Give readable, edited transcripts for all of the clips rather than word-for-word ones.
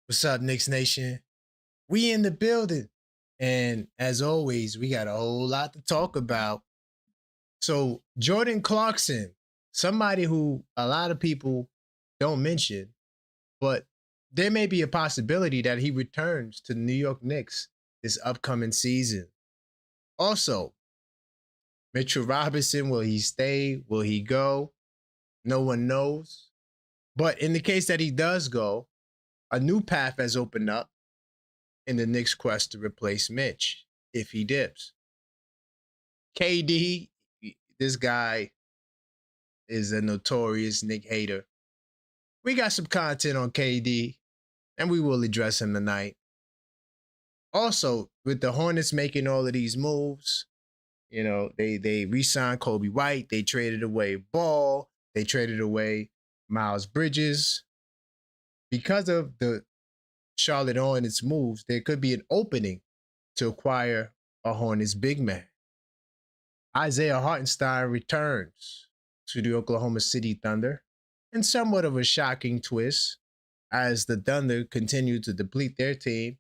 What's up, Knicks Nation? We in the building. And as always, we got a whole lot to talk about. So, Jordan Clarkson, somebody who a lot of people don't mention, but there may be a possibility that he returns to the New York Knicks this upcoming season. Also, Mitchell Robinson, will he stay? Will he go? No one knows. But in the case that he does go, a new path has opened up in the Knicks' quest to replace Mitch if he dips. KD, this guy is a notorious Knick hater. We got some content on KD, and we will address him tonight. Also, with the Hornets making all of these moves, you know, they re-signed Kobe White, they traded away Ball, they traded away Miles Bridges. Because of the Charlotte Hornets moves, there could be an opening to acquire a Hornets big man. Isaiah Hartenstein returns to the Oklahoma City Thunder in somewhat of a shocking twist as the Thunder continue to deplete their team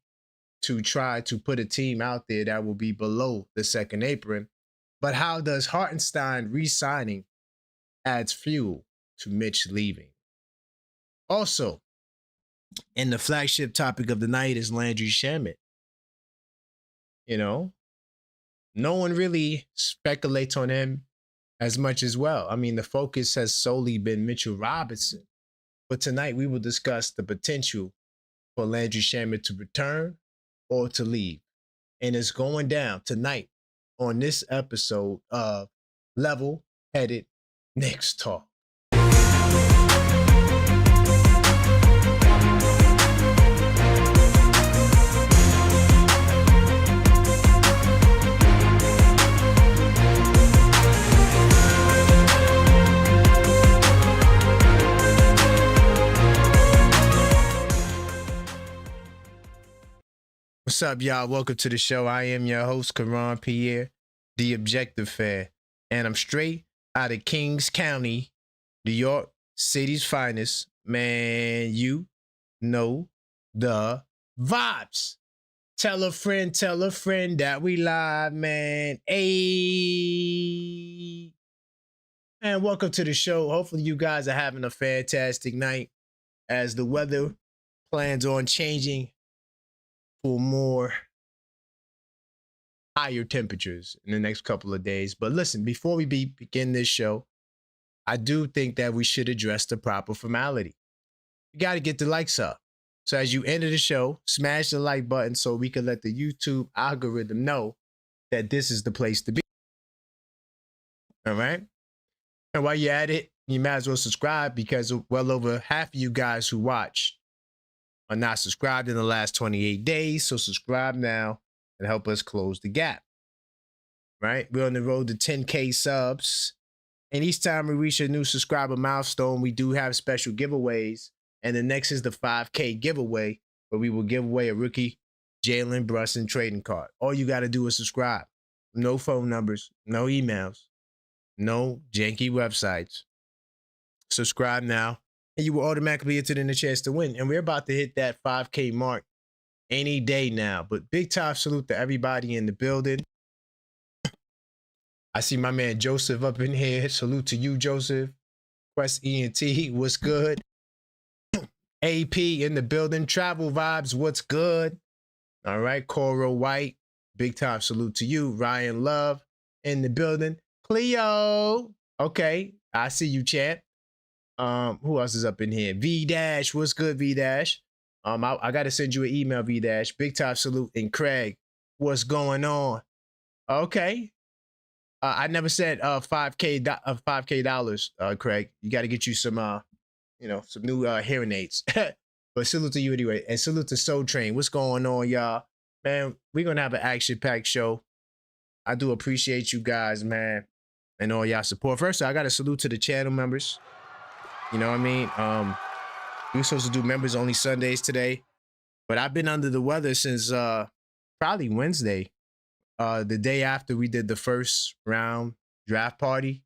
to try to put a team out there that will be below the second apron. But how does Hartenstein re-signing adds fuel to Mitch leaving? Also, and the flagship topic of the night is Landry Shamet. You know, no one really speculates on him as much as well. I mean, the focus has solely been Mitchell Robinson. But tonight we will discuss the potential for Landry Shamet to return or to leave. And it's going down tonight on this episode of Level Headed Knicks Talk. What's up, y'all? Welcome to the show. I am your host, Karan Pierre, the Objective Fan, and I'm straight out of Kings County, New York City's finest. Man, you know the vibes. Tell a friend that we live, man. Hey. And welcome to the show. Hopefully you guys are having a fantastic night as the weather plans on changing for more higher temperatures in the next couple of days. But listen, before we begin this show, I do think that we should address the proper formality. You got to get the likes up. So as you enter the show, smash the like button so we can let the YouTube algorithm know that this is the place to be. All right? And while you're at it, you might as well subscribe because well over half of you guys who watch are not subscribed in the last 28 days. So subscribe now and help us close the gap. Right? We're on the road to 10K subs. And each time we reach a new subscriber milestone, we do have special giveaways. And the next is the 5K giveaway, where we will give away a rookie Jalen Brunson trading card. All you got to do is subscribe. No phone numbers, no emails, no janky websites. Subscribe now, and you will automatically enter in the chance to win. And we're about to hit that 5K mark any day now. But big time salute to everybody in the building. I see my man Joseph up in here. Salute to you, Joseph. Quest ENT, what's good? AP in the building. Travel Vibes, what's good? All right, Coro White, big time salute to you. Ryan Love in the building. Cleo, okay, I see you, champ. Who else is up in here? V-Dash, what's good, V-Dash? I got to send you an email, V-Dash. Big time salute. And Craig, what's going on? Okay. I never said $5K dollars, Craig. You got to get you some some new hearing aids. But salute to you anyway. And salute to Soul Train. What's going on, y'all? Man, we're going to have an action-packed show. I do appreciate you guys, man, and all y'all support. First, I got to salute to the channel members. You know what I mean? We were supposed to do members only Sundays today, but I've been under the weather since probably Wednesday, the day after we did the first round draft party,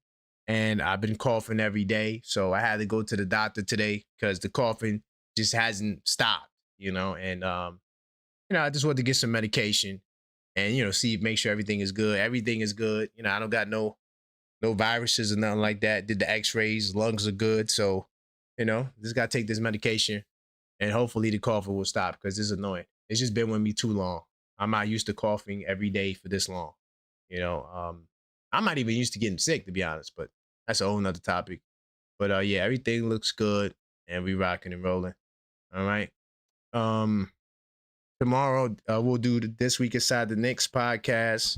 and I've been coughing every day, so I had to go to the doctor today because the coughing just hasn't stopped. and I just want to get some medication and make sure everything is good. Everything is good. I don't got no viruses or nothing like that. Did the X-rays, lungs are good. So, just gotta take this medication and hopefully the coughing will stop because it's annoying. It's just been with me too long. I'm not used to coughing every day for this long. I'm not even used to getting sick, to be honest, but that's a whole nother topic. But yeah, everything looks good and we rocking and rolling. All right. Tomorrow we'll do This Week Inside the Knicks podcast.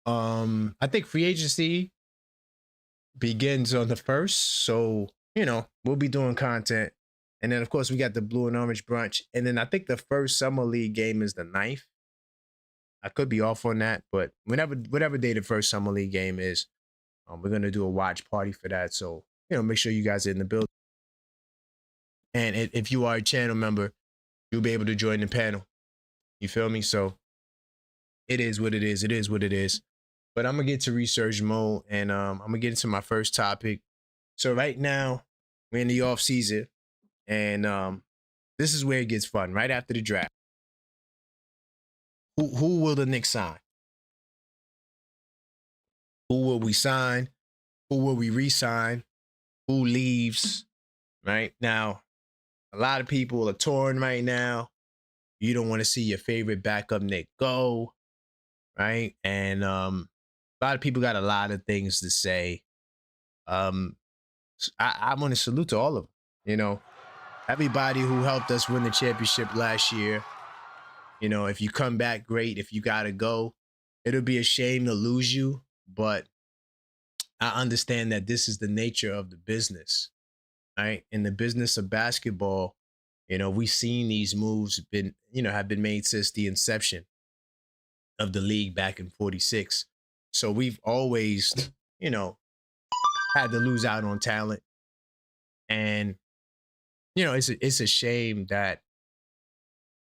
I think free agency begins on the 1st, so we'll be doing content. And then of course we got the Blue and Orange brunch, and then I think the first summer league game is the 9th. I could be off on that, but whatever day the first summer league game is, we're gonna do a watch party for that. So make sure you guys are in the building. And if you are a channel member, you'll be able to join the panel. You feel me? So it is what it is. It is what it is. But I'm gonna get to research mode, and I'm gonna get into my first topic. So right now we're in the off season, and this is where it gets fun. Right after the draft, who will the Knicks sign? Who will we sign? Who will we re-sign? Who leaves? Right now, a lot of people are torn right now. You don't want to see your favorite backup Knick go, right? And a lot of people got a lot of things to say. I want to salute to all of them. Everybody who helped us win the championship last year. If you come back, great. If you gotta go, it'll be a shame to lose you. But I understand that this is the nature of the business, right? In the business of basketball, we've seen these moves have been made since the inception of the league back in '46. So we've always, had to lose out on talent. And, it's a shame that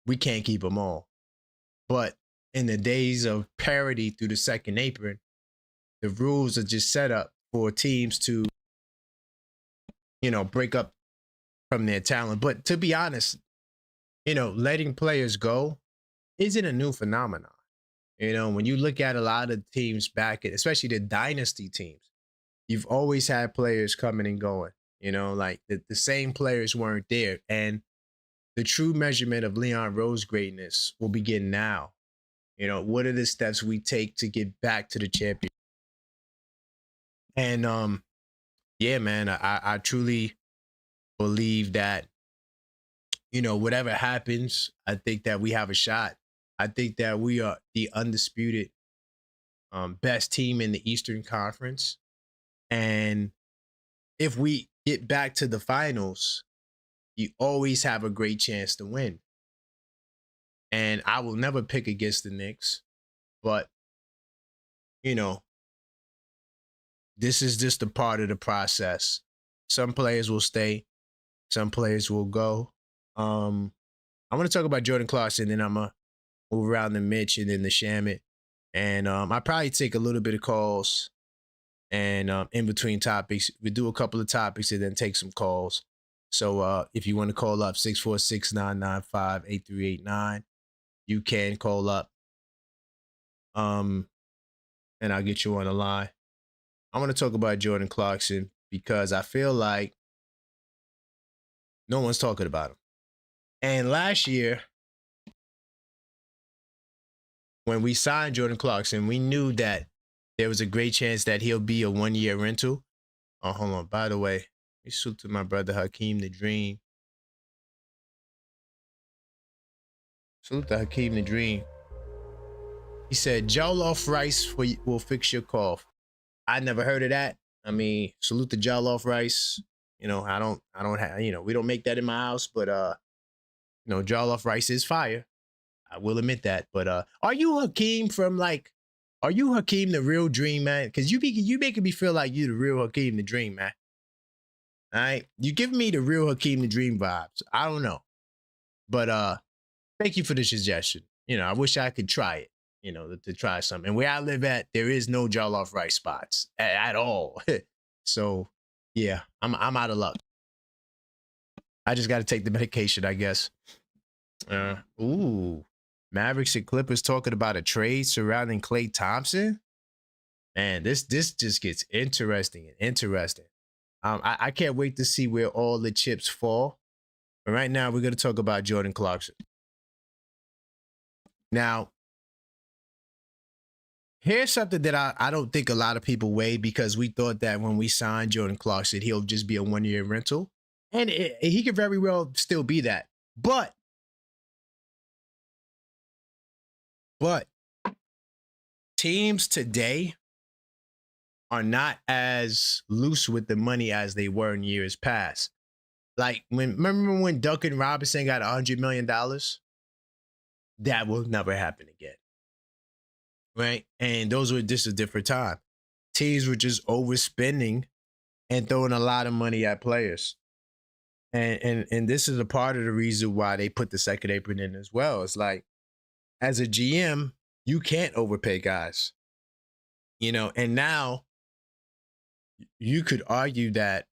we can't keep them all. But in the days of parity through the second apron, the rules are just set up for teams to, break up from their talent. But to be honest, letting players go isn't a new phenomenon. When you look at a lot of teams back, especially the dynasty teams, you've always had players coming and going. Like the same players weren't there. And the true measurement of Leon Rose's greatness will begin now. What are the steps we take to get back to the champion? And yeah, man, I truly believe that, whatever happens, I think that we have a shot. I think that we are the undisputed best team in the Eastern Conference. And if we get back to the finals, you always have a great chance to win. And I will never pick against the Knicks, but, this is just a part of the process. Some players will stay, some players will go. I want to talk about Jordan Clarkson, then I'm going to move around to Mitch and then the Shamet. And I probably take a little bit of calls and in between topics. We do a couple of topics and then take some calls. So if you want to call up 646-995-8389, you can call up. And I'll get you on the line. I want to talk about Jordan Clarkson because I feel like no one's talking about him. And last year, when we signed Jordan Clarkson, we knew that there was a great chance that he'll be a one-year rental. Oh, hold on. By the way, we salute to my brother Hakeem the Dream. Salute to Hakeem the Dream. He said, jollof rice will fix your cough. I never heard of that. I mean, salute to jollof rice. I don't have, we don't make that in my house, but jollof rice is fire. I will admit that. But are you Hakeem are you Hakeem the real Dream, man? Because you making me feel like you the real Hakeem the Dream, man. All right, you give me the real Hakeem the Dream vibes. I don't know, but thank you for the suggestion. I wish I could try it. To try something. And where I live at, there is no jollof rice spots at all. So, yeah, I'm out of luck. I just got to take the medication, I guess. Ooh. Mavericks and Clippers talking about a trade surrounding Klay Thompson. Man, this just gets interesting and interesting. I can't wait to see where all the chips fall. But right now, we're going to talk about Jordan Clarkson. Now, here's something that I don't think a lot of people weigh, because we thought that when we signed Jordan Clarkson, he'll just be a one-year rental. And he could very well still be that. But teams today are not as loose with the money as they were in years past. Like, remember when Duncan Robinson got $100 million? That will never happen again. Right? And those were just a different time. Teams were just overspending and throwing a lot of money at players. And this is a part of the reason why they put the second apron in as well. It's like, as a GM, you can't overpay guys. You know, and now you could argue that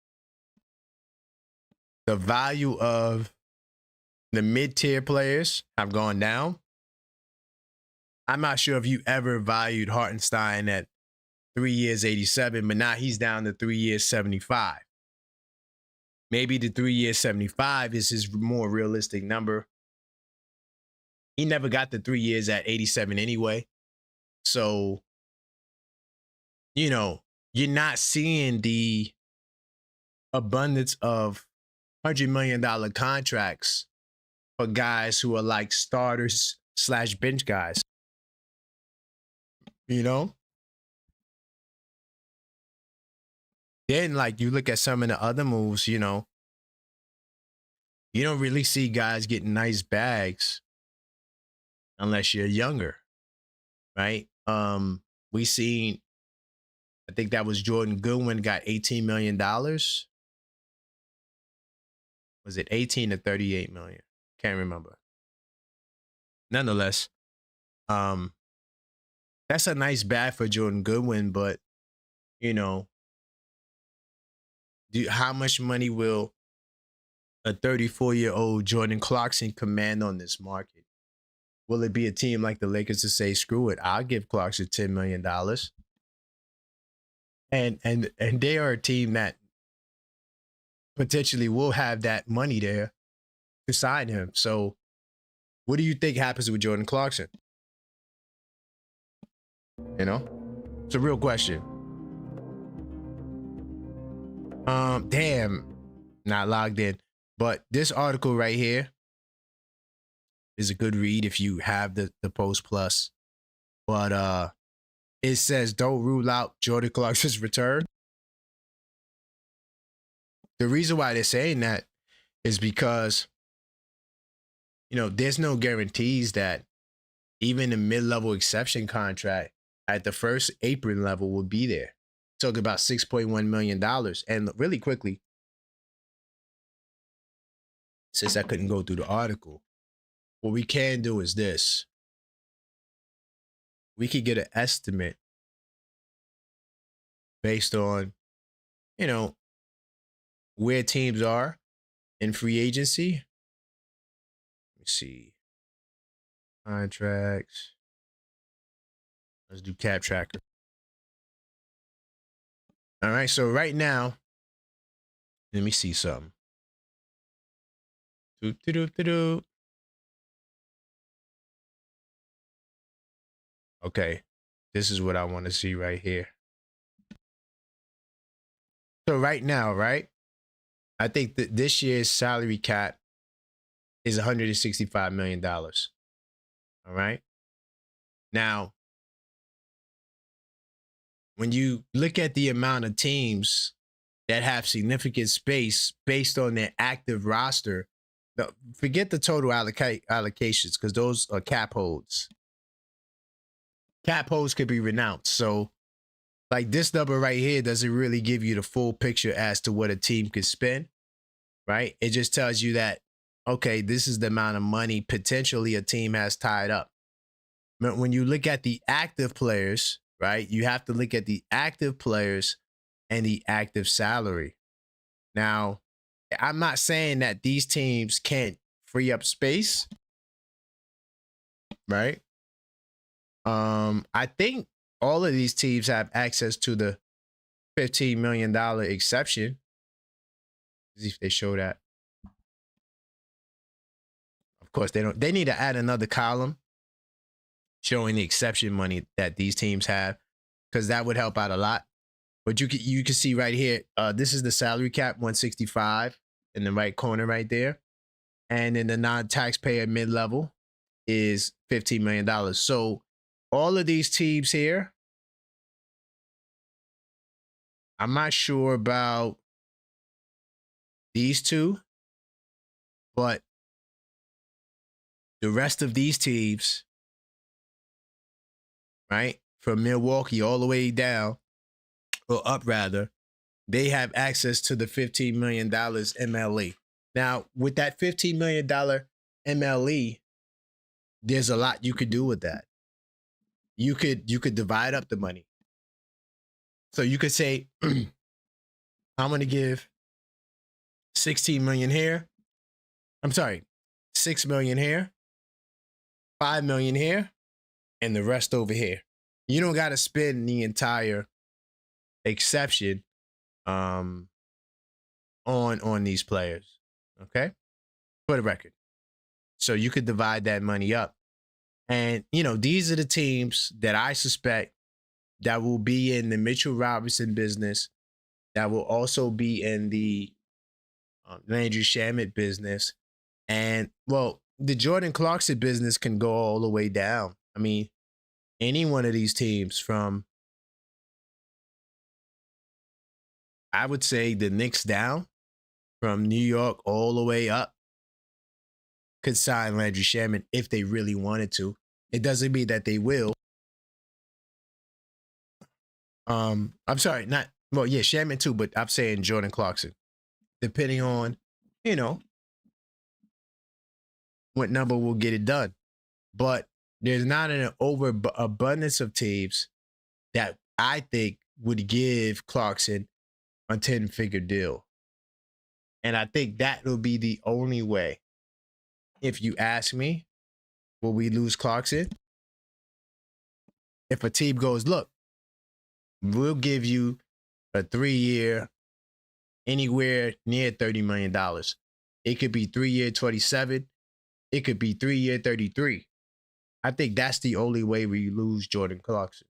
the value of the mid-tier players have gone down. I'm not sure if you ever valued Hartenstein at 3 years, 87, but now he's down to 3 years, 75. Maybe the 3 years, 75 is his more realistic number. He never got the 3 years at 87 anyway. So, you know, you're not seeing the abundance of $100 million contracts for guys who are like starters / bench guys. You know? Then, like, you look at some of the other moves, you know, you don't really see guys getting nice bags unless you're younger, right? We seen, I think that was Jordan Goodwin got $18 million. Was it 18 or 38 million? Can't remember. Nonetheless, that's a nice bag for Jordan Goodwin, but, you know, how much money will a 34-year-old Jordan Clarkson command on this market? Will it be a team like the Lakers to say, screw it, I'll give Clarkson $10 million? And they are a team that potentially will have that money there to sign him. So what do you think happens with Jordan Clarkson? You know, it's a real question. Damn, not logged in. But this article right here is a good read if you have the Post Plus. But it says, don't rule out Jordan Clarkson's return. The reason why they're saying that is because, you know, there's no guarantees that even a mid-level exception contract at the first apron level will be there. Talking about $6.1 million. And really quickly, since I couldn't go through the article, what we can do is this. We could get an estimate based on, you know, where teams are in free agency. Let me see. Contracts. Let's do cap tracker. All right, so right now, let me see something. Okay, this is what I want to see right here. So right now, right, I think that this year's salary cap is $165 million. All right. Now, when you look at the amount of teams that have significant space based on their active roster, forget the total allocations, because those are cap holds. Cap holds could be renounced. So, like, this number right here doesn't really give you the full picture as to what a team could spend, right? It just tells you that, okay, this is the amount of money potentially a team has tied up. But when you look at the active players, right, you have to look at the active players and the active salary. Now, I'm not saying that these teams can't free up space, right? I think all of these teams have access to the $15 million exception. Let's see if they show that. Of course, they don't. They need to add another column showing the exception money that these teams have, because that would help out a lot. But you can see right here, this is the salary cap, 165 in the right corner right there. And then the non-taxpayer mid-level is $15 million. So all of these teams here, I'm not sure about these two, but the rest of these teams, right, from Milwaukee all the way down, or up rather, they have access to the $15 million MLE. Now, with that $15 million MLE, there's a lot you could do with that. You could divide up the money. So you could say, I'm going to give 16 million here. I'm sorry, 6 million here, 5 million here, and the rest over here. You don't got to spend the entire exception on these players, okay? For the record. So you could divide that money up. And, these are the teams that I suspect that will be in the Mitchell Robinson business, that will also be in the Landry Shamet business. And, well, the Jordan Clarkson business can go all the way down. I mean, any one of these teams from, I would say, the Knicks down, from New York all the way up, could sign Landry Shamet if they really wanted to. It doesn't mean that they will. I'm sorry, Shamet too, but I'm saying Jordan Clarkson. Depending on, what number will get it done. But there's not an overabundance of teams that I think would give Clarkson a 10-figure deal. And I think that will be the only way. If you ask me, will we lose Clarkson? If a team goes, look, we'll give you a 3-year, anywhere near $30 million. It could be 3-year 27. It could be 3-year 33. I think that's the only way we lose Jordan Clarkson.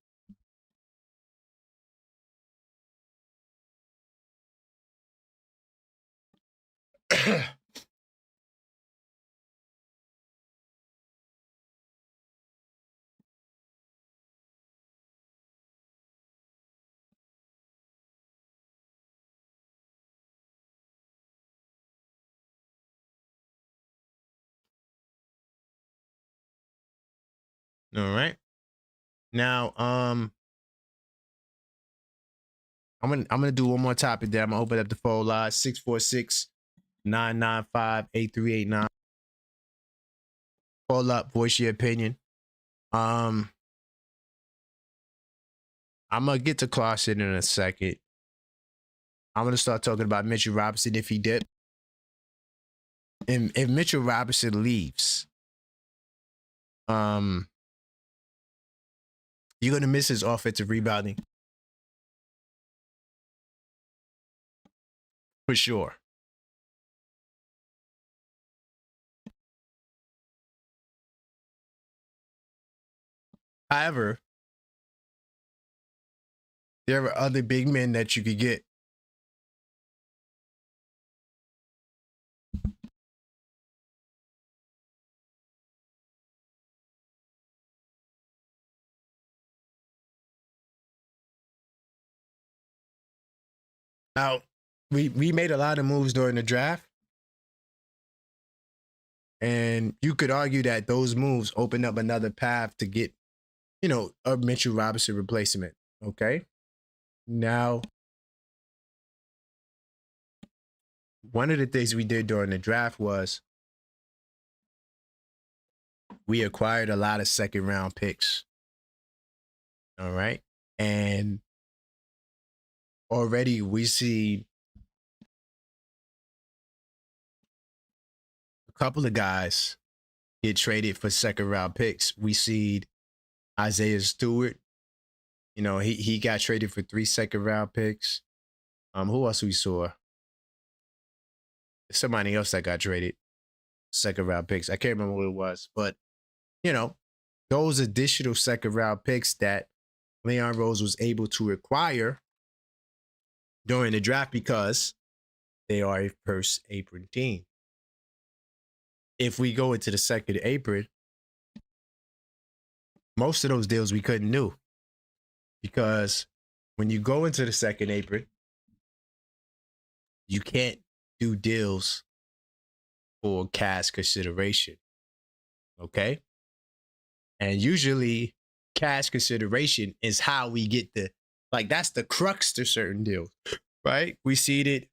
All right. Now, I'm gonna do one more topic there. I'm gonna open up the phone line, 646-995-8389. Call up, voice your opinion. I'm gonna get to Clarkson in a second. I'm gonna start talking about Mitchell Robinson if he did. And if Mitchell Robinson leaves, you're gonna miss his offensive rebounding. For sure. However, there are other big men that you could get. Now, we made a lot of moves during the draft. And you could argue that those moves open up another path to get, a Mitchell Robinson replacement. Okay. Now, one of the things we did during the draft was we acquired a lot of second round picks. All right. And already we see couple of guys get traded for second round picks. We see Isaiah Stewart. You know, he got traded for 3 second round picks. Who else we saw? Somebody else that got traded second round picks. I can't remember what it was, but you know, those additional second round picks that Leon Rose was able to acquire during the draft because they are a first apron team. If we go into the second apron, most of those deals we couldn't do because when you go into the second apron, you can't do deals for cash consideration. Okay? And usually cash consideration is how we get that's the crux to certain deals, right? We see it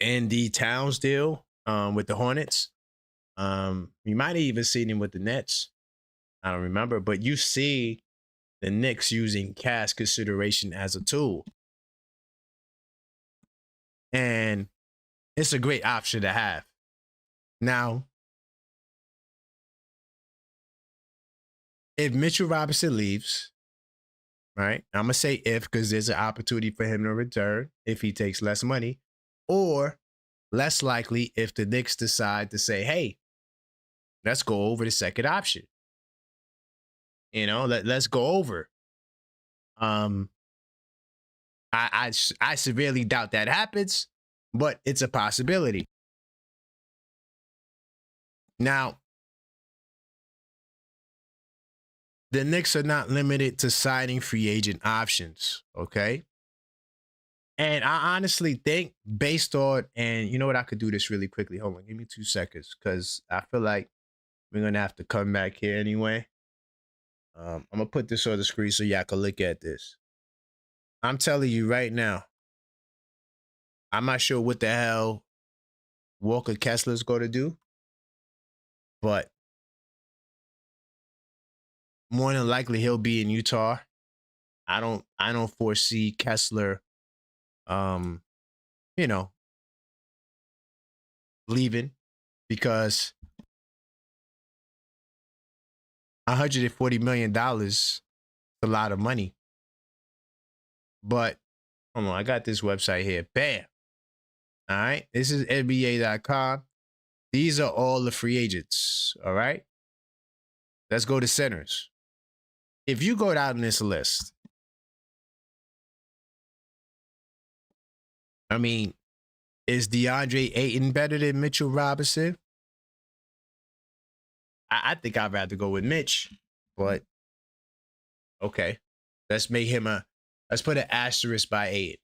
in the Towns deal with the Hornets. You might have even seen him with the Nets. I don't remember, but you see the Knicks using cash consideration as a tool. And it's a great option to have. Now, if Mitchell Robinson leaves, right? I'm going to say if because there's an opportunity for him to return if he takes less money, or less likely if the Knicks decide to say, hey, let's go over the second option. You know, let's go over. I severely doubt that happens, but it's a possibility. Now, the Knicks are not limited to signing free agent options, okay? And I honestly think based on, and you know what, I could do this really quickly. Hold on, give me 2 seconds because I feel like we're going to have to come back here anyway. I'm going to put this on the screen so y'all can look at this. I'm telling you right now, I'm not sure what the hell Walker Kessler's going to do, but more than likely he'll be in Utah. I don't foresee Kessler, leaving because $140 million is a lot of money. But hold on, I got this website here. Bam. All right. This is NBA.com. These are all the free agents. All right. Let's go to centers. If you go down this list, I mean, is DeAndre Ayton better than Mitchell Robinson? I think I'd rather go with Mitch, but okay. Let's put an asterisk by Ayton.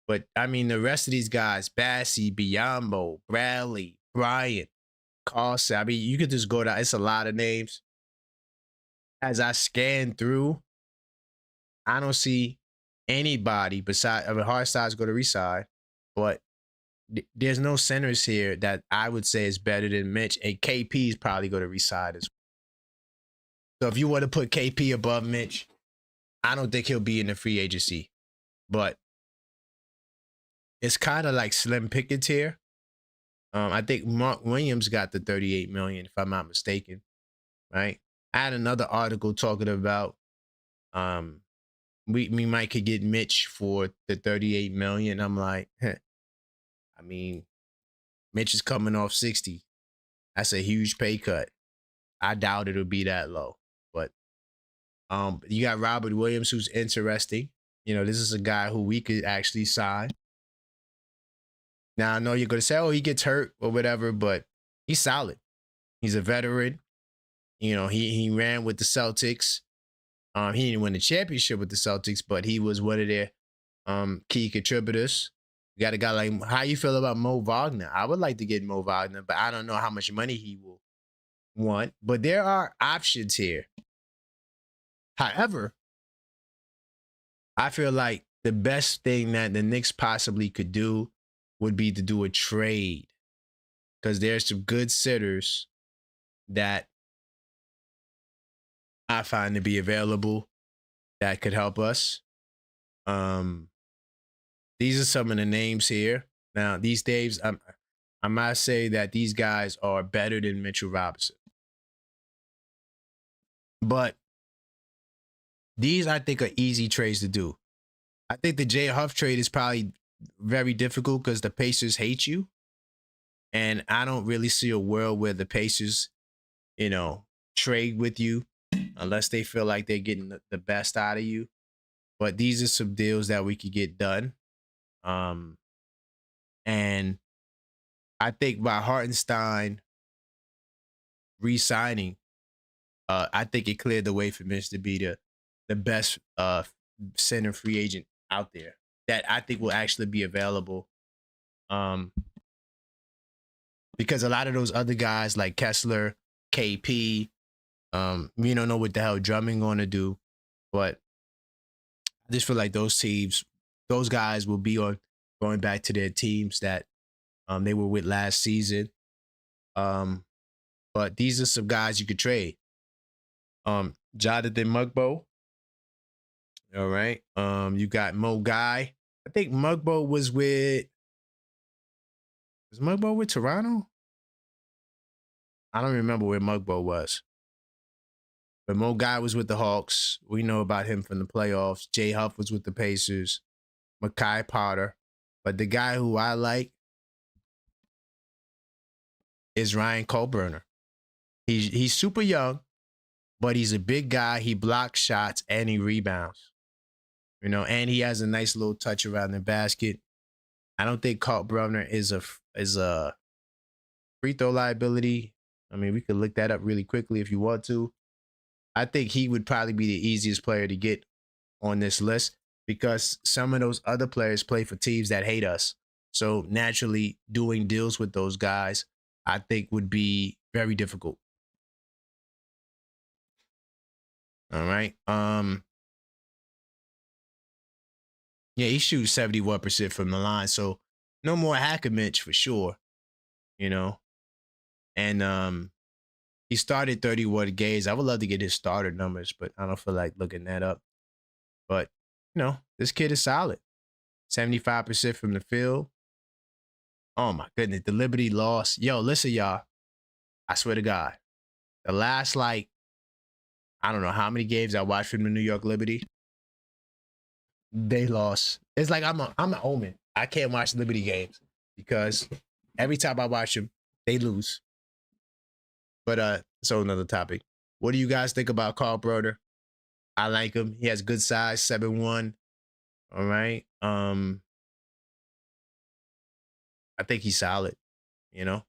But I mean, the rest of these guys, Bassey, Biyombo, Bradley, Bryant, Carlson, I mean, you could just go down. It's a lot of names. As I scan through, I don't see anybody besides, Hardside's going to resign, but there's no centers here that I would say is better than Mitch, and KP is probably going to resign as well. So if you want to put KP above Mitch, I don't think he'll be in the free agency, but it's kind of like slim pickings here. I think Mark Williams got the $38 million, if I'm not mistaken, right? I had another article talking about we might could get Mitch for the $38 million. I'm like, I mean, Mitch is coming off 60. That's a huge pay cut. I doubt it'll be that low. But you got Robert Williams, who's interesting. You know, this is a guy who we could actually sign. Now, I know you're going to say, oh, he gets hurt or whatever, but he's solid. He's a veteran. You know, he ran with the Celtics. He didn't win the championship with the Celtics, but he was one of their key contributors. You got a guy like, how you feel about Mo Wagner? I would like to get Mo Wagner, but I don't know how much money he will want. But there are options here. However, I feel like the best thing that the Knicks possibly could do would be to do a trade, because there's some good sitters that I find to be available that could help us. These are some of the names here. Now, these names, I might say that these guys are better than Mitchell Robinson. But these, I think, are easy trades to do. I think the Jay Huff trade is probably very difficult because the Pacers hate you. And I don't really see a world where the Pacers, trade with you unless they feel like they're getting the best out of you. But these are some deals that we could get done. And I think by Hartenstein re-signing, I think it cleared the way for Mitch to be the best center free agent out there that I think will actually be available. Because a lot of those other guys like Kessler, KP, we don't know what the hell Drummond going to do, but I just feel like those guys will be going back to their teams that they were with last season. But these are some guys you could trade. Jonathan Mugbo. All right. You got Mo Guy. I think Mugbo was Mugbo with Toronto? I don't remember where Mugbo was. But Mo Guy was with the Hawks. We know about him from the playoffs. Jay Huff was with the Pacers. Makai Potter. But the guy who I like is Ryan Colburner. He's super young, but he's a big guy. He blocks shots and he rebounds. And he has a nice little touch around the basket. I don't think Colburner is a free throw liability. I mean, we could look that up really quickly if you want to. I think he would probably be the easiest player to get on this list because some of those other players play for teams that hate us. So naturally, doing deals with those guys, I think, would be very difficult. All right. Yeah, he shoots 71% from the line, so no more Hackemich for sure. And he started 31 games. I would love to get his starter numbers, but I don't feel like looking that up. But, this kid is solid. 75% from the field. Oh, my goodness. The Liberty loss. Yo, listen, y'all. I swear to God. The last, I don't know how many games I watched from the New York Liberty. They lost. It's like I'm an omen. I can't watch Liberty games because every time I watch them, they lose. But so another topic. What do you guys think about Colburner? I like him. He has good size, 7'1". All right. I think he's solid,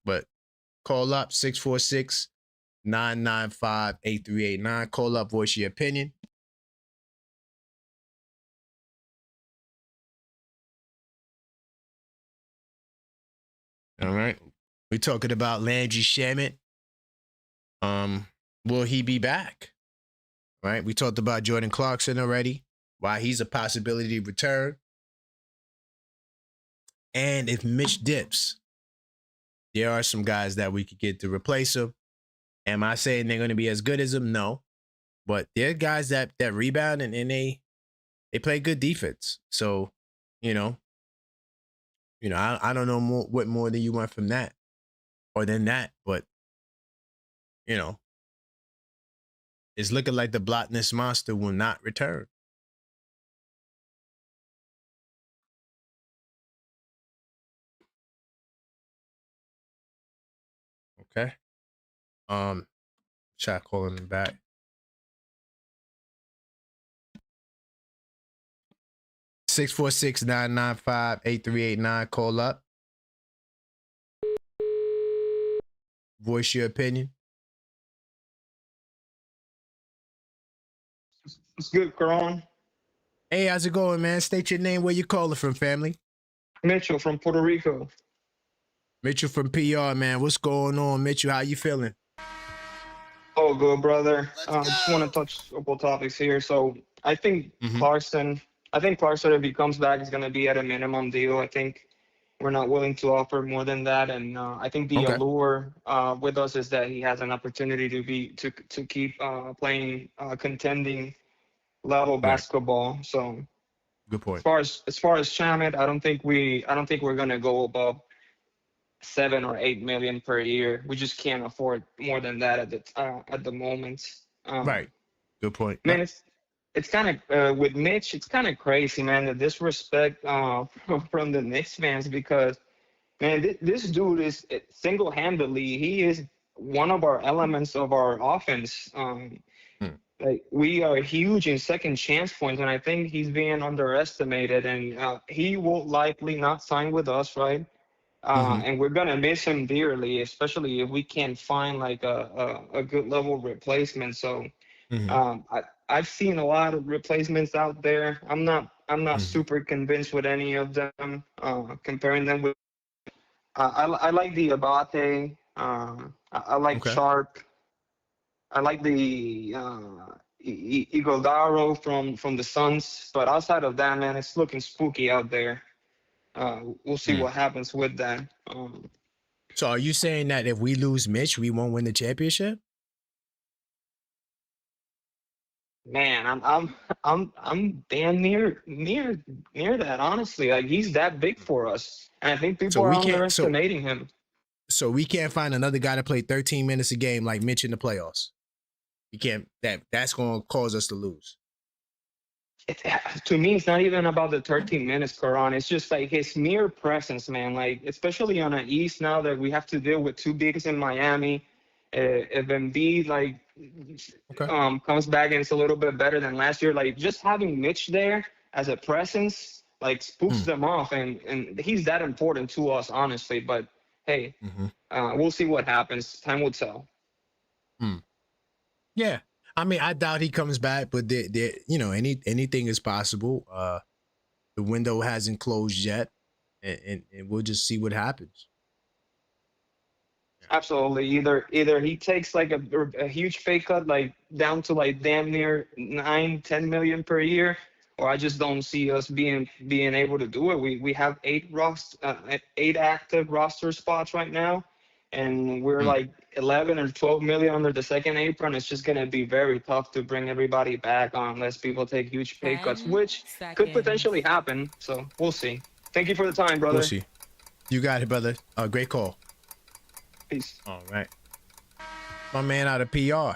but call up 646-995-8389. Call up, voice your opinion. All right. We're talking about Landry Shamet. Will he be back? Right. We talked about Jordan Clarkson already. Why he's a possibility to return. And if Mitch dips, there are some guys that we could get to replace him. Am I saying they're going to be as good as him? No. But there are guys that rebound and they play good defense. So, I don't know what more than you want from that or than that, but it's looking like the Blockness monster will not return. Okay. Try calling him back. 646-995-8389. Call up. Voice your opinion. It's good, Karan. Hey, how's it going, man? State your name, where you calling from, family. Mitchell from Puerto Rico. Mitchell from PR, man. What's going on, Mitchell? How you feeling? Oh, good, brother. Just want to touch a couple topics here. So I think Clarkson, if he comes back, is going to be at a minimum deal. I think we're not willing to offer more than that. And I think the allure with us is that he has an opportunity to keep playing contending level basketball. So good point. As far as Shamet, I don't think we're going to go above 7 or 8 million per year. We just can't afford more than that at the moment. Right. Good point. Man, it's kind of with Mitch. It's kind of crazy, man. The disrespect from the Knicks fans because man, this dude is single-handedly. He is one of our elements of our offense. Hmm. Like we are huge in second chance points, and I think he's being underestimated. And he will likely not sign with us, right? And we're gonna miss him dearly, especially if we can't find like a good level replacement. So I've seen a lot of replacements out there. I'm not super convinced with any of them. Comparing them with, I like the Abate. I like Okay. Sharp. I like the Iguodaro from the Suns. But outside of that, man, it's looking spooky out there. We'll see what happens with that. So are you saying that if we lose Mitch, we won't win the championship? Man, I'm damn near that, honestly. Like he's that big for us. And I think people So are we can't. underestimating him. So we can't find another guy to play 13 minutes a game like Mitch in the playoffs. You can't. That's going to cause us to lose. To me, it's not even about the 13 minutes, Karan. It's just like his mere presence, man. Like, especially on the East now that we have to deal with two bigs in Miami. If Embiid, like, comes back and it's a little bit better than last year, like, just having Mitch there as a presence, like, spoofs them off. And he's that important to us, honestly. But, hey, we'll see what happens. Time will tell. Yeah. I mean, I doubt he comes back, but anything is possible. The window hasn't closed yet, and we'll just see what happens. Absolutely. Either he takes like a huge pay cut, like down to like damn near 9-10 million per year, or I just don't see us being able to do it. We have 8 active roster spots right now, and we're like 11 or 12 million under the second apron. It's just gonna be very tough to bring everybody back unless people take huge pay cuts, which could potentially happen. So we'll see. Thank you for the time, brother. We'll see. You got it, brother. Great call. Peace. All right. My man out of PR.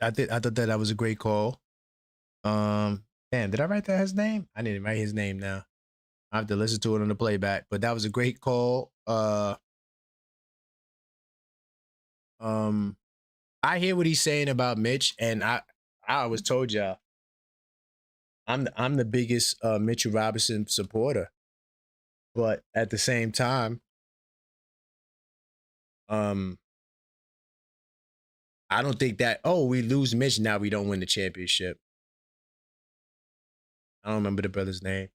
I thought that was a great call. Damn, did I write that his name? I didn't write his name now. I have to listen to it on the playback. But that was a great call. I hear what he's saying about Mitch, and I always told y'all I'm the biggest Mitchell Robinson supporter. But at the same time, I don't think that, we lose Mitch, now we don't win the championship. I don't remember the brother's name.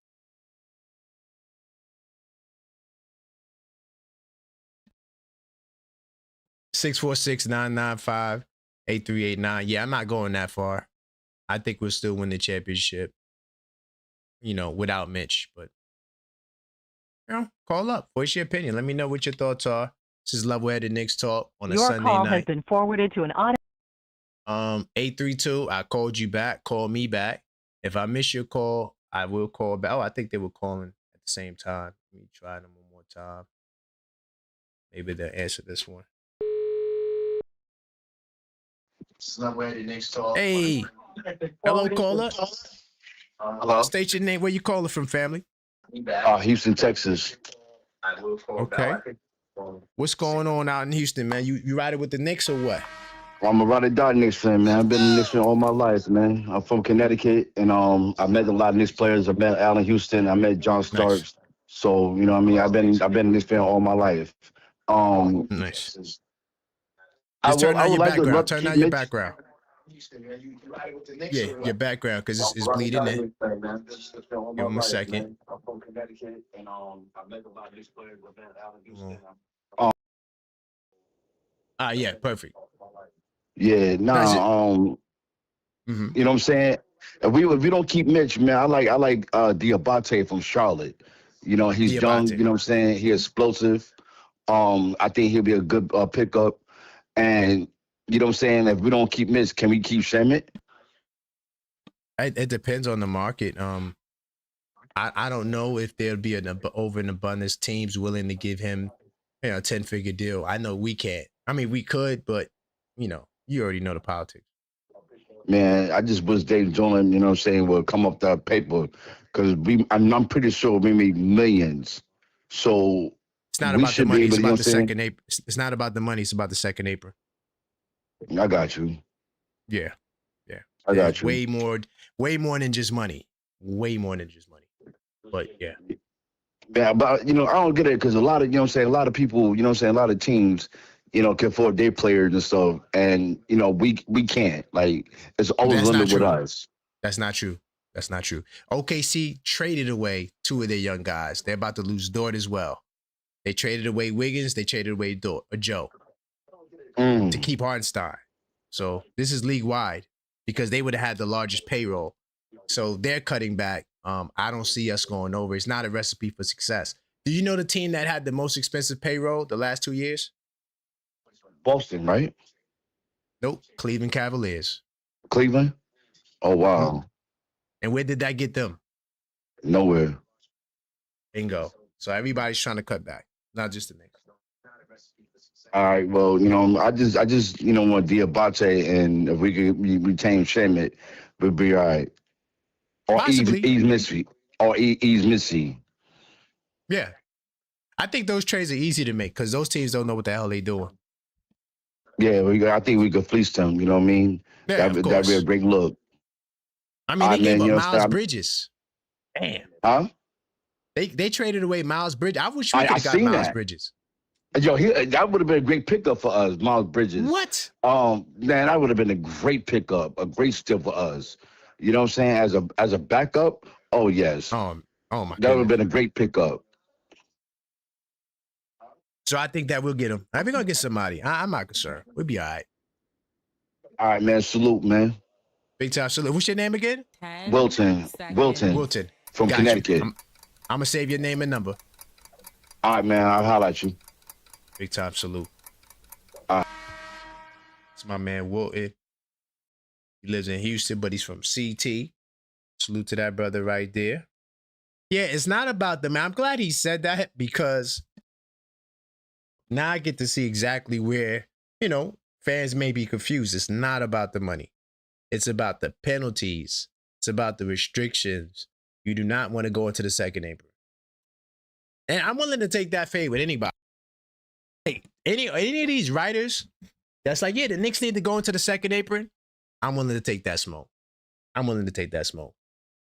(646-995-8389). Yeah, I'm not going that far. I think we'll still win the championship, without Mitch. But call up, voice your opinion. Let me know what your thoughts are. This is Level-Headed Knicks Talk on a Sunday night. Your call has been forwarded to an audio. 832, I called you back. Call me back. If I miss your call, I will call back. I think they were calling at the same time. Let me try them one more time. Maybe they'll answer this one. This is Level-Headed Knicks Talk. Hey. Hello, caller. Hello. State your name. Where you calling from, family? Houston, Texas. Okay. What's going on out in Houston, man? You riding with the Knicks or what? I'm a ride or die Knicks fan, man. I've been a Knicks fan all my life, man. I'm from Connecticut, and I met a lot of Knicks players. I met Allen Houston. I met John Starks. Nice. So you know what I mean. I've been a Knicks fan all my life. Nice. Just turn on your background. Turn on your background. Yeah, your background, because it's bleeding in. Give him a second. I'm from Connecticut, and I met a lot of Knicks players. I met Allen Houston. Yeah, perfect. Yeah, you know what I'm saying? If we don't keep Mitch, man, I like Diabate from Charlotte. You know, he's young, you know what I'm saying? He's explosive. I think he'll be a good pickup. And you know what I'm saying? If we don't keep Mitch, can we keep Shamet? It depends on the market. I don't know if there'll be over an abundance teams willing to give him, a 10-figure deal. I know we can't. I mean, we could, but you already know the politics. Man, I just wish Dave Jones, you know what I'm saying, will come up that paper because I'm pretty sure we made millions. So it's not about the money. It's about the second apron. It's not about the money. It's about the second apron. I got you. Yeah. I got you. Way more than just money. Way more than just money. But yeah. Yeah, but I don't get it because a lot of, a lot of people, a lot of teams, can afford their players and stuff, and we can't. Like, it's always limited with us. That's not true. OKC traded away 2 of their young guys. They're about to lose Dort as well. They traded away Wiggins. They traded away Joe to keep Hartenstein. So this is league wide because they would have had the largest payroll. So they're cutting back. I don't see us going over. It's not a recipe for success. Do you know the team that had the most expensive payroll the last 2 years? Boston, right? Nope. Cleveland Cavaliers. Cleveland? Oh, wow. And where did that get them? Nowhere. Bingo. So everybody's trying to cut back, not just the Knicks. All right. Well, I just want Diabate, and if we could retain Shamet, we'd be all right. Or ease Missy. Yeah. I think those trades are easy to make because those teams don't know what the hell they're doing. Yeah, I think we could fleece them. You know what I mean? Yeah, that'd be a great look. I mean, they gave up Miles Bridges. Damn. Huh? They traded away Miles Bridges. I wish we could have got Miles Bridges. Yo, that would have been a great pickup for us, Miles Bridges. What? Man, that would have been a great pickup, a great steal for us. You know what I'm saying? As a backup, oh yes. Oh my. That would have been a great pickup. So I think that we'll get him. We're gonna get somebody. I'm not concerned. We'll be all right. All right, man. Salute, man. Big time salute. What's your name again? Wilton. From Got Connecticut. I'm gonna save your name and number. All right, man. I'll holler at you. Big time salute. All right. It's my man Wilton. He lives in Houston, but he's from CT. Salute to that brother right there. Yeah, it's not about the man. I'm glad he said that because now I get to see exactly where, fans may be confused. It's not about the money. It's about the penalties. It's about the restrictions. You do not want to go into the second apron. And I'm willing to take that fade with anybody. Hey, any of these writers that's like, yeah, the Knicks need to go into the second apron. I'm willing to take that smoke.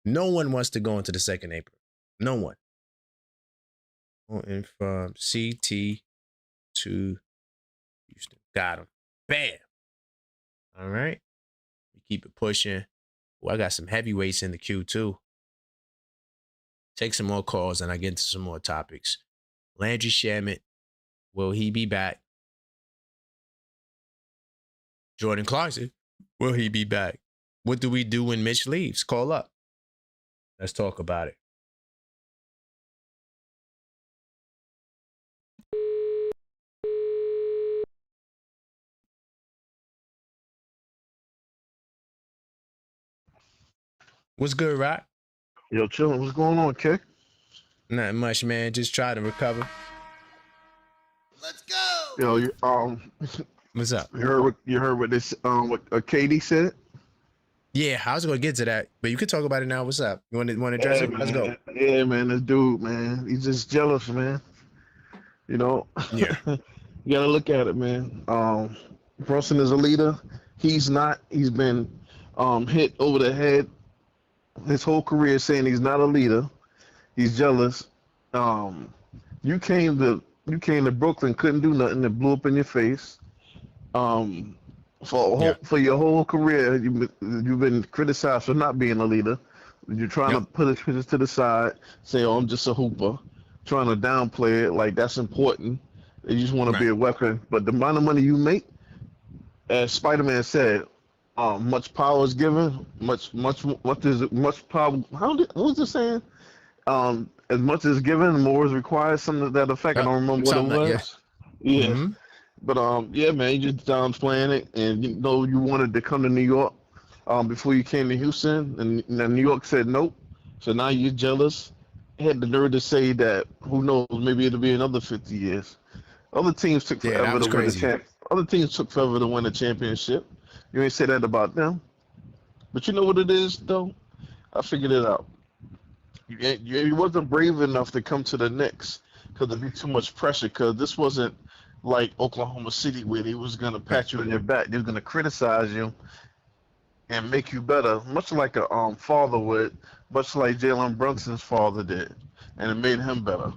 No one wants to go into the second apron. No one. Going from CT to Houston. Got him. Bam. All right. We keep it pushing. Well, I got some heavyweights in the queue too. Take some more calls and I get into some more topics. Landry Shamet, will he be back? Jordan Clarkson, will he be back? What do we do when Mitch leaves? Call up. Let's talk about it. What's good, Rock? Yo, chillin'. What's going on, Kick? Nothing much, man. Just try to recover. Let's go. Yo, what's up? You heard what this what KD said? Yeah, I was gonna get to that, but you could talk about it now. What's up? You want to address it? Let's go. Yeah, man. This dude, man, he's just jealous, man. Yeah. You gotta look at it, man. Brunson is a leader. He's not. He's been hit over the head his whole career saying he's not a leader. He's jealous. You came to Brooklyn, couldn't do nothing. It blew up in your face. For your whole career, you've been criticized for not being a leader. You're trying to put his pitches to the side, say, "Oh, I'm just a hooper," trying to downplay it like that's important. You just want to be a weapon. But the amount of money you make, as Spider-Man said, much power is given. Much power. What was it saying? As much is given, more is required. Something to that effect. I don't remember what it was. Yeah. Mm-hmm. But yeah, man, you just playing it, and you wanted to come to New York before you came to Houston, and New York said nope. So now you're jealous. had the nerve to say that who knows, maybe it'll be another 50 years. Other teams took Yeah, that forever was to win the crazy. Other teams took forever to win the championship. You ain't say that about them. But you know what it is, though? I figured it out. You wasn't brave enough to come to the Knicks because there'd be too much pressure. Because this wasn't like Oklahoma City where they was gonna Right. pat you on your back. They was gonna criticize you and make you better, much like a father would, much like Jalen Brunson's father did, and it made him better.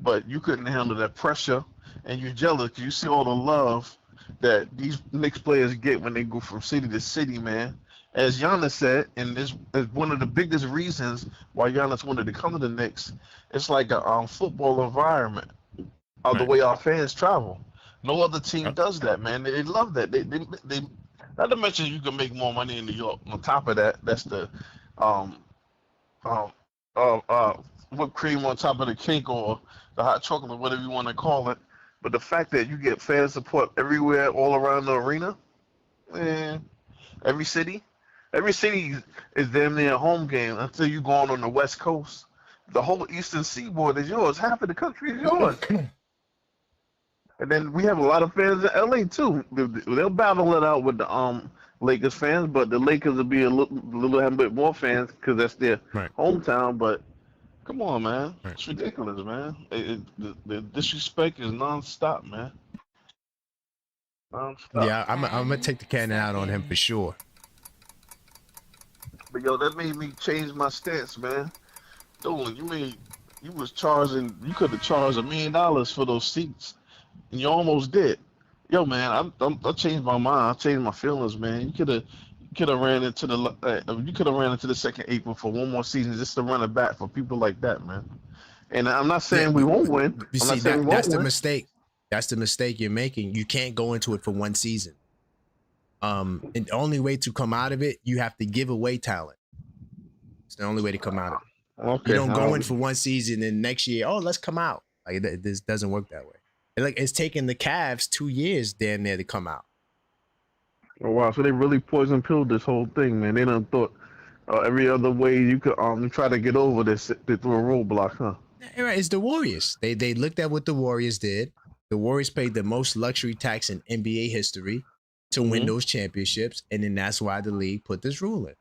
But you couldn't handle that pressure, and you're jealous because you see all the love that these Knicks players get when they go from city to city, man. As Giannis said, and this is one of the biggest reasons why Giannis wanted to come to the Knicks. It's like a football environment of the Right. way our fans travel. No other team Yep. does that, man. They love that. They not to mention you can make more money in New York. On top of that, that's the um um whipped cream on top of the cake or the hot chocolate, whatever you want to call it. But the fact that you get fan support everywhere, all around the arena, man, every city, every city is damn near a home game until you go on the West Coast. The whole Eastern Seaboard is yours. Half of the country is yours. And then we have a lot of fans in LA too. They'll battle it out with the Lakers fans, but the Lakers will be a little bit more fans because that's their Right. hometown. But come on, man, Right. it's ridiculous, man. The disrespect is nonstop, man. Nonstop. Yeah, I'm gonna take the cannon out on him for sure. But yo, that made me change my stance, man. Dolan, you was charging. You could have charged $1 million for those seats, and you almost did. Yo, man, I changed my mind. I changed my feelings, man. You could have ran into the second April for one more season just to run it back for people like that, man. And I'm not Yeah, saying we won't win. you I'm see not saying we that's won't the win. mistake. That's the mistake you're making. You can't go into it for one season. And the only way to come out of it, you have to give away talent. It's the only way to come out of it. Okay. You don't go in for one season and next year, oh, let's come out. Like this doesn't work that way. Like it's taken the Cavs 2 years damn near to come out. Oh wow, so they really poison pilled this whole thing, man. They done thought every other way you could try to get over this, they threw a roadblock, huh? Yeah, right, it's the Warriors. They looked at what the Warriors did. The Warriors paid the most luxury tax in NBA history to win those championships, and then that's why the league put this rule in.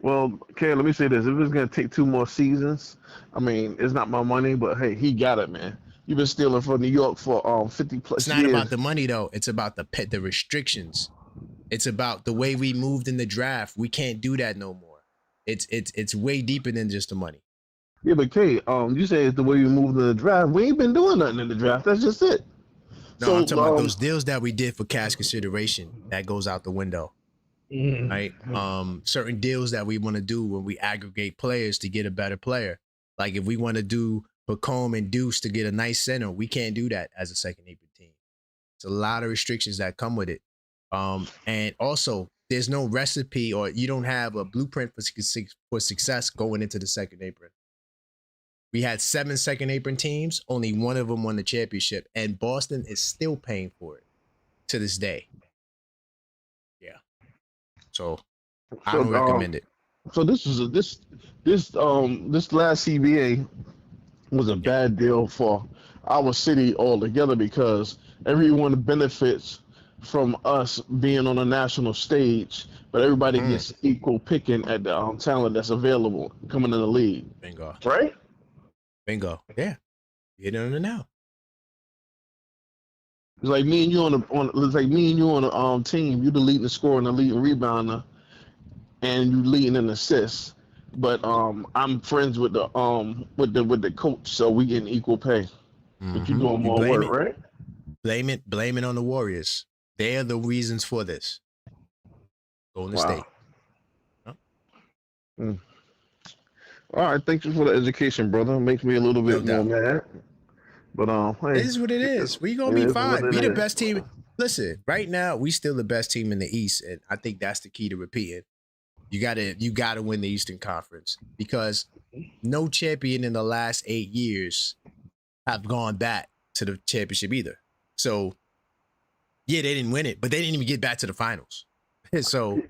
Well, okay, let me say this: if it's gonna take 2 more seasons, I mean, it's not my money, but hey, he got it, man. You've been stealing from New York for 50 plus It's not years. about the money though. It's about the restrictions. It's about the way we moved in the draft. We can't do that no more. It's way deeper than just the money. Yeah, but Kay, you say it's the way we moved in the draft. We ain't been doing nothing in the draft. That's just it. No, So I'm talking about those deals that we did for cash consideration. That goes out the window. Right? Certain deals that we want to do when we aggregate players to get a better player. Like if we want to do Pacome and Deuce to get a nice center, we can't do that as a second April team. It's a lot of restrictions that come with it. And also there's no recipe or you don't have a blueprint for success going into the second apron. We had 7 second apron teams. Only one of them won the championship, and Boston is still paying for it to this day. Yeah. So I don't recommend it. So this last CBA was a bad deal for our city altogether because everyone benefits from us being on a national stage, but everybody gets equal picking at the talent that's available coming in the league. Bingo. Right? Bingo. Yeah. You hit it on it now. It's like me and you on a team. You the leading scorer and the leading rebounder, and you leading in assists. But I'm friends with the coach, so we getting equal pay. But you doing more work, right? Blame it on the Warriors. They are the reasons for this. Golden State. Huh? All right, thank you for the education, brother. It makes me a little bit more mad. But hey, it is what it is. We gonna be fine. We the best team. Listen, right now we still the best team in the East, and I think that's the key to repeating. You gotta win the Eastern Conference because no champion in the last 8 years have gone back to the championship either. So yeah, they didn't win it, but they didn't even get back to the finals. So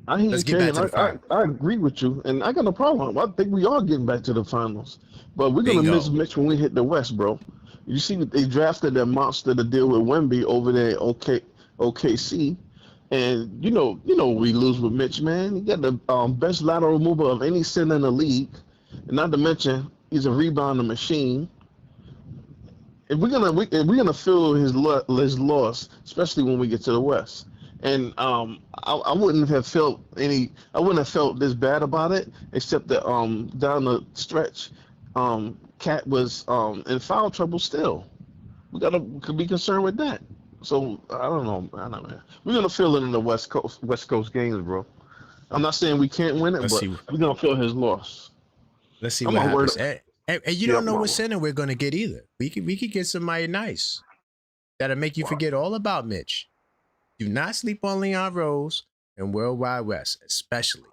I hear Let's you, get Kay, back and to the final. I agree with you, and I got no problem. I think we are getting back to the finals, but we're gonna miss Bingo. Mitch when we hit the West, bro. You see, they drafted that monster to deal with Wemby over there, at OKC, and we lose with Mitch, man. He got the best lateral mover of any center in the league, and not to mention he's a rebounding machine. If we're gonna feel his loss, especially when we get to the West. And I wouldn't have felt this bad about it, except that down the stretch, Cat was in foul trouble still. Could be concerned with that. So I don't know, man. We're gonna feel it in the West Coast games, bro. I'm not saying we can't win it, Let's but see. we're gonna feel his loss. Let's see I'm what not worried. happens. And you Yeah, don't know what center we're gonna get either. We could get somebody nice that'll make you forget all about Mitch. Do not sleep on Leon Rose and World Wide West, especially.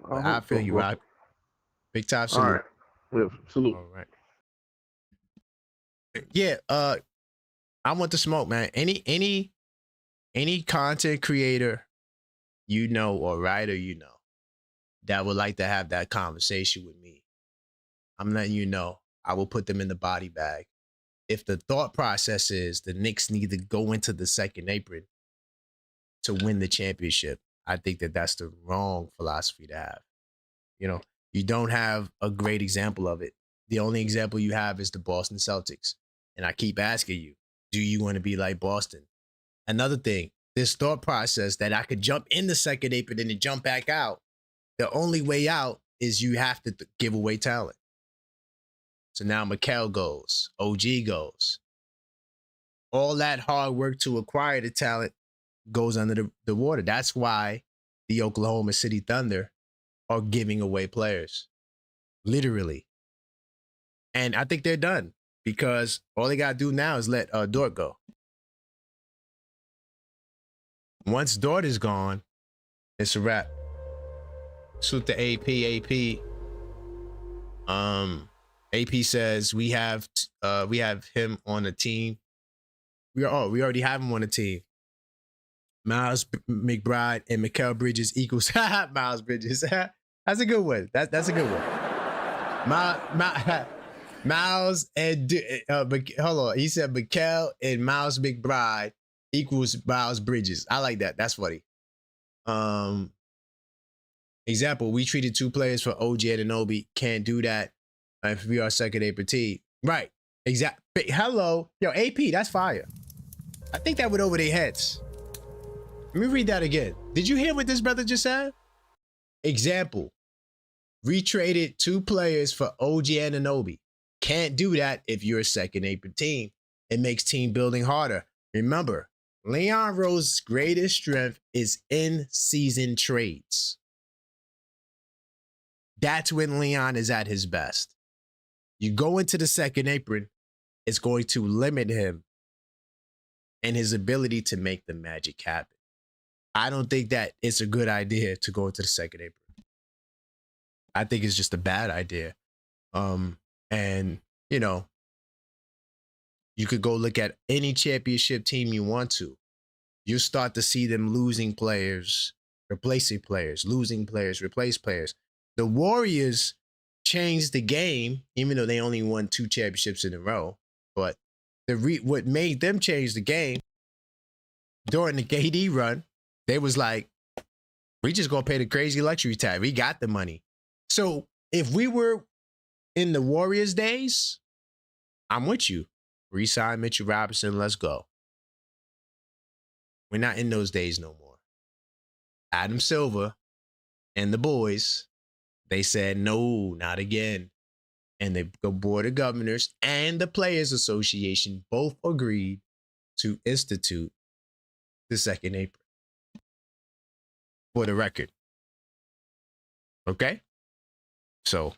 But I feel you, Rob. Big time salute. All right. Yeah, salute. All right. Yeah, I want the smoke, man. Any content creator or writer that would like to have that conversation with me, I'm letting you know I will put them in the body bag. If the thought process is the Knicks need to go into the second apron to win the championship, I think that that's the wrong philosophy to have. You don't have a great example of it. The only example you have is the Boston Celtics. And I keep asking you, do you want to be like Boston? Another thing, this thought process that I could jump in the second apron and then jump back out, the only way out is you have to give away talent. So now Mikal goes, OG goes. All that hard work to acquire the talent goes under the water. That's why the Oklahoma City Thunder are giving away players. Literally. And I think they're done because all they got to do now is let Dort go. Once Dort is gone, it's a wrap. Salute to AP. AP says we have him on the team. We already have him on the team. Miles McBride and Mikal Bridges equals Miles Bridges. That's a good one. That's a good one. Miles and hold on. He said Mikal and Miles McBride equals Miles Bridges. I like that. That's funny. Example: we treated 2 players for OG Anunoby. Can't do that if we are second apron team. Right. Exactly. Hello, yo AP. That's fire. I think that went over their heads. Let me read that again. Did you hear what this brother just said? Example: we traded 2 players for OG Anunoby. Can't do that if you're a second apron team. It makes team building harder. Remember, Leon Rose's greatest strength is in-season trades. That's when Leon is at his best. You go into the second apron, it's going to limit him and his ability to make the magic happen. I don't think that it's a good idea to go into the second apron. I think it's just a bad idea. And you could go look at any championship team you want to. You'll start to see them losing players, replacing players, losing players, replace players. The Warriors changed the game, even though they only won 2 championships in a row. But what made them change the game during the KD run, they was like, we just gonna pay the crazy luxury tag. We got the money. So if we were in the Warriors days, I'm with you. Resign Mitchell Robinson. Let's go. We're not in those days no more. Adam Silver and the boys, they said, no, not again. And the Board of Governors and the Players Association both agreed to institute the second apron. For the record. Okay? So,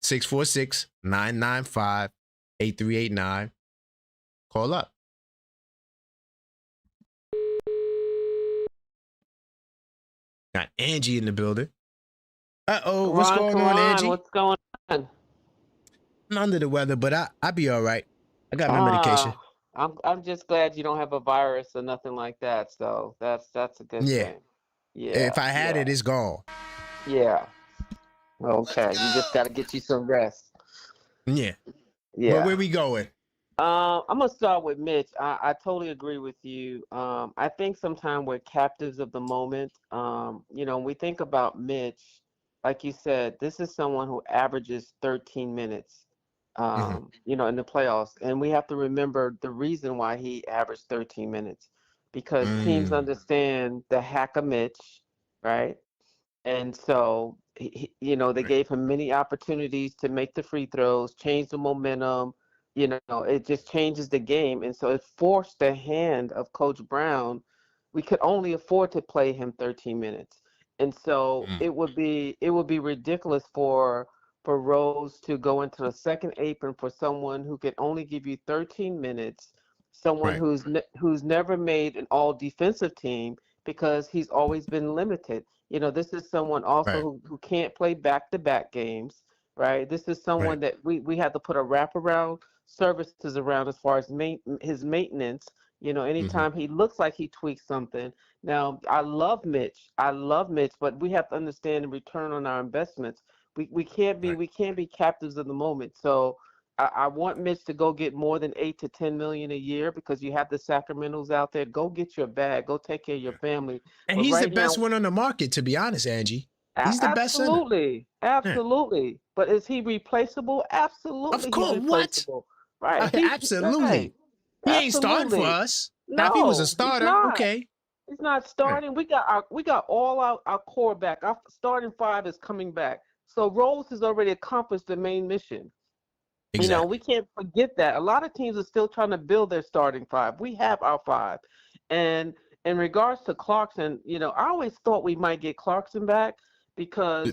646-995-8389. Call up. Got Angie in the building. Uh-oh, what's going on, Angie? What's going on? I'm under the weather, but I'll be all right. I got my medication. I'm just glad you don't have a virus or nothing like that. So that's a good thing. If I had it, it's gone. Yeah. Okay. You just got to get you some rest. Yeah. Yeah. But where we going? I'm gonna start with Mitch. I totally agree with you. I think sometimes we're captives of the moment. When we think about Mitch, like you said, this is someone who averages 13 minutes, in the playoffs. And we have to remember the reason why he averaged 13 minutes, because teams understand the hack of Mitch, right? And so, they gave him many opportunities to make the free throws, change the momentum. It just changes the game. And so it forced the hand of Coach Brown. We could only afford to play him 13 minutes. And so it would be ridiculous for Rose to go into the second apron for someone who can only give you 13 minutes, someone who's never made an all defensive team because he's always been limited. This is someone also who can't play back-to-back games, right? This is someone that we have to put a wraparound services around as far as his maintenance. Anytime he looks like he tweaks something. Now, I love Mitch, but we have to understand the return on our investments. We can't be captives of the moment. So I want Mitch to go get more than $8 to $10 million a year, because you have the Sacramentos out there. Go get your bag. Go take care of your family. And but he's the best one on the market, to be honest, Angie. He's the best center. Absolutely. Yeah. But is he replaceable? Absolutely. Of course. He's replaceable. What? Right. Absolutely. He ain't starting for us. No, now, if he was a starter, okay. He's not starting. Yeah. We got all our core back. Our starting five is coming back. So Rose has already accomplished the main mission. Exactly. We can't forget that. A lot of teams are still trying to build their starting five. We have our five. And in regards to Clarkson, I always thought we might get Clarkson back because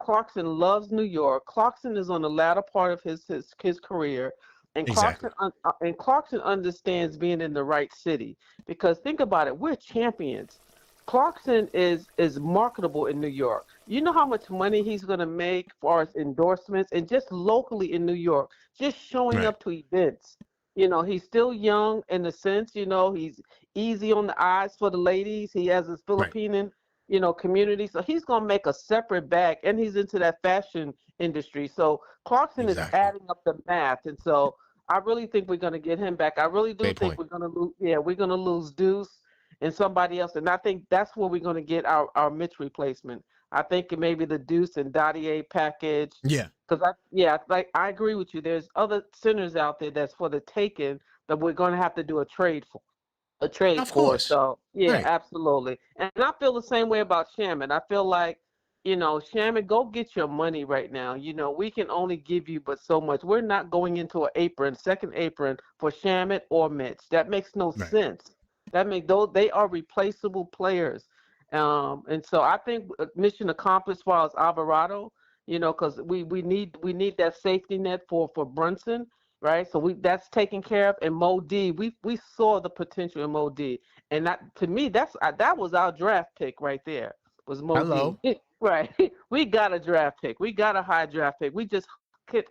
Clarkson loves New York. Clarkson is on the latter part of his career. And Clarkson understands being in the right city, because think about it, we're champions. Clarkson is marketable in New York. You know how much money he's going to make for his endorsements, and just locally in New York, just showing up to events. He's still young in the sense, he's easy on the eyes for the ladies. He has his Filipino, community. So he's going to make a separate bag, and he's into that fashion industry. So Clarkson is adding up the math. And so I really think we're going to get him back. I really do think we're going to lose. Yeah, we're going to lose Deuce and somebody else. And I think that's where we're going to get our Mitch replacement. I think it may be the Deuce and Dottier package. Yeah. Because I agree with you. There's other centers out there that's for the taking that we're going to have to do a trade for. Of course. So absolutely. And I feel the same way about Shamet. I feel like, Shamet, go get your money right now. We can only give you but so much. We're not going into an second apron for Shamet or Mitch. That makes no sense. They are replaceable players. And so I think mission accomplished as far as Alvarado, because we need that safety net for Brunson, right? So that's taken care of. And Mo D, we saw the potential in Mo D, and to me that was our draft pick right there. Was Mo D. Right? We got a draft pick. We got a high draft pick. We just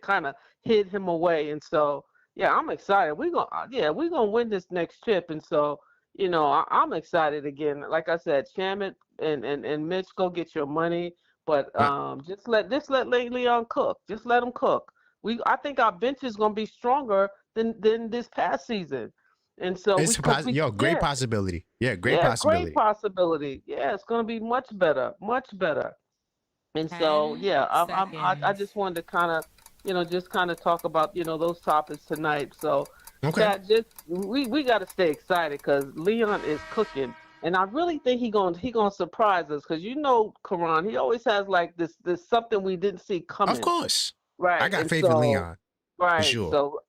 kind of hid him away, and so I'm excited. We're gonna win this next chip, and so. I'm excited again. Like I said, Shamet and Mitch, go get your money, but just let Leon cook. Just let him cook. I think our bench is gonna be stronger than this past season, and so it's great possibility. Yeah, great possibility. Great possibility. Yeah, it's gonna be much better. And so I just wanted to kind of talk about those topics tonight. So. Okay. We got to stay excited because Leon is cooking, and I really think he gonna surprise us because Karan, he always has like this something we didn't see coming. Of course, right? I got faith in Leon, right? For sure. So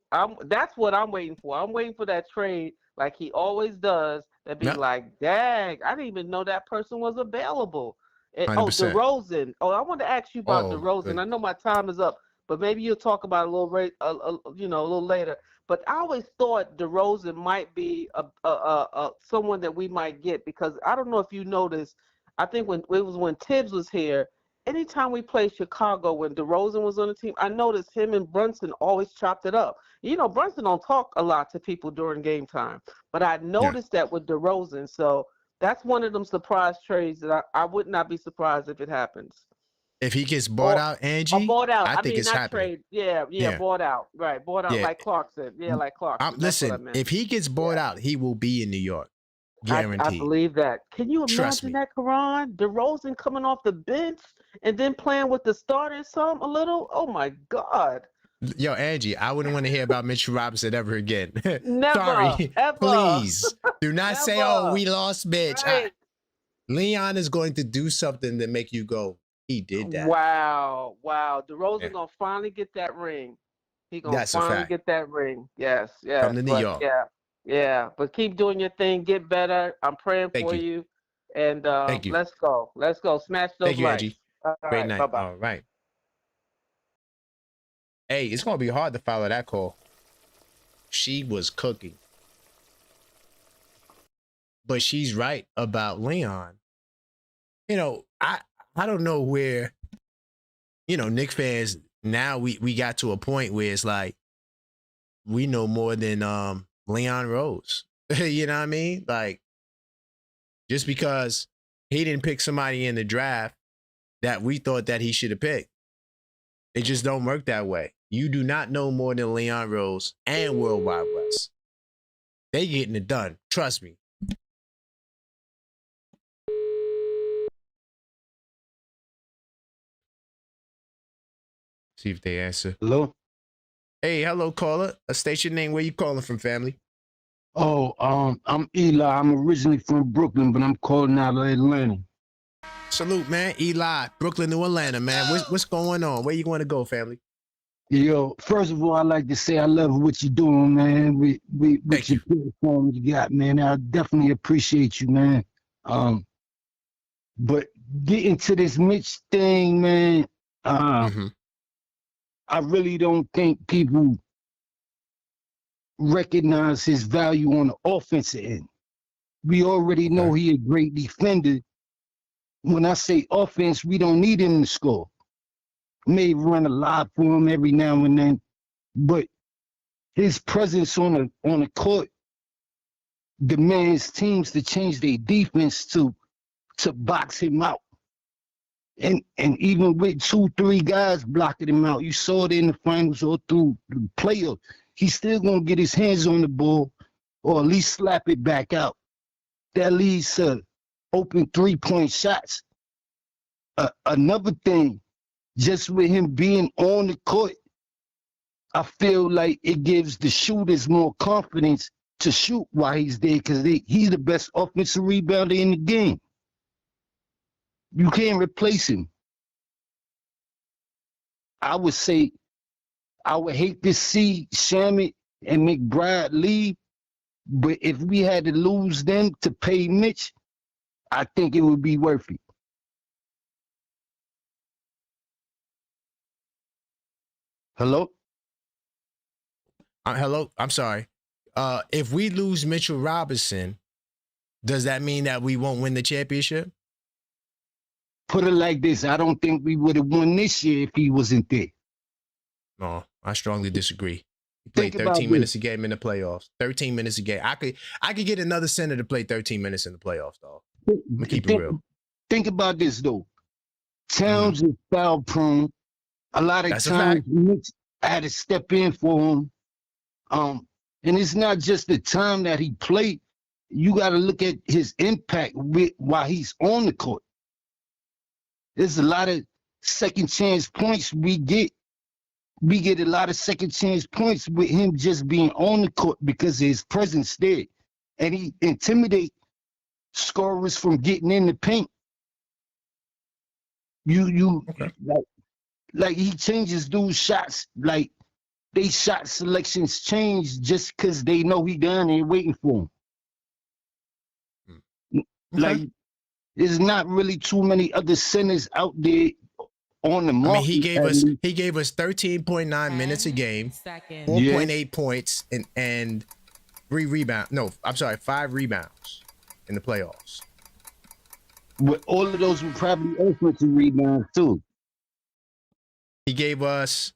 that's what I'm waiting for. I'm waiting for that trade, like he always does. That be like, dang, I didn't even know that person was available. And, DeRozan. I want to ask you about DeRozan. I know my time is up, but maybe you'll talk about it a little later. But I always thought DeRozan might be someone that we might get because I don't know if you noticed. I think when Tibbs was here, anytime we played Chicago when DeRozan was on the team, I noticed him and Brunson always chopped it up. Brunson don't talk a lot to people during game time, but I noticed that with DeRozan. So That's one of them surprise trades that I would not be surprised if it happens. If he gets bought out, Or Angie, bought out. I I think mean, it's not happening. trade. Yeah, bought out. Right, bought out Yeah. like Clarkson. Yeah, like Clarkson. That's what I Listen, meant. if he gets bought out, he will be in New York. Guaranteed. I believe that. Can you imagine that, Karan? DeRozan coming off the bench and then playing with the starters some a little? Oh, my God. Yo, Angie, I wouldn't want to hear about Mitchell Robinson ever again. Never, Sorry. ever. Please do not say, oh, we lost Mitch. Right. Leon is going to do something to make you go, he did that. Wow. DeRozan going to finally get that ring. He going to finally get that ring. Yes. Come to New York. Yeah. But keep doing your thing. Get better. I'm praying for you. And Thank you. Let's go. Smash those Thank you, lights. Angie. All Great right, night. bye-bye. All right. Hey, it's going to be hard to follow that call. She was cooking. But she's right about Leon. You know, I don't know where, you know, Knicks fans, now we got to a point where it's like, we know more than Leon Rose. You know what I mean? Like, just because he didn't pick somebody in the draft that we thought that he should have picked. It just don't work that way. You do not know more than Leon Rose and World Wide West. They getting it done. Trust me. See if they answer. Hello? Hey, hello, caller. State your name. Where you calling from, family? Oh, I'm Eli. I'm originally from Brooklyn, but I'm calling out of Atlanta. Salute, man. Eli, Brooklyn to Atlanta, man. What's going on? Where you want to go, family? Yo, first of all, I'd like to say I love what you're doing, man. With your platform you got, man. I definitely appreciate you, man. But getting to this Mitch thing, man, I really don't think people recognize his value on the offensive end. We already know he a great defender. When I say offense, we don't need him to score. May run a lot for him every now and then, but his presence on the court demands teams to change their defense to box him out. And even with 2-3 guys blocking him out, you saw it in the finals or through the playoffs, he's still gonna get his hands on the ball or at least slap it back out. That leads to open 3-point shots. Another thing, just with him being on the court, I feel like it gives the shooters more confidence to shoot while he's there because he's the best offensive rebounder in the game. You can't replace him. I would say I would hate to see Shamet and McBride leave, but if we had to lose them to pay Mitch, I think it would be worth it. Hello? Hello? I'm sorry. If we lose Mitchell Robinson, does that mean that we won't win the championship? Put it like this. I don't think we would have won this year if he wasn't there. No, I strongly disagree. He played 13 minutes a game in the playoffs. 13 minutes a game. I could get another center to play 13 minutes in the playoffs, dog. I'm gonna keep it real. Think about this though. Towns is foul prone. A lot of times Mitch had to step in for him. And it's not just the time that he played. You got to look at his impact while he's on the court. There's a lot of second chance points we get. We get a lot of second chance points with him just being on the court because of his presence there. And he intimidates scorers from getting in the paint. Like he changes dudes' shots. Like they shot selections change just because they know he done and waiting for him. Like there's not really too many other centers out there on the market. I mean, he gave us 13.9 minutes a game, 4.8 points, and 3 rebounds. No, I'm sorry, 5 rebounds in the playoffs. But all of those were probably offensive rebounds too. He gave us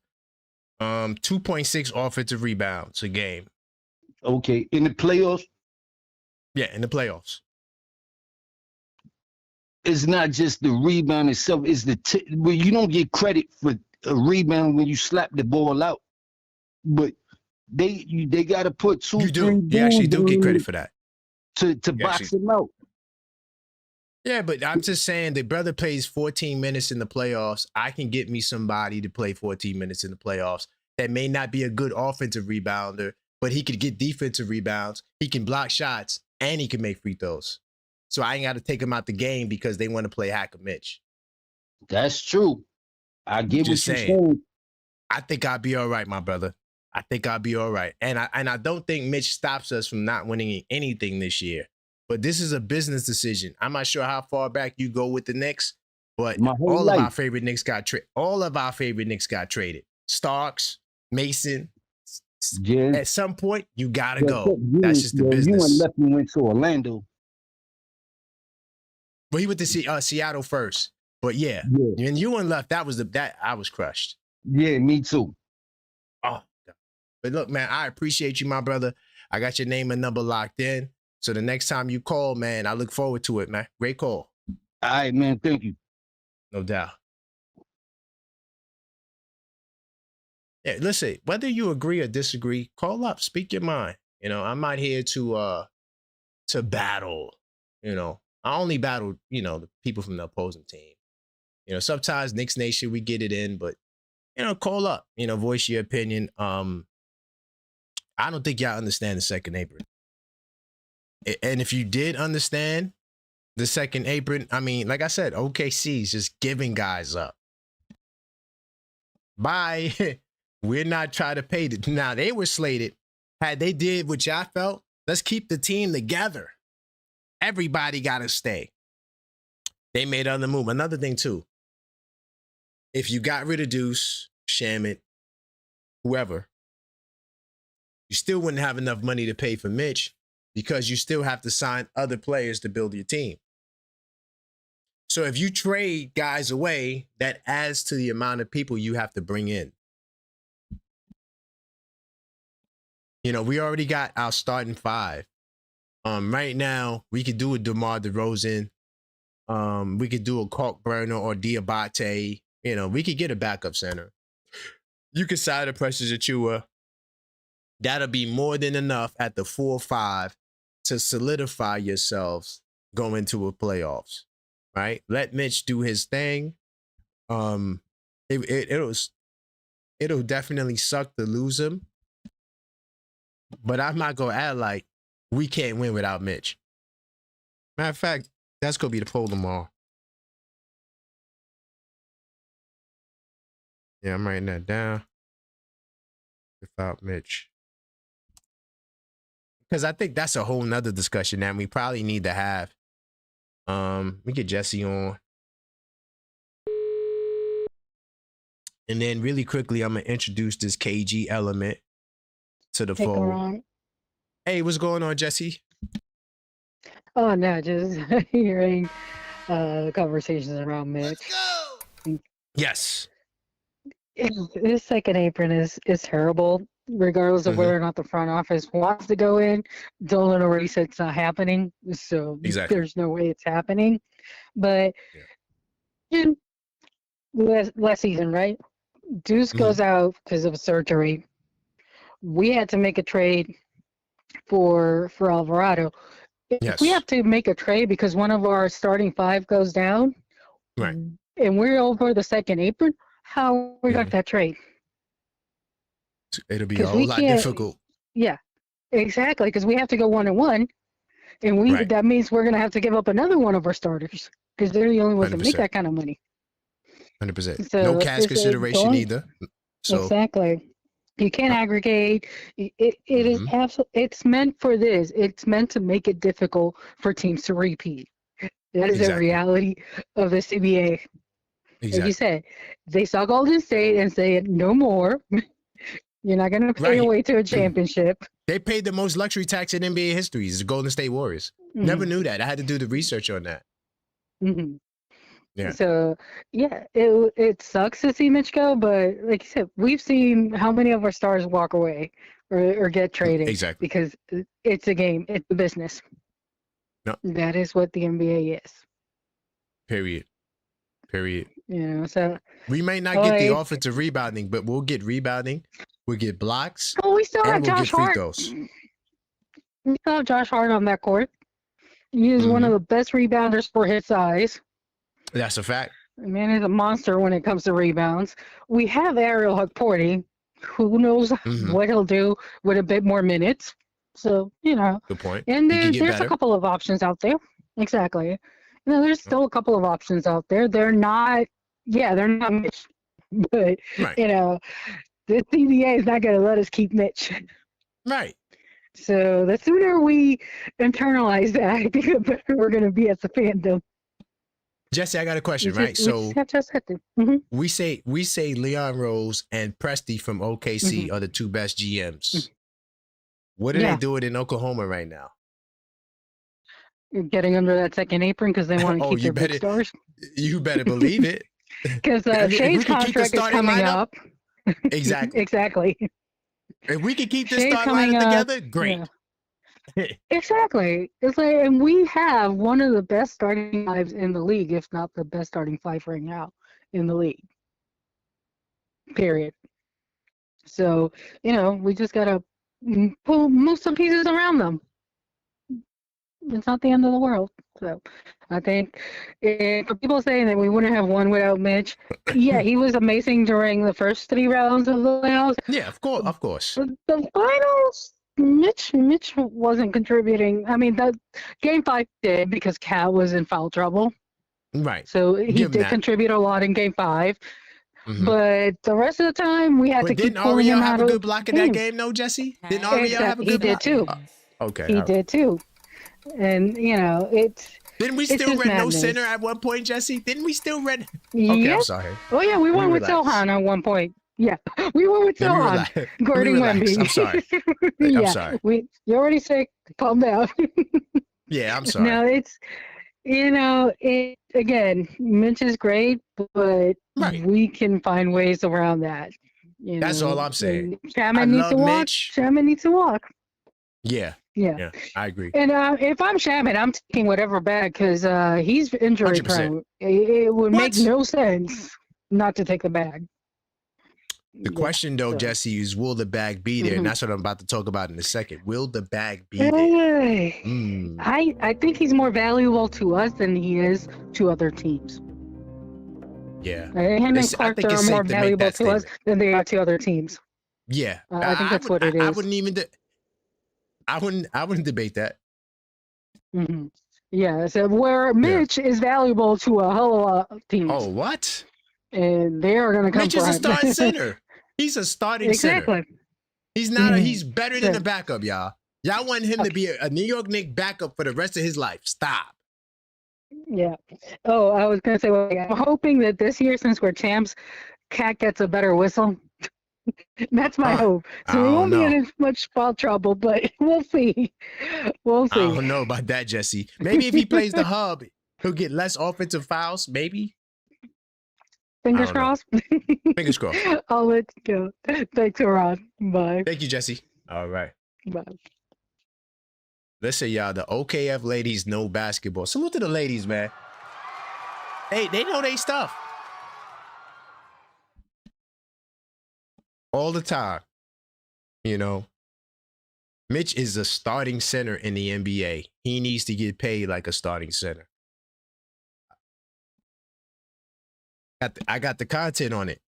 2.6 offensive rebounds a game. Okay, in the playoffs? Yeah, in the playoffs. it's not just the rebound itself. It's well, you don't get credit for a rebound when you slap the ball out, but they got to put 2, 3 You do. You dudes actually do get credit for that. to box him out. Yeah, but I'm just saying the brother plays 14 minutes in the playoffs. I can get me somebody to play 14 minutes in the playoffs that may not be a good offensive rebounder, but he could get defensive rebounds. He can block shots and he can make free throws. So I ain't got to take him out the game because they want to play Hacker Mitch. That's true. I get what you're saying. I think I'll be all right, my brother. I think I'll be all right. And I don't think Mitch stops us from not winning anything this year. But this is a business decision. I'm not sure how far back you go with the Knicks, but all of our favorite Knicks got traded. All of our favorite Knicks got traded. Starks, Mason. Yeah. At some point, you gotta go. That's just the business. You left and went to Orlando. But he went to Seattle first. But yeah, when you went left, that I was crushed. Yeah, me too. Oh, but look, man, I appreciate you, my brother. I got your name and number locked in. So the next time you call, man, I look forward to it, man. Great call. All right, man. Thank you. No doubt. Yeah, listen, whether you agree or disagree, call up, speak your mind. You know, I'm not here to battle. You know, I only battle, the people from the opposing team. You know, sometimes Knicks Nation, we get it in, but, call up, voice your opinion. I don't think y'all understand the second apron. And if you did understand the second apron, I mean, like I said, OKC is just giving guys up. Bye. We're not trying to pay it. Now, they were slated. Had they did what y'all felt, let's keep the team together. Everybody got to stay. They made other move. Another thing, too. If you got rid of Deuce, Shamet, whoever, you still wouldn't have enough money to pay for Mitch because you still have to sign other players to build your team. So if you trade guys away, that adds to the amount of people you have to bring in. We already got our starting 5. Right now, we could do a DeMar DeRozan. We could do a Kalkbrenner or Diabate. We could get a backup center. You could sign a Precious Achiuwa. That'll be more than enough at the 4-5 to solidify yourselves going to a playoffs, right? Let Mitch do his thing. It'll definitely suck to lose him, but I'm not gonna act like we can't win without Mitch. Matter of fact, that's gonna be the poll tomorrow. Yeah, I'm writing that down. Without Mitch. Because I think that's a whole nother discussion that we probably need to have. We get Jesse on. And then really quickly, I'm going to introduce this KG element to the fold. Hey, what's going on, Jesse? Oh, no, just hearing the conversations around Mitch. Let's go! Yes. This second apron is terrible, regardless of whether or not the front office wants to go in. Dolan already said it's not happening, so there's no way it's happening. But last season, right? Deuce goes out because of surgery. We had to make a trade for Alvarado. If we have to make a trade because one of our starting 5 goes down, right, and we're over the second apron, how we got that trade? It'll be a whole lot difficult. Yeah, exactly, because we have to go 1-1, and that means we're going to have to give up another one of our starters because they're the only ones that make that kind of money. 100%. So no cash consideration either. So. Exactly. You can't aggregate. It is absolutely. It's meant for this. It's meant to make it difficult for teams to repeat. That is the reality of the CBA. Like you said, they saw Golden State and said, no more. You're not going to pay your way to a championship. They paid the most luxury tax in NBA history. It's the Golden State Warriors. Never knew that. I had to do the research on that. Yeah. So, it sucks to see Mitch go, but like you said, we've seen how many of our stars walk away or get traded. Exactly. Because it's a game. It's a business. No. That is what the NBA is. Period. So we may not get the offensive rebounding, but we'll get rebounding. We'll get blocks. Oh, we still have we'll Josh get free Hart. throws. We still have Josh Hart on that court. He is one of the best rebounders for his size. That's a fact. Man is a monster when it comes to rebounds. We have Ariel Hukporti. Who knows what he'll do with a bit more minutes. So, Good point. And there's a couple of options out there. Exactly. There's still a couple of options out there. They're not Mitch. But, the CBA is not going to let us keep Mitch. Right. So the sooner we internalize that, I think the better we're going to be as a fandom. Jesse, I got a question, right? So we say Leon Rose and Presti from OKC are the two best GMs. What are they doing in Oklahoma right now? Getting under that second apron because they want to keep their big stars. You better believe it. Because Shea's contract is coming up. Exactly. Exactly. If we can keep this starting lineup together, great. Yeah. Exactly. It's like, and we have one of the best starting fives in the league, if not the best starting five right now in the league. Period. So, we just gotta move some pieces around them. It's not the end of the world. So, I think for people saying that we wouldn't have one without Mitch, yeah, he was amazing during the first 3 rounds of the playoffs. Yeah, of course. The finals, Mitch wasn't contributing. I mean, the game 5 did because Cat was in foul trouble. Right. So he did contribute a lot in game 5. But the rest of the time, we had to keep pulling him out of the game. Didn't Ariel have a good block in that game, no, Jesse? Didn't Ariel have a good block? He did too. Okay. He did too. And, it's... Didn't we still rent no center at one point, Jesse? Didn't we still rent? Okay, I'm sorry. Oh, yeah, we went with Sohan at one point. Yeah, we went with Sohan. Gordon Wemby. I'm sorry. I'm sorry. You're already sick. Calm down. Yeah, I'm sorry. No, it's, again, Mitch is great, but we can find ways around that. That's all I'm saying. Shamet needs to walk. Shamet needs to walk. Yeah, I agree. And if I'm Shamet, I'm taking whatever bag because he's injury prone. It would make no sense not to take the bag. The question, though, Jesse, is will the bag be there? And that's what I'm about to talk about in a second. Will the bag be there? I think he's more valuable to us than he is to other teams. Yeah. Him and Clark are more valuable to us than they are to other teams. Yeah. I think that's what it is. I wouldn't even... I wouldn't debate that. Yeah, so where Mitch is valuable to a hell of a team. Oh, what? And they are going to come Mitch is a starting center. He's a starting center. He's not. He's better than the backup, y'all. Y'all want him to be a New York Knicks backup for the rest of his life. Stop. Yeah. Oh, I was going to say, I'm hoping that this year, since we're champs, Cat gets a better whistle. That's my hope. So we won't be in as much foul trouble, but we'll see. We'll see. I don't know about that, Jesse. Maybe if he plays the hub, he'll get less offensive fouls. Maybe. Fingers crossed. Fingers crossed. I'll let you go. Thanks, Ron. Bye. Thank you, Jesse. All right. Bye. Listen, y'all, the OKF ladies know basketball. Salute to the ladies, man. They know they stuff. All the time. Mitch is a starting center in the NBA. He needs to get paid like a starting center. I got the content on it.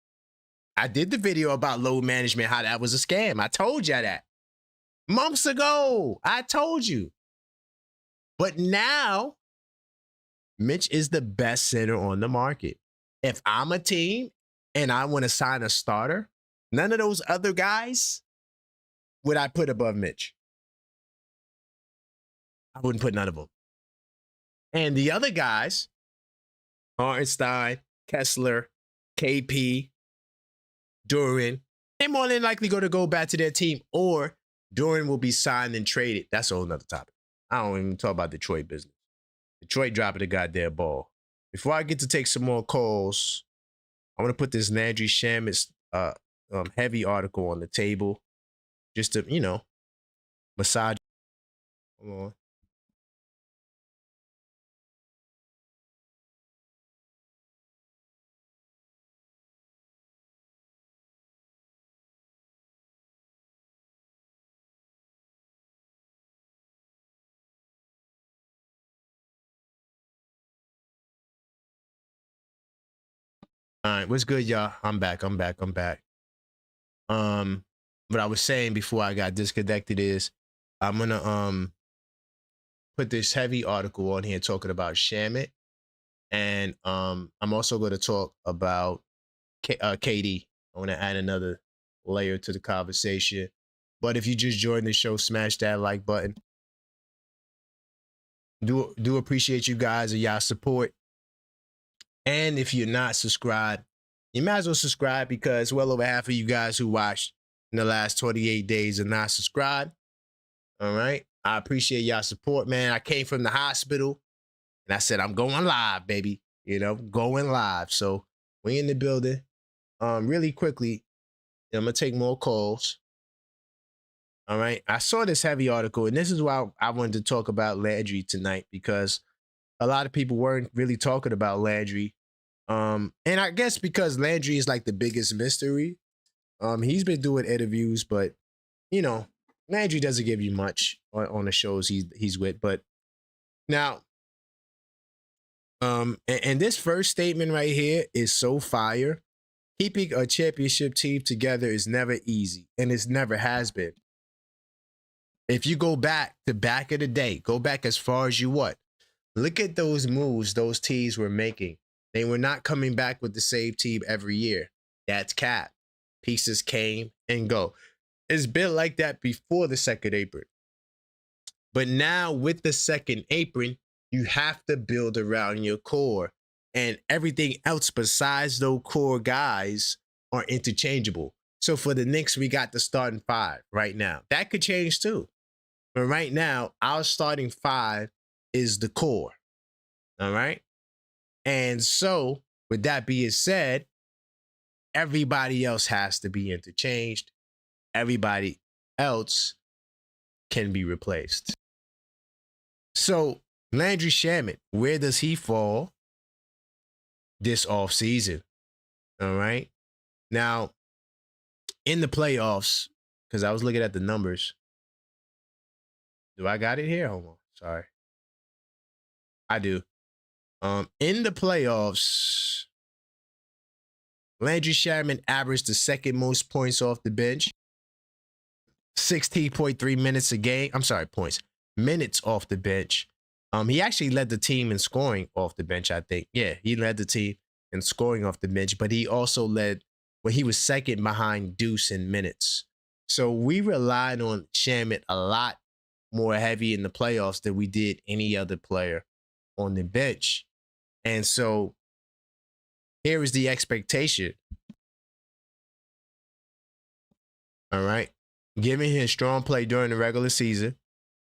I did the video about load management, how that was a scam. I told you that months ago. I told you. But now, Mitch is the best center on the market. If I'm a team and I want to sign a starter, none of those other guys would I put above Mitch. I wouldn't put none of them. And the other guys, Hartenstein, Kessler, KP, Duran, they're more than likely going to go back to their team, or Duran will be signed and traded. That's a whole nother topic. I don't even talk about Detroit business. Detroit dropping the goddamn ball. Before I get to take some more calls, I'm going to put this Landry Shamet heavy article on the table just to, massage. Hold on. All right, what's good, y'all? I'm back. What I was saying before I got disconnected is I'm gonna put this heavy article on here talking about Shamet, and I'm also going to talk about KD. I want to add another layer to the conversation. But if you just joined the show, smash that like button. Do appreciate you guys and y'all support. And if you're not subscribed, you might as well subscribe, because well over half of you guys who watched in the last 28 days are not subscribed. All right. I appreciate y'all support, man. I came from the hospital and I said, I'm going live, baby. You know, going live. So we in the building. Really quickly, I'm going to take more calls. All right. I saw this heavy article, and this is why I wanted to talk about Landry tonight, because a lot of people weren't really talking about Landry. And I guess because Landry is like the biggest mystery. He's been doing interviews, but you know, Landry doesn't give you much on the shows he's with. But now, and this first statement right here is so fire. Keeping a championship team together is never easy, and it never has been. If you go back to back of the day, go back as far as you want. Look at those moves those teams were making. They were not coming back with the same team every year. That's cap. Pieces came and go. It's been like that before the second apron. But now with the second apron, you have to build around your core. And everything else besides those core guys are interchangeable. So for the Knicks, we got the starting five right now. That could change too. But right now, our starting five is the core. All right? And so, with that being said, everybody else has to be interchanged. Everybody else can be replaced. So, Landry Shamet, where does he fall this offseason? All right? Now, in the playoffs, because I was looking at the numbers. Do I got it here? Hold on. Sorry. I do. In the playoffs, Landry Shamet averaged the second most points off the bench. 16.3 minutes a game. I'm sorry, points. Minutes off the bench. He actually led the team in scoring off the bench, I think. Yeah, he led the team in scoring off the bench, but he also led, well, he was second behind Deuce in minutes. So we relied on Shamet a lot more heavy in the playoffs than we did any other player on the bench. And so here is the expectation. All right. Given his strong play during the regular season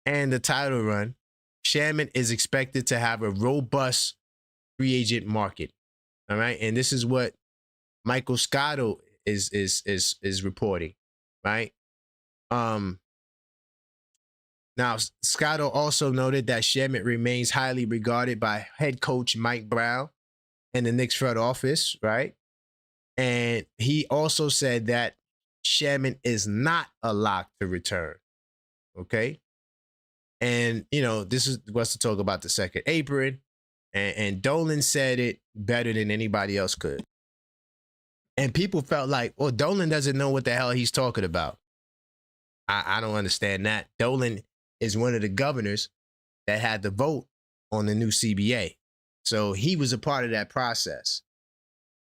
and the title run, Shamet is expected to have a robust free agent market. All right. And this is what Michael Scotto is reporting. Right. Now, Scotto also noted that Shamet remains highly regarded by head coach Mike Brown and the Knicks front office, right? And he also said that Shamet is not a lock to return, okay? And, you know, this was to talk about the second apron, and Dolan said it better than anybody else could. And people felt like, well, Dolan doesn't know what the hell he's talking about. I don't understand that. Dolan is one of the governors that had the vote on the new CBA. So he was a part of that process.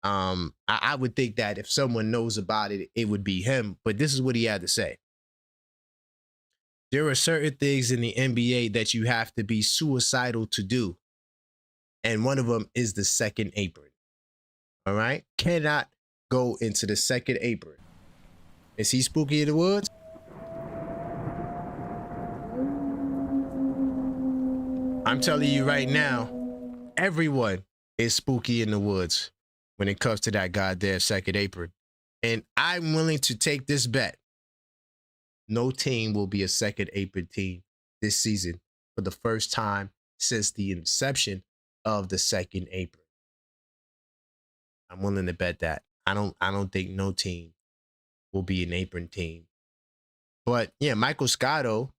I would think that if someone knows about it, it would be him. But this is what he had to say. There are certain things in the NBA that you have to be suicidal to do. And one of them is the second apron. All right? Cannot go into the second apron. Is he spooky in the woods? I'm telling you right now, everyone is spooky in the woods when it comes to that goddamn second apron. And I'm willing to take this bet. No team will be a second apron team this season for the first time since the inception of the second apron. I'm willing to bet that. I don't think no team will be an apron team. But yeah, Michael Scotto,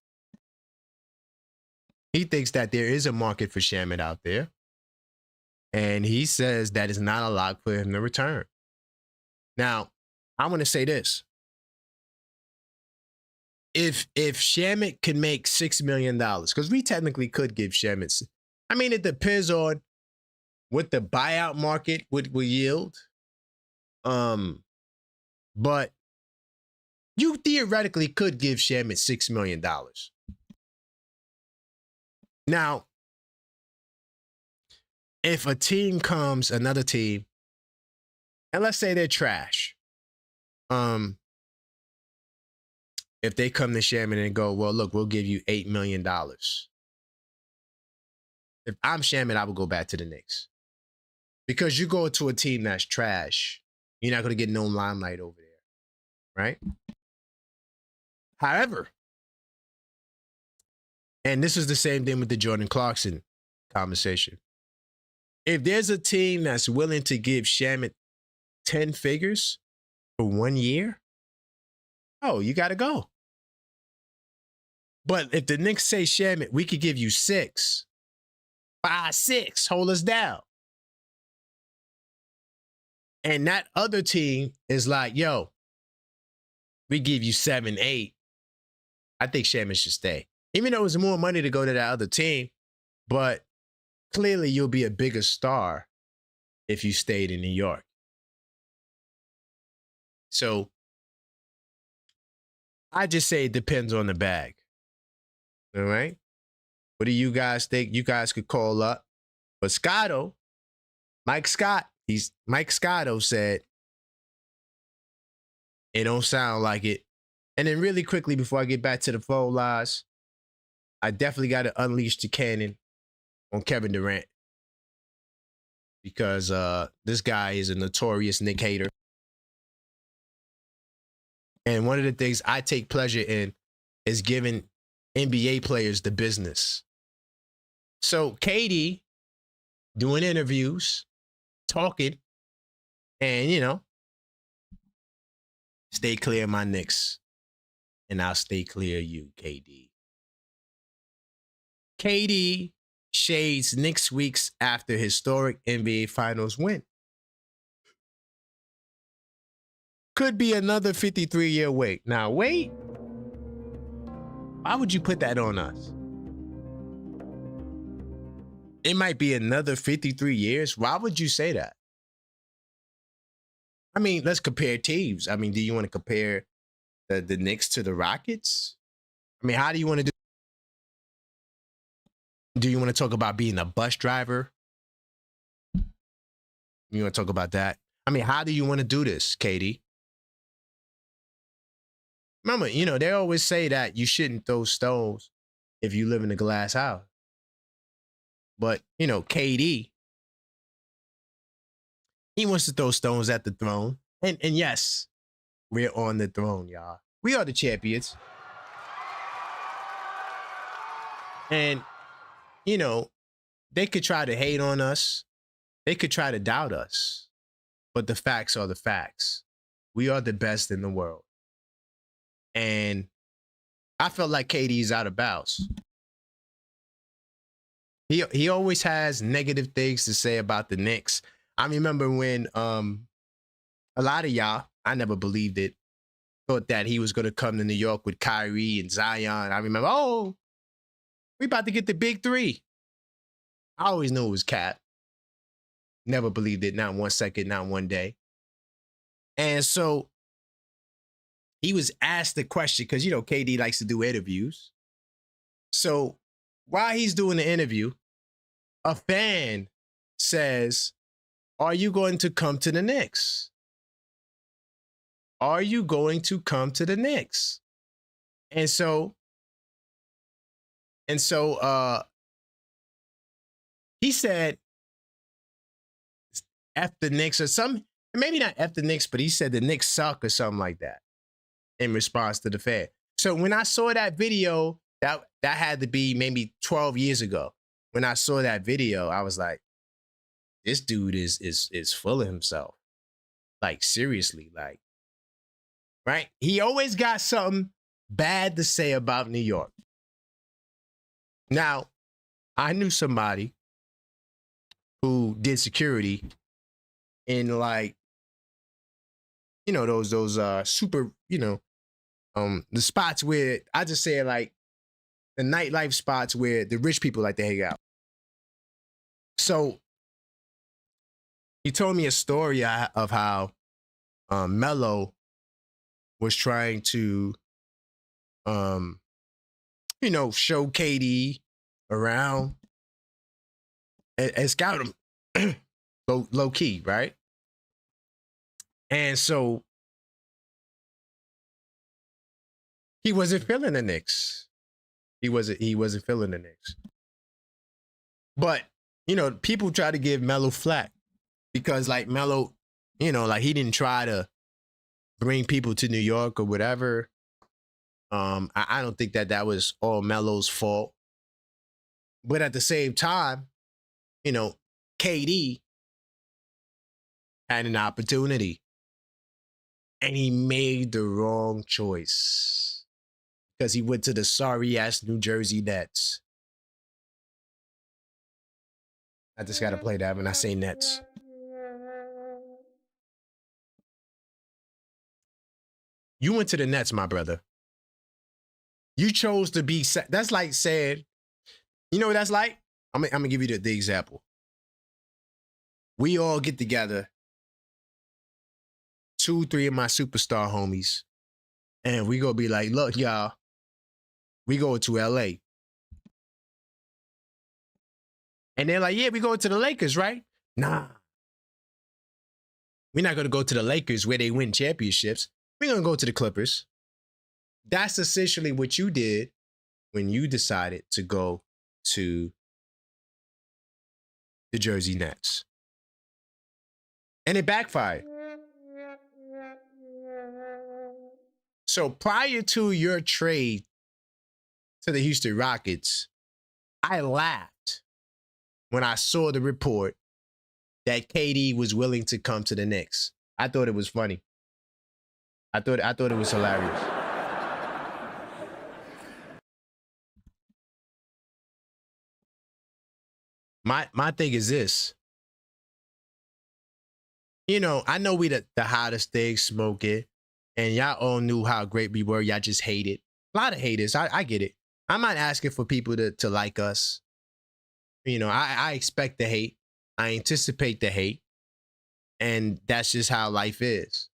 he thinks that there is a market for Shamet out there. And he says that is not a lock for him to return. Now, I want to say this. If Shamet can make $6 million, because we technically could give Shamet, I mean, it depends on what the buyout market would yield. But you theoretically could give Shamet $6 million. Now, if another team, and let's say they're trash, if they come to Shamet and go, well, look, we'll give you $8 million. If I'm Shamet, I would go back to the Knicks. Because you go to a team that's trash, you're not going to get no limelight over there, right? However, and this is the same thing with the Jordan Clarkson conversation. If there's a team that's willing to give Shamet 10 figures for 1 year, oh, you got to go. But if the Knicks say, Shamet, we could give you 6, 5, 6, hold us down. And that other team is like, yo, we give you 7, 8. I think Shamet should stay. Even though it's more money to go to that other team, but clearly you'll be a bigger star if you stayed in New York. So I just say it depends on the bag. All right? What do you guys think? You guys could call up. But Mike Scotto said, it don't sound like it. And then really quickly before I get back to the phone lines, I definitely got to unleash the cannon on Kevin Durant. Because this guy is a notorious Knick hater. And one of the things I take pleasure in is giving NBA players the business. So KD doing interviews, talking, and, you know, stay clear of my Knicks, and I'll stay clear of you, KD. KD shades Knicks weeks after historic NBA Finals win. Could be another 53-year wait. Now, wait. Why would you put that on us? It might be another 53 years. Why would you say that? I mean, let's compare teams. I mean, do you want to compare the Knicks to the Rockets? I mean, how do you want to do? Do you want to talk about being a bus driver? You want to talk about that? I mean, how do you want to do this, Katie? Remember, you know, they always say that you shouldn't throw stones if you live in a glass house. But, you know, KD, he wants to throw stones at the throne. And yes, we're on the throne, y'all. We are the champions. And, you know, they could try to hate on us. They could try to doubt us. But the facts are the facts. We are the best in the world. And I felt like KD's out of bounds. He always has negative things to say about the Knicks. I remember when a lot of y'all, I never believed it, thought that he was going to come to New York with Kyrie and Zion. I remember, oh, we about to get the big three. I always knew it was cap. Never believed it, not 1 second, not one day. And so he was asked the question, because, you know, KD likes to do interviews. So while he's doing the interview, a fan says, are you going to come to the Knicks? Are you going to come to the Knicks? And so he said, F the Knicks or something. Maybe not F the Knicks, but he said the Knicks suck or something like that in response to the fan. So when I saw that video, that had to be maybe 12 years ago. When I saw that video, I was like, this dude is full of himself. Like, seriously, like, right? He always got something bad to say about New York. Now, I knew somebody who did security in like, those super, the spots where I just say like the nightlife spots where the rich people like to hang out. So he told me a story of how Melo was trying to, show KD around and scout him low key, right? And so he wasn't feeling the Knicks. He wasn't feeling the Knicks. But, people try to give Melo flack because like Melo, like he didn't try to bring people to New York or whatever. I don't think that was all Melo's fault. But at the same time, KD had an opportunity and he made the wrong choice because he went to the sorry-ass New Jersey Nets. I just got to play that when I say Nets. You went to the Nets, my brother. You chose to be, that's like saying, you know what that's like? I'm going to give you the example. We all get together, 2-3 of my superstar homies, and we gonna be like, look, y'all, we going to LA. And they're like, yeah, we going to the Lakers, right? Nah. We're not going to go to the Lakers where they win championships. We're going to go to the Clippers. That's essentially what you did when you decided to go to the Jersey Nets. And it backfired. So prior to your trade to the Houston Rockets, I laughed when I saw the report that KD was willing to come to the Knicks. I thought it was funny. I thought it was hilarious. My thing is this. I know we the hottest thing smoking, and y'all all knew how great we were. Y'all just hated. A lot of haters. I get it. I'm not asking for people to like us. I expect the hate. I anticipate the hate. And that's just how life is.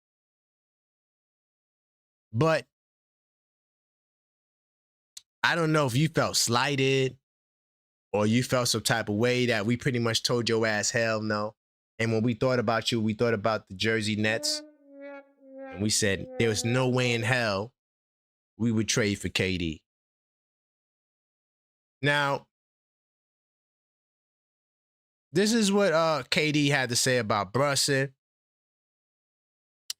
But I don't know if you felt slighted or you felt some type of way that we pretty much told your ass hell no. And when we thought about you, we thought about the Jersey Nets. And we said there was no way in hell we would trade for KD. Now, this is what KD had to say about Brunson.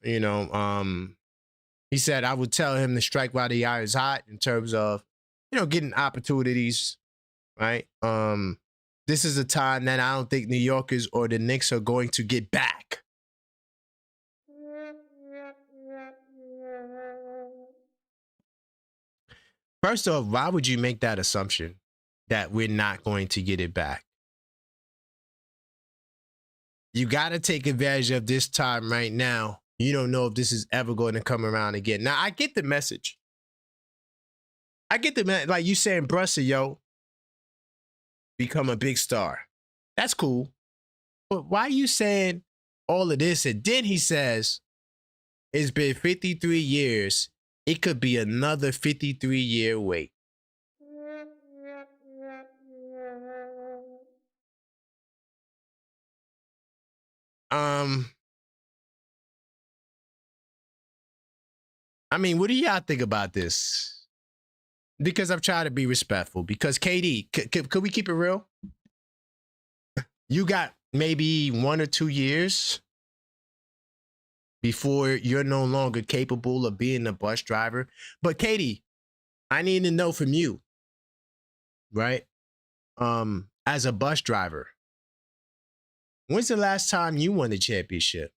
He said, I would tell him to strike while the iron's hot in terms of, getting opportunities, right? This is a time that I don't think New Yorkers or the Knicks are going to get back. First off, why would you make that assumption that we're not going to get it back? You got to take advantage of this time right now. You don't know if this is ever going to come around again. Now, I get the message. I get the message. Like you saying, Brunson, yo, become a big star. That's cool. But why are you saying all of this? And then he says, it's been 53 years. It could be another 53-year wait. I mean, what do y'all think about this? Because I'm trying to be respectful. Because KD, could we keep it real? You got maybe 1 or 2 years before you're no longer capable of being a bus driver. But KD, I need to know from you, right? As a bus driver, when's the last time you won a championship?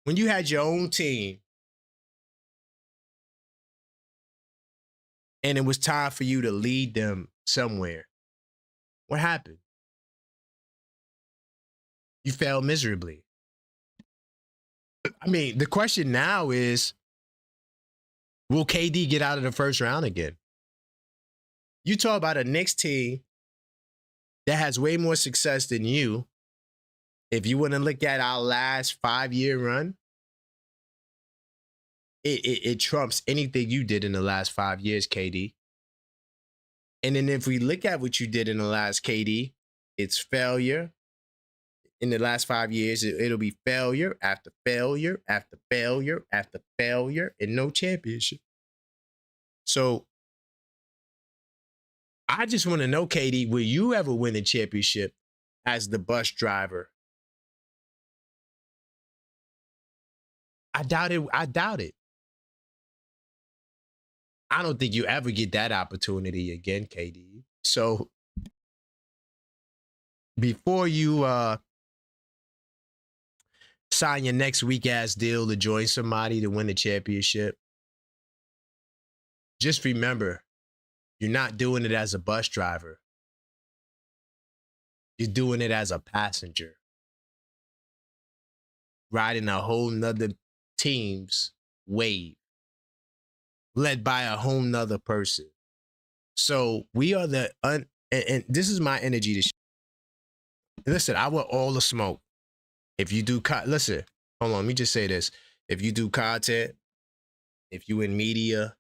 When you had your own team and it was time for you to lead them somewhere. What happened? You failed miserably. I mean, the question now is, will KD get out of the first round again? You talk about a Knicks team that has way more success than you. If you want to look at our last 5-year run, it trumps anything you did in the last 5 years, KD. And then if we look at what you did in the last KD, it's failure. In the last 5 years, it'll be failure after failure after failure after failure and no championship. So I just want to know, KD, will you ever win a championship as the bus driver? I doubt it. I doubt it. I don't think you ever get that opportunity again, KD. So before you sign your next weak ass deal to join somebody to win the championship, just remember, you're not doing it as a bus driver. You're doing it as a passenger, riding a whole nother team's wave, led by a whole nother person. So we are and this is my energy to listen, I want all the smoke. If you do, listen, hold on, let me just say this. If you do content, if you in media,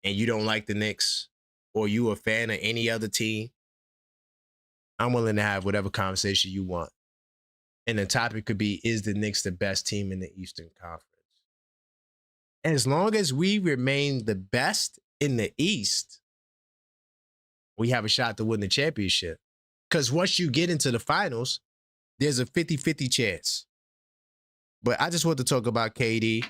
and you don't like the Knicks, or you a fan of any other team, I'm willing to have whatever conversation you want. And the topic could be, is the Knicks the best team in the Eastern Conference? And as long as we remain the best in the East, we have a shot to win the championship. Because once you get into the finals, there's a 50-50 chance. But I just want to talk about KD.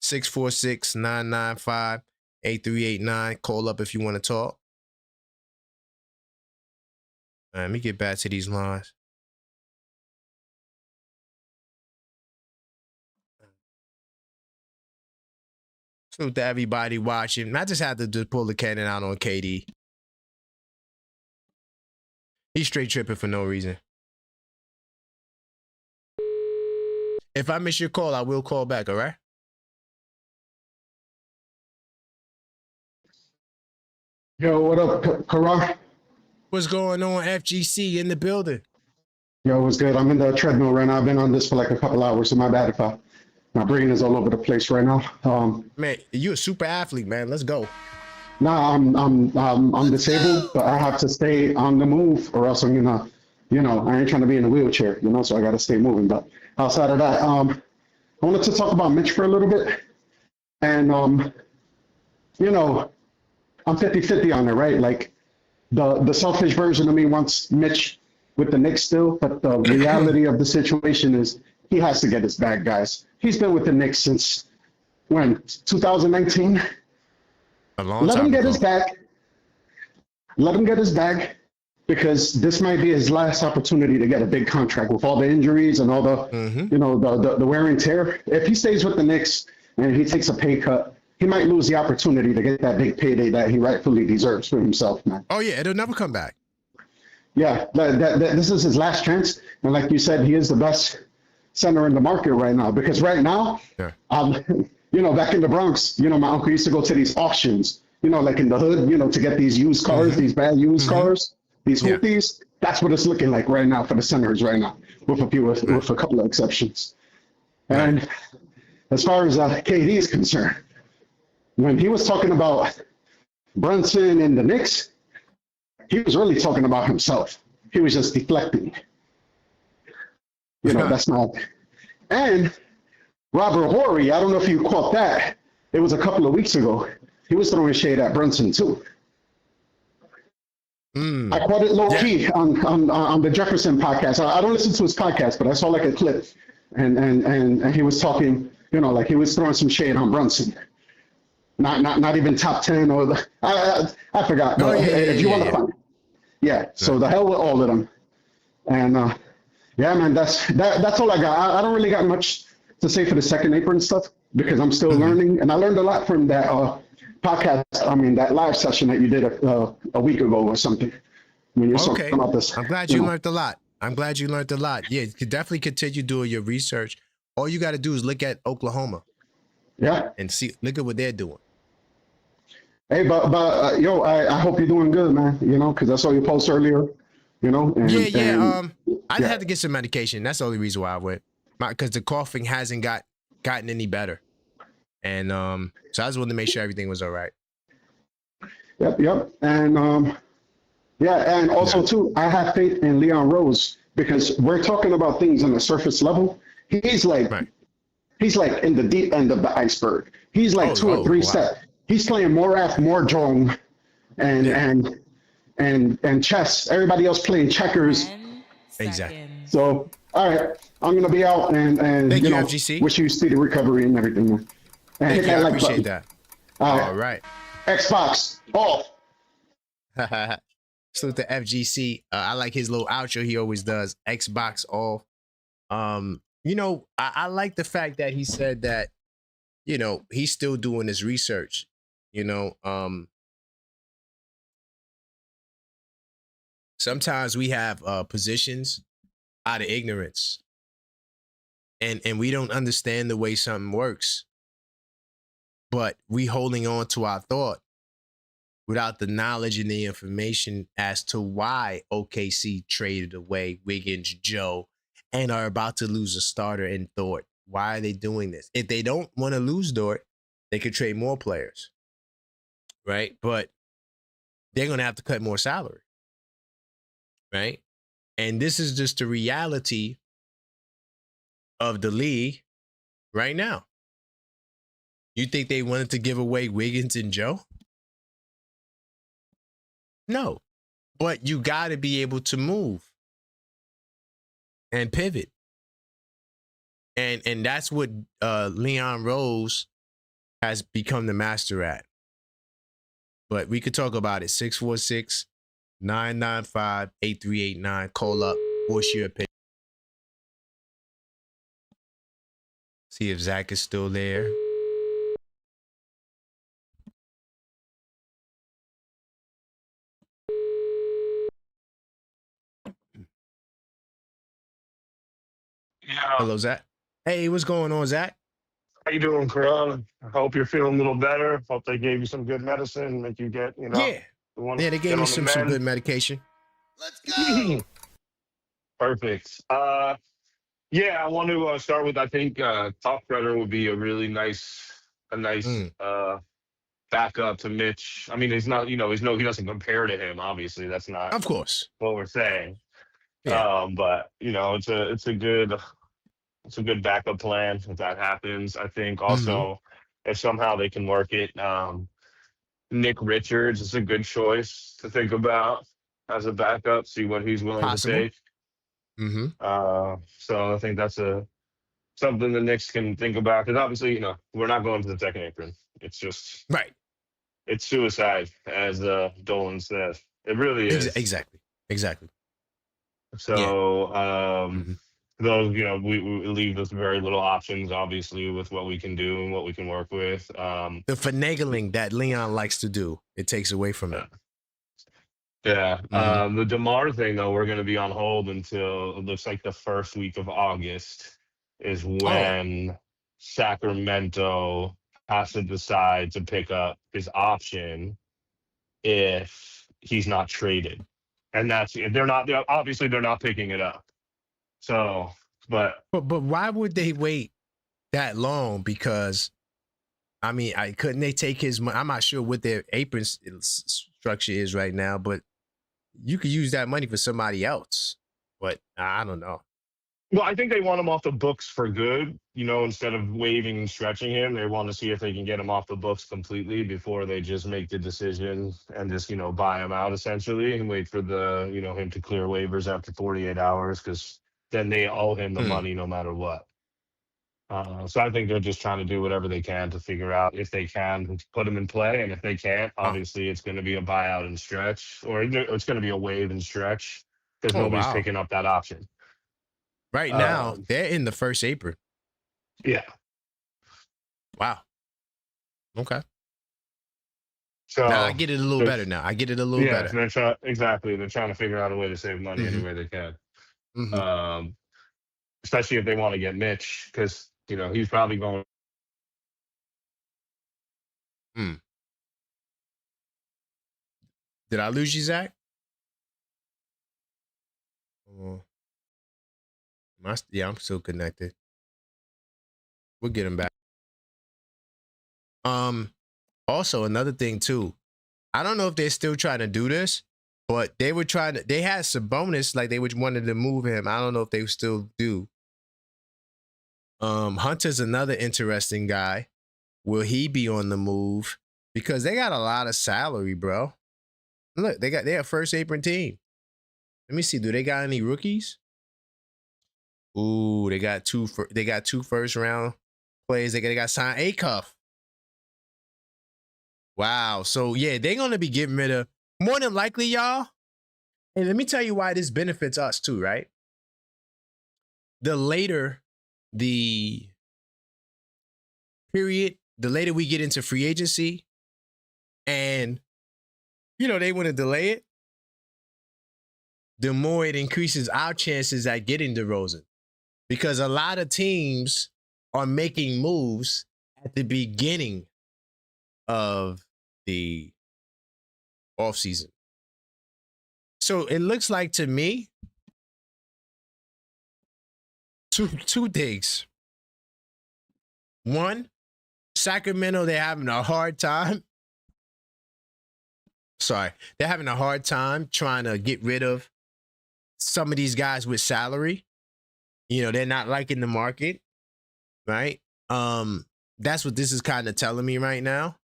646-995-8389. Call up if you want to talk. All right, let me get back to these lines. Salute to everybody watching. I just had to just pull the cannon out on KD. He's straight tripping for no reason. If I miss your call, I will call back, all right? Yo, what up, Karan? What's going on, FGC in the building? Yo, what's good? I'm in the treadmill right now. I've been on this for like a couple hours, so my bad if my brain is all over the place right now. Man, you're a super athlete, man. Let's go. Nah, I'm disabled, but I have to stay on the move, or else I'm gonna, I ain't trying to be in a wheelchair, so I gotta stay moving. But outside of that, I wanted to talk about Mitch for a little bit, and I'm 50-50 on it, right? Like the selfish version of me wants Mitch with the Knicks still, but the reality of the situation is he has to get his bag, guys. He's been with the Knicks since when? 2019. Let him get his bag. Let him get his bag, because this might be his last opportunity to get a big contract with all the injuries and all the, the wear and tear. If he stays with the Knicks and he takes a pay cut, he might lose the opportunity to get that big payday that he rightfully deserves for himself, man. Oh yeah, it'll never come back. Yeah, this is his last chance, and like you said, he is the best center in the market right now. Because right now, back in the Bronx, my uncle used to go to these auctions, like in the hood, to get these used cars, these bad used cars, these hoopties. That's what it's looking like right now for the centers right now, with a couple of exceptions. And as far as KD is concerned, when he was talking about Brunson and the Knicks, he was really talking about himself. He was just deflecting. That's not. And Robert Horry, I don't know if you caught that. It was a couple of weeks ago. He was throwing shade at Brunson too. I caught it low key on the Jefferson podcast. I don't listen to his podcast, but I saw like a clip, and he was talking, like he was throwing some shade on Brunson. Not even top 10 or the I forgot. But if you want to find it. So the hell with all of them. And man, that's all I got. I don't really got much to say for the second apron stuff, because I'm still learning, and I learned a lot from that podcast, I mean, that live session that you did a week ago or something. When you're talking about this. I'm glad you learned a lot. I'm glad you learned a lot. Yeah, you could definitely continue doing your research. All you got to do is look at Oklahoma. Yeah. And look at what they're doing. Hey, but yo, I hope you're doing good, man. You know, because I saw your post earlier. You know. And, I had to get some medication. That's the only reason why I went. Because the coughing hasn't gotten any better. And so I just wanted to make sure everything was all right. Yep. And and also too, I have faith in Leon Rose because we're talking about things on the surface level. He's like in the deep end of the iceberg. He's like two or three steps. He's playing Moraf, Morjong, and chess. Everybody else playing checkers. Exactly. So, all right, I'm gonna be out and Thank you, know, FGC. wish you speedy recovery and everything. Man. And Thank hit you. that I like appreciate button. that. All right. Xbox off. Salute to FGC. I like his little outro he always does. Xbox off. You know, I like the fact that he said that, you know, he's still doing his research. You know, sometimes we have positions out of ignorance. And we don't understand the way something works. But we holding on to our thought without the knowledge and the information as to why OKC traded away Wiggins, Joe, and are about to lose a starter in Dort. Why are they doing this? If they don't want to lose Dort, they could trade more players, right? But they're going to have to cut more salary, right? And this is just the reality of the league right now. You think they wanted to give away Wiggins and Joe? No, but you got to be able to move and pivot. And that's what Leon Rose has become the master at. But we could talk about it. 646-995-8389. Call up. Voice your opinion. See if Zach is still there. Yeah. Hello, Zach. Hey, what's going on, Zach? How you doing, Karan? I hope you're feeling a little better. Hope they gave you some good medicine, make you get, you know. Yeah, they gave me some good medication. Let's go. Perfect. Yeah, I want to start with, I think Top Shredder would be a really nice backup to Mitch. I mean, he's not, you know, he doesn't compare to him. Obviously, that's not, of course, what we're saying. Yeah. But you know, it's a good backup plan if that happens. I think also if somehow they can work it, Nick Richards is a good choice to think about as a backup. See what he's willing to take. So I think that's something the Knicks can think about because obviously, you know, we're not going to the second apron. It's just it's suicide, as Dolan says. It really is. Exactly. So those, you know, we leave us very little options, obviously, with what we can do and what we can work with. The finagling that Leon likes to do, it takes away from it. Yeah. The DeMar thing, though, we're going to be on hold until it looks like the first week of August is when Sacramento has to decide to pick up his option if he's not traded. And they're not picking it up. So, but why would they wait that long? Because I mean, couldn't they take his money? I'm not sure what their apron structure is right now, but you could use that money for somebody else. But I don't know. Well, I think they want him off the books for good. You know, instead of waiving and stretching him, they want to see if they can get him off the books completely before they just make the decision and just, you know, buy him out essentially and wait for him to clear waivers after 48 hours because then they owe him the money no matter what. So I think they're just trying to do whatever they can to figure out if they can put him in play. And if they can't, obviously it's going to be a buyout and stretch, or it's going to be a waive and stretch because nobody's picking up that option. Right now, they're in the first apron. Yeah. Wow. Okay. So now I get it a little better now. I get it a little better. They're they're trying to figure out a way to save money any way they can. Especially if they want to get Mitch, because he's probably going. Did I lose you, Zach? Yeah, I'm still connected. We'll get him back. Also, another thing too, I don't know if they're still trying to do this, but they were trying to. They had some bonus, like they wanted to move him. I don't know if they still do. Hunter's another interesting guy. Will he be on the move? Because they got a lot of salary, bro. Look, they're a first apron team. Let me see. Do they got any rookies? Ooh, they got two first round players. They got signed A-Cuff. Wow. So yeah, they're gonna be getting rid of more than likely, y'all. And let me tell you why this benefits us too, right? The later the period, the later we get into free agency, and they want to delay it, the more it increases our chances at getting DeRozan. Because a lot of teams are making moves at the beginning of the offseason. So it looks like to me, two things. One, Sacramento, they're having a hard time. They're having a hard time trying to get rid of some of these guys with salary. They're not liking the market, right? That's what this is kind of telling me right now.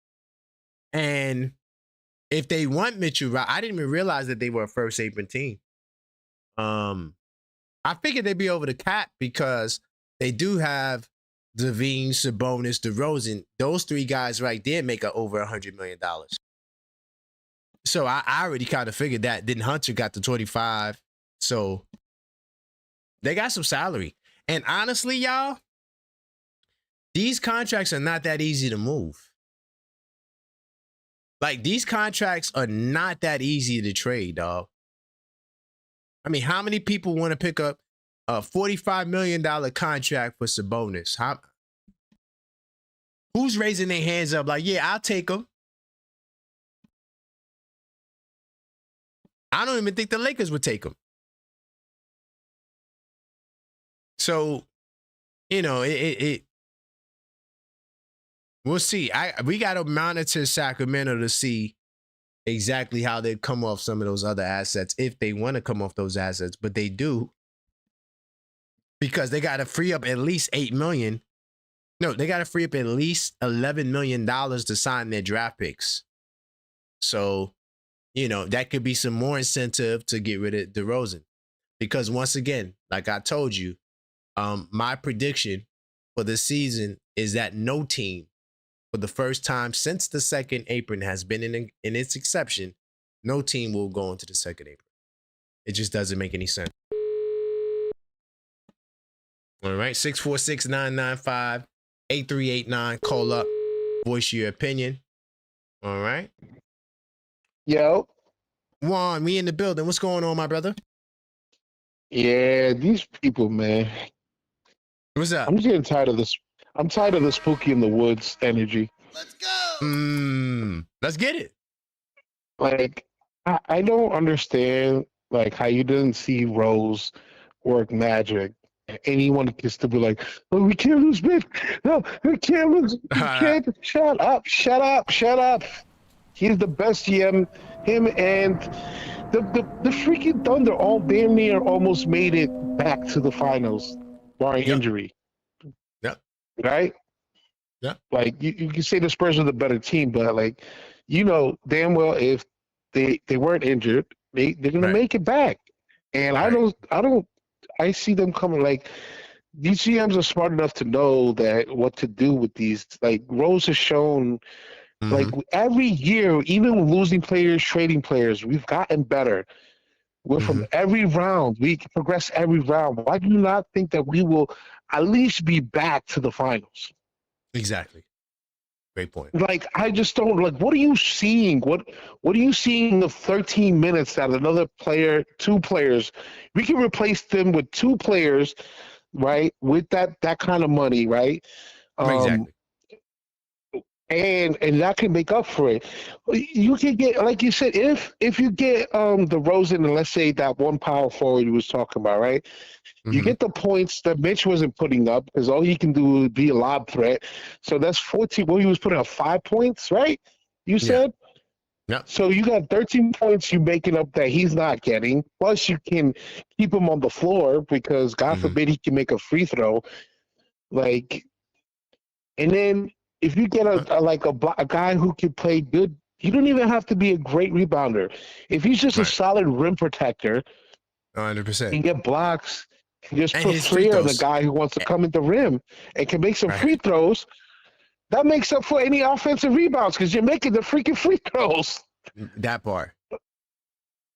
And if they want Mitchell, I didn't even realize that they were a first apron team. I figured they'd be over the cap because they do have Devine, Sabonis, DeRozan. Those three guys right there make over $100 million. So I already kind of figured that. Then Hunter got the 25. So they got some salary. And honestly, y'all, these contracts are not that easy to move. Like, these contracts are not that easy to trade, dog. I mean, how many people want to pick up a $45 million contract for Sabonis? Who's raising their hands up like, yeah, I'll take them? I don't even think the Lakers would take him. So, we'll see. We got to monitor Sacramento to see exactly how they come off some of those other assets, if they want to come off those assets, but they do, because they got to free up at least $8 million. No, they got to free up at least $11 million to sign their draft picks. So, that could be some more incentive to get rid of DeRozan. Because once again, like I told you, my prediction for the season is that no team, for the first time since the second apron has been in its exception, no team will go into the second apron. It just doesn't make any sense. All right, 646-995-8389. Call up, voice your opinion. All right. Yo. Juan, we in the building. What's going on, my brother? Yeah, these people, man. What's up? I'm just getting tired of this. I'm tired of the spooky in the woods energy. Let's go. Let's get it. Like, I don't understand, like, how you didn't see Rose work magic. Anyone can still be like, oh, we can't lose, bitch. No, we can't lose. We can't. Shut up. He's the best GM. Him and the freaking Thunder all damn near almost made it back to the finals, barring injury. Yep. Right? Yeah. Like, you can say the Spurs are the better team, but, like, damn well if they weren't injured, they're gonna make it back. And I see them coming. Like, these GMs are smart enough to know that what to do with these. Like, Rose has shown, like, every year, even losing players, trading players, we've gotten better. We're from every round. We progress every round. Why do you not think that we will at least be back to the finals? Exactly. Great point. Like, I just don't like. What are you seeing? What are you seeing in the 13 minutes that another player, 2 players, we can replace them with 2 players, right? With that kind of money, right? Exactly. And that can make up for it. You can get, like you said, if you get the Rosen and let's say that one power forward you was talking about, right? You get the points that Mitch wasn't putting up because all he can do would be a lob threat. So that's 14. Well, he was putting up 5 points, right? You said. Yeah. So you got 13 points you making up that he's not getting. Plus you can keep him on the floor because God forbid he can make a free throw. Like, and then if you get a guy who can play good, you don't even have to be a great rebounder. If he's just a solid rim protector, 100%, and get blocks, and just and put his free flair on the throws. guy who wants to come in the rim and can make some free throws, that makes up for any offensive rebounds because you're making the freaking free throws. That part.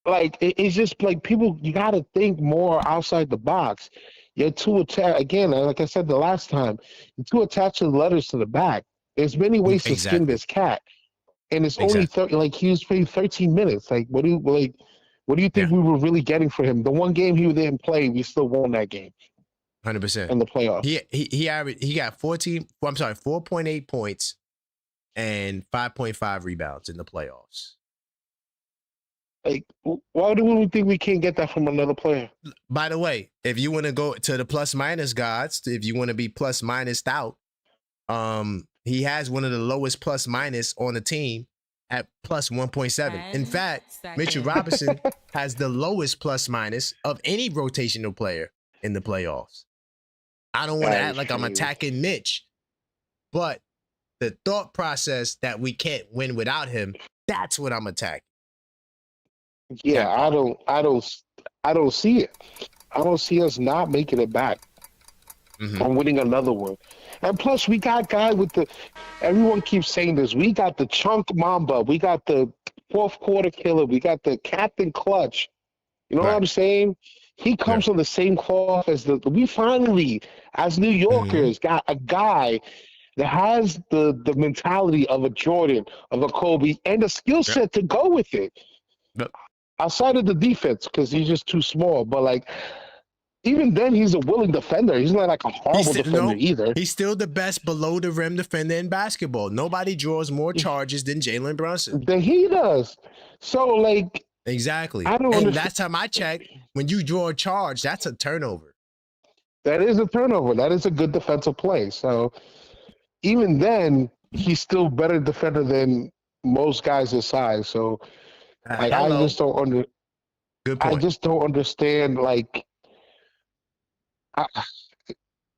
Like, it's just like people, you got to think more outside the box. You're too attached, again, like I said the last time, you're too attached to the letters to the back. There's many ways to skin this cat. And it's only, like, he was playing 13 minutes. Like, what do you think we were really getting for him? The one game he didn't play, we still won that game. 100%. In the playoffs. He got 4.8 points and 5.5 rebounds in the playoffs. Like, why do we think we can't get that from another player? By the way, if you want to go to the plus minus gods, if you want to be plus minus out, he has one of the lowest plus minus on the team at plus 1.7. In fact, Mitchell Robinson has the lowest plus minus of any rotational player in the playoffs. I don't want to act like I'm attacking Mitch, but the thought process that we can't win without him, that's what I'm attacking. Yeah, I don't see it. I don't see us not making it back or winning another one. And plus, we got guy with the. Everyone keeps saying this. We got the chunk Mamba. We got the fourth quarter killer. We got the Captain Clutch. You know what I'm saying? He comes from the same cloth as the. We finally, as New Yorkers, got a guy that has the mentality of a Jordan, of a Kobe, and the skill set to go with it. Outside of the defense, because he's just too small. But, like, even then, he's a willing defender. He's not like a horrible defender either. He's still the best below the rim defender in basketball. Nobody draws more charges than Jalen Brunson. Than he does. So, like, exactly. I don't understand. Last time I checked, when you draw a charge, that's a turnover. That is a turnover. That is a good defensive play. So, even then, he's still better defender than most guys his size. So, like, I just don't I just don't understand, like,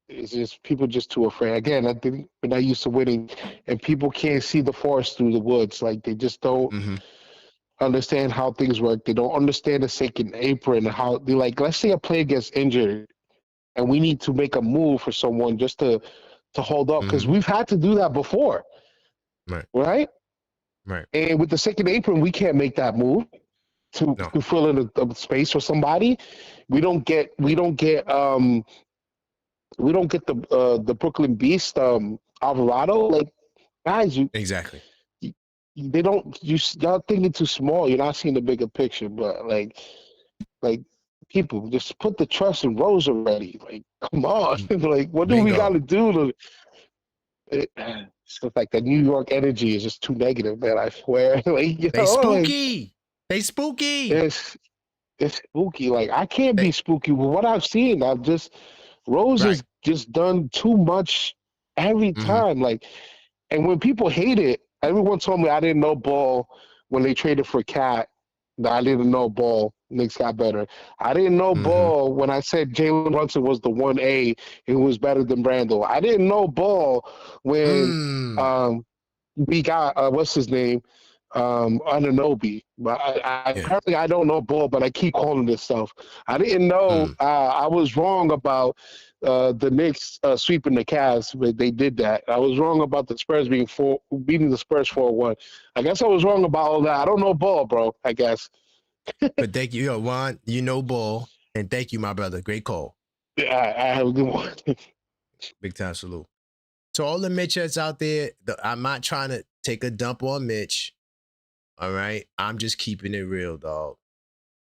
it's just people just too afraid. Again, I think we're not used to winning, and people can't see the forest through the woods. Like, they just don't understand how things work. They don't understand the second apron, how they, like, let's say a player gets injured, and we need to make a move for someone just to hold up, because we've had to do that before, right? And with the second apron, we can't make that move to fill in a space for somebody. We don't get the Brooklyn Beast Alvarado. Like, guys, y'all thinking too small. You're not seeing the bigger picture. But like people, just put the trust in Rose already. Like, come on. Like, what do we got to do to? It's like the New York energy is just too negative, man. I swear. Like, they spooky. They spooky. It's spooky. Like, I can't be spooky with what I've seen. Rose has just done too much every time. Like, and when people hate it, everyone told me I didn't know ball when they traded for Cat. I didn't know ball. Knicks got better. I didn't know ball when I said Jalen Brunson was the 1A and was better than Brandel. I didn't know ball when we got what's his name, Anunoby. But apparently I don't know ball, but I keep calling this stuff. I didn't know. I was wrong about the Knicks sweeping the Cavs, but they did that. I was wrong about the Spurs beating the Spurs 4-1. I guess I was wrong about all that. I don't know ball, bro. I guess. But thank you, Juan. You know ball, and thank you, my brother. Great call. Yeah, I have a good one. Big time salute. To all the Mitchettes out there, I'm not trying to take a dump on Mitch. All right. I'm just keeping it real, dog.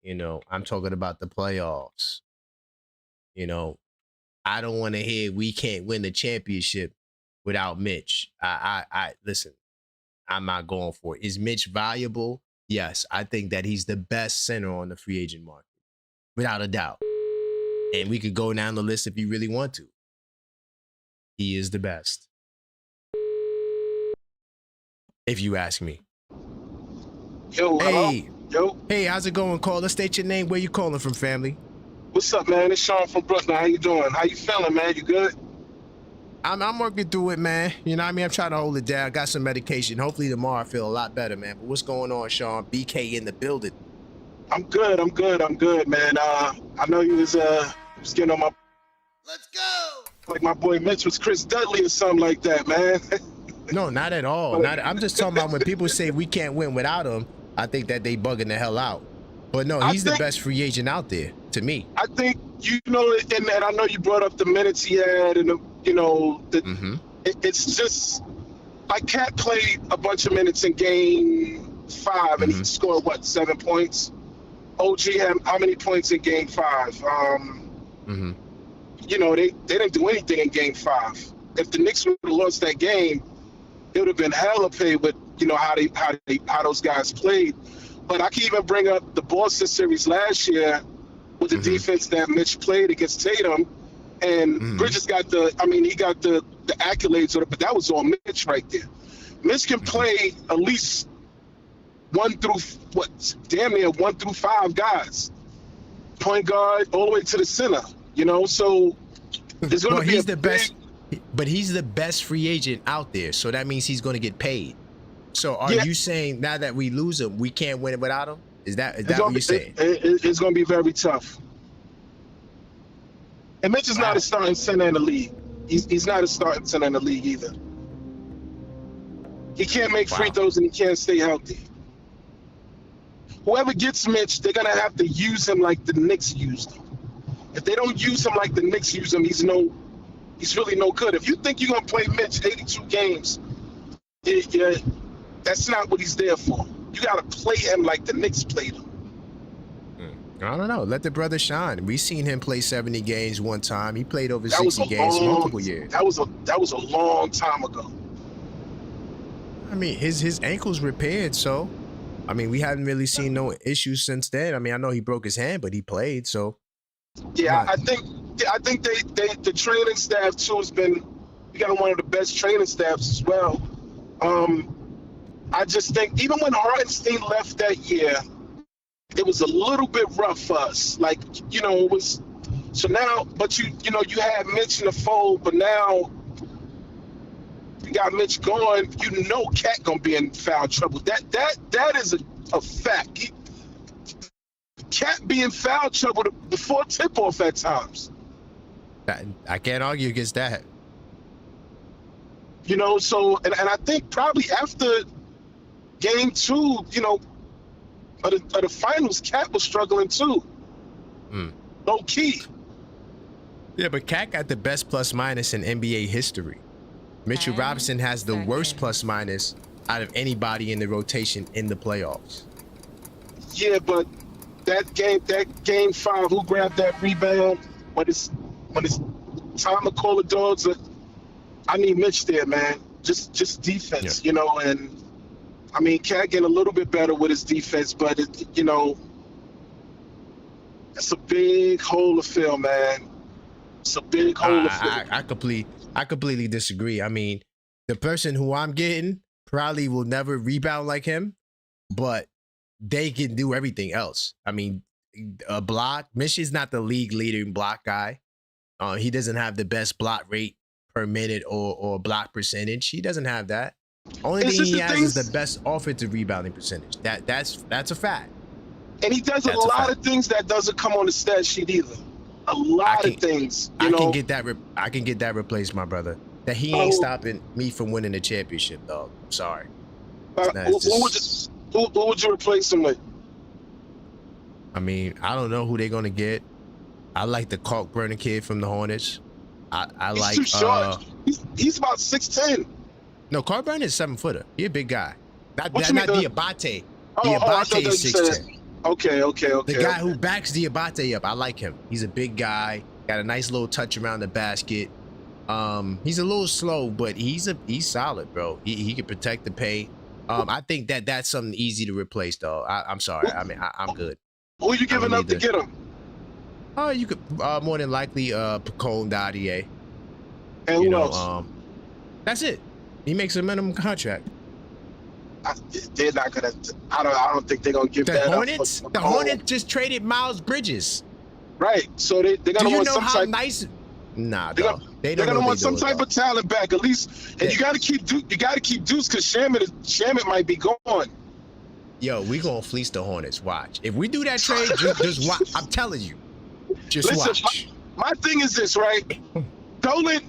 You know, I'm talking about the playoffs. You know, I don't want to hear we can't win the championship without Mitch. I listen, I'm not going for it. Is Mitch valuable? Yes. I think that he's the best center on the free agent market, without a doubt. And we could go down the list if you really want to. He is the best. If you ask me. Yo, hey, hello? Yo. Hey, how's it going, caller? State your name. Where you calling from, family? What's up, man? It's Sean from Brooklyn. How you doing? How you feeling, man? You good? I'm working through it, man. You know what I mean? I'm trying to hold it down. Got some medication. Hopefully tomorrow I feel a lot better, man. But what's going on, Sean? BK in the building. I'm good, man. I know you was getting on my... Let's go! Like my boy Mitch was Chris Dudley or something like that, man. No, not at all. I'm just talking about when people say we can't win without him, I think that they bugging the hell out. But no, he's the best free agent out there, to me. I think, you know, and I know you brought up the minutes he had, and, it's just, like, Cat played a bunch of minutes in game 5, and he scored, 7 points? OG had how many points in game 5? You know, they didn't do anything in game 5. If the Knicks would have lost that game, it would have been hella paid with, you know, how those guys played. But I can even bring up the Boston series last year with the defense that Mitch played against Tatum, and Bridges got he got the accolades on it, but that was on Mitch right there. Mitch can play at least 1 through 5 guys, point guard all the way to the center. You know, so it's going to be the best. But he's the best free agent out there, so that means he's going to get paid. So are you saying now that we lose him, we can't win it without him? Is that what you're saying? It's going to be very tough. And Mitch is not a starting center in the league. He's not a starting center in the league either. He can't make free throws and he can't stay healthy. Whoever gets Mitch, they're going to have to use him like the Knicks used him. If they don't use him like the Knicks use him, he's really no good. If you think you're going to play Mitch 82 games, that's not what he's there for. You got to play him like the Knicks played him. I don't know. Let the brother shine. We seen him play 70 games one time. He played over 60 games multiple years. That was a long time ago. I mean, his ankle's repaired, so I mean, we haven't really seen no issues since then. I mean, I know he broke his hand, but he played, so. Yeah, I think the training staff too has been, we got one of the best training staffs as well. I just think even when Hartenstein left that year, it was a little bit rough for us. Like, you know, it was, so now, but you had Mitch in the fold, but now you got Mitch going, you know Cat gonna be in foul trouble. That is a fact. Cat be in foul trouble before tip-off at times. I can't argue against that. You know, so, and I think probably after game 2, you know, of the finals, Cat was struggling too. Low key. Yeah, but Cat got the best plus minus in NBA history. Mitchell Robinson has the worst plus minus out of anybody in the rotation in the playoffs. Yeah, but that game 5, who grabbed that rebound when it's time to call the dogs? I need Mitch there, man. Just defense, you know. And I mean, Cat getting a little bit better with his defense, but you know, it's a big hole to fill, man. It's a big hole to fill. I completely disagree. I mean, the person who I'm getting probably will never rebound like him, but they can do everything else. I mean, a block. Mitch is not the league leader in block guy. He doesn't have the best block rate per minute or block percentage. He doesn't have that. Only thing he has is the best offensive rebounding percentage. That's a fact. And he does a lot of things that doesn't come on the stat sheet either. A lot of things. I can get that replaced, my brother. That he ain't stopping me from winning the championship, dog. I'm sorry. Who would you replace him with? I mean, I don't know who they're gonna get. I like the caulk burning kid from the Hornets. I like. He's about 6'10". No, Carburn is 7-footer. He a big guy. Not What you mean, Diabate. I Diabate thought is you said- 6'10". Okay. The guy who backs Diabate up, I like him. He's a big guy, got a nice little touch around the basket. He's a little slow, but he's solid, bro. He can protect the paint. I think that's something easy to replace, though. I'm sorry. I mean, I'm good. Who are you giving up to get him? Oh, you could more than likely Pacone Dadier. And who else? That's it. He makes a minimum contract. They're not gonna. I don't think they're gonna give the that Hornets. up. The Hornets just traded Miles Bridges. Right. So they're gonna want some type. Nice? Nah, they're gonna want some type of talent back at least, and you gotta keep Deuce because Shamet might be gone. Yo, we gonna fleece the Hornets. Watch. If we do that trade, just watch. I'm telling you. Just watch. My thing is this, right? Dolan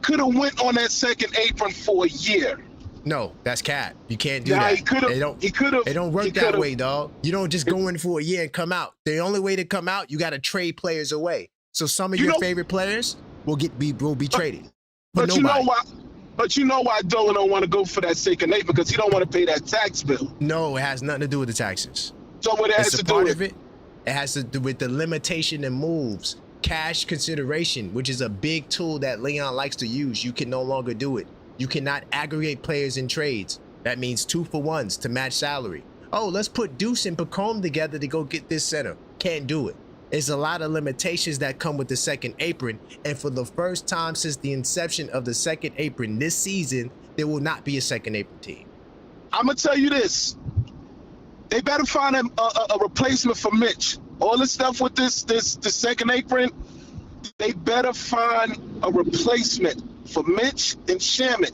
could have went on that second apron for a year. No, that's cat. You can't do that. He could have. It don't work that way, dog. You don't just go in for a year and come out. The only way to come out, you got to trade players away. So some of your favorite players will be traded. But you know why? But you know why Dolan don't want to go for that second apron because he don't want to pay that tax bill. No, it has nothing to do with the taxes. So what it has to do with it? It has to do with the limitation in moves, cash consideration, which is a big tool that Leon likes to use. You can no longer do it. You cannot aggregate players in trades. That means 2-for-1s to match salary. Oh, let's put Deuce and Pacome together to go get this center. Can't do it. There's a lot of limitations that come with the second apron. And for the first time since the inception of the second apron this season, there will not be a second apron team. I'm going to tell you this. They better find a replacement for Mitch. All this stuff with the second apron, they better find a replacement for Mitch and Shamet.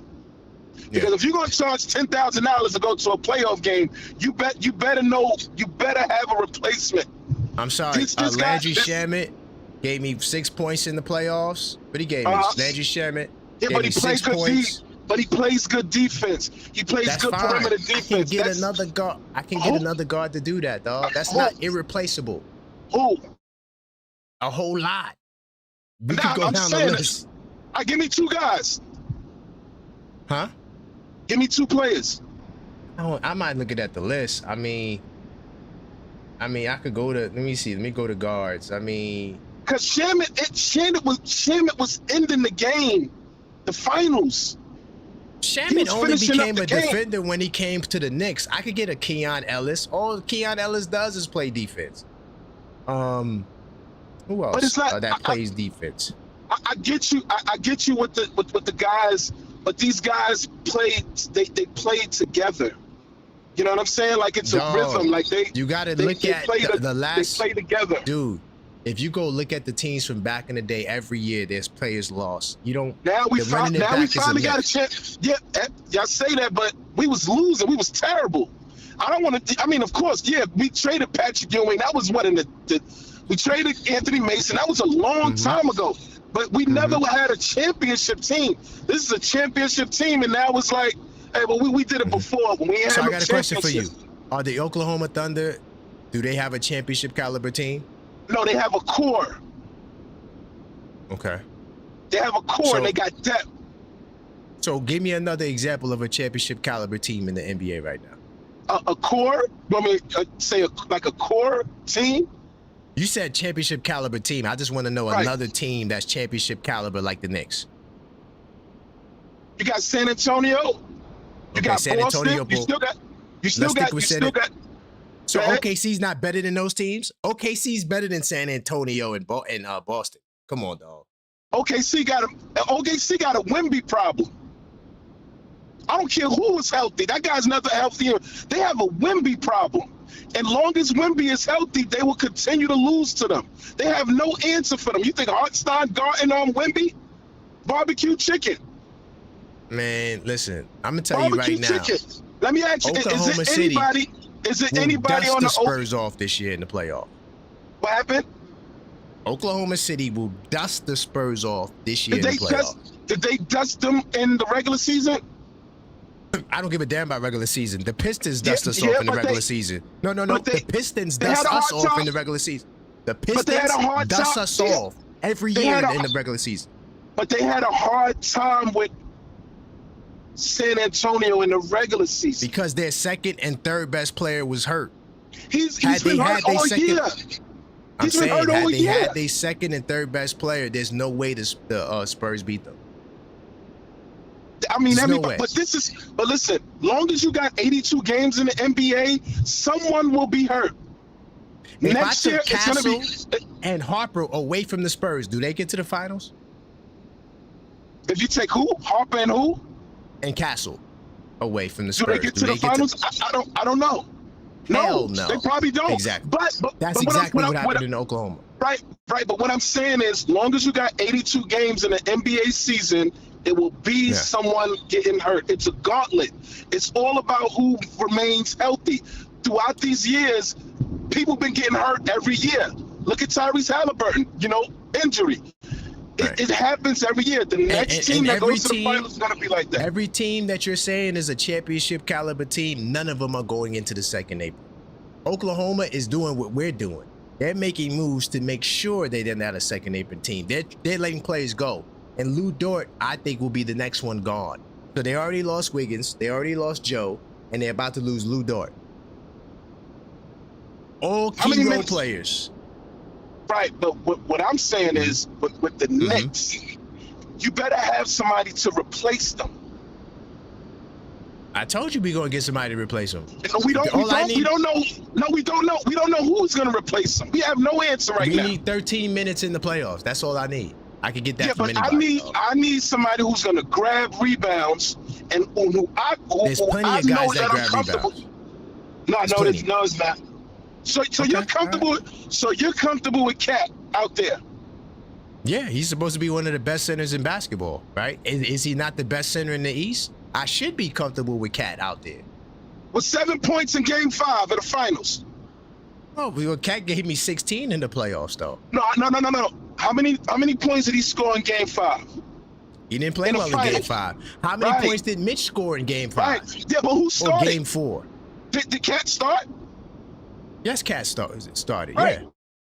Because if you're gonna charge $10,000 to go to a playoff game, you better have a replacement. I'm sorry, Landry Shamet gave me 6 points in the playoffs, but he gave me Landry Shamet. Yeah, but he plays good defense. But he plays good defense. He plays good perimeter defense. I can get another guard. I can get another guard to do that, dog. That's not irreplaceable. Who? A whole lot. We could go down the list. Give me 2 guys. Huh? Give me 2 players. Oh, I might look at the list. I mean, I could go to. Let me see. Let me go to guards. I mean, because Shamet was ending the game, the finals. Shamet only became a defender when he came to the Knicks. I could get a Keon Ellis. All Keon Ellis does is play defense. Who else? But it's not, that plays defense? I get you. I get you with the guys, but these guys they played together. You know what I'm saying? Like it's a rhythm. Like you got to look at the last. They play together, dude. If you go look at the teams from back in the day, every year there's players lost. You don't. Now we finally got a chance. Yeah, y'all say that, but we was losing. We was terrible. I don't want to. I mean, of course, yeah. We traded Patrick Ewing. That was what we traded Anthony Mason. That was a long time ago. But we never had a championship team. This is a championship team, and now it's like, hey, well, we did it before. When we had so I got a question for you. Are the Oklahoma Thunder? Do they have a championship caliber team? No, they have a core. Okay. They have a core and they got depth. So give me another example of a championship caliber team in the NBA right now. A core? You want me to say like a core team? You said championship caliber team. I just want to know another team that's championship caliber like the Knicks. You got San Antonio. You got San Boston. Antonio. You still got. So OKC's not better than those teams? OKC's better than San Antonio and Boston. Come on, dog. OKC got a Wemby problem. I don't care who is healthy. That guy's never healthy. They have a Wemby problem. And long as Wemby is healthy, they will continue to lose to them. They have no answer for them. You think Hartenstein guarding on Wemby? Barbecue chicken. Man, listen, I'm gonna tell you right now. Chicken. Let me ask you, Oklahoma is it anybody on the Spurs off this year in the playoff? What happened? Oklahoma City will dust the Spurs off this year in the playoff. Did they dust them in the regular season? I don't give a damn about regular season. The Pistons dust us off in the regular season. No. The Pistons dust us off in the regular season. The Pistons dust us off every year in the regular season. but they had a hard time with San Antonio in the regular season because their second and third best player was hurt. He's been hurt all year. I'm saying, had they had their second and third best player, there's no way the Spurs beat them. I mean, everybody, but listen, long as you got 82 games in the NBA, someone will be hurt. If Next year, it's going to be. And Harper away from the Spurs, do they get to the finals? If you take who? Harper and who? And Castle away from the Spurs. Do they get to the finals? I don't know. No, they probably don't. Exactly. But that's exactly what happened in Oklahoma. Right. But what I'm saying is, long as you got 82 games in the NBA season, it will be someone getting hurt. It's a gauntlet. It's all about who remains healthy. Throughout these years, people been getting hurt every year. Look at Tyrese Halliburton, injury. It happens every year. The next team that goes to the finals is going to be like that. Every team that you're saying is a championship caliber team, none of them are going into the second April. Oklahoma is doing what we're doing. They're making moves to make sure they're not a second April team. They're letting players go. And Lou Dort, I think, will be the next one gone. So they already lost Wiggins, they already lost Joe, and they're about to lose Lou Dort. All key role players. Right, but what I'm saying is, with the Knicks, you better have somebody to replace them. I told you we're gonna get somebody to replace them. We don't know. No, we don't know. We don't know who's gonna replace them. We have no answer now. We need 13 minutes in the playoffs. That's all I need. I can get that from anybody. I need somebody who's gonna grab rebounds and there's plenty of guys that grab rebounds. No, it's not. So you're comfortable. So you're comfortable with Cat out there? Yeah, he's supposed to be one of the best centers in basketball, right? Is he not the best center in the East? I should be comfortable with Cat out there. With 7 points in Game 5 of the finals. Oh, well, Cat gave me 16 in the playoffs, though. No. How many points did he score in Game 5? He didn't play well in Game 5. How many points did Mitch score in Game 5? Right. Yeah, but who started? Or Game 4? Did Cat start? Yes, Cat started. Right.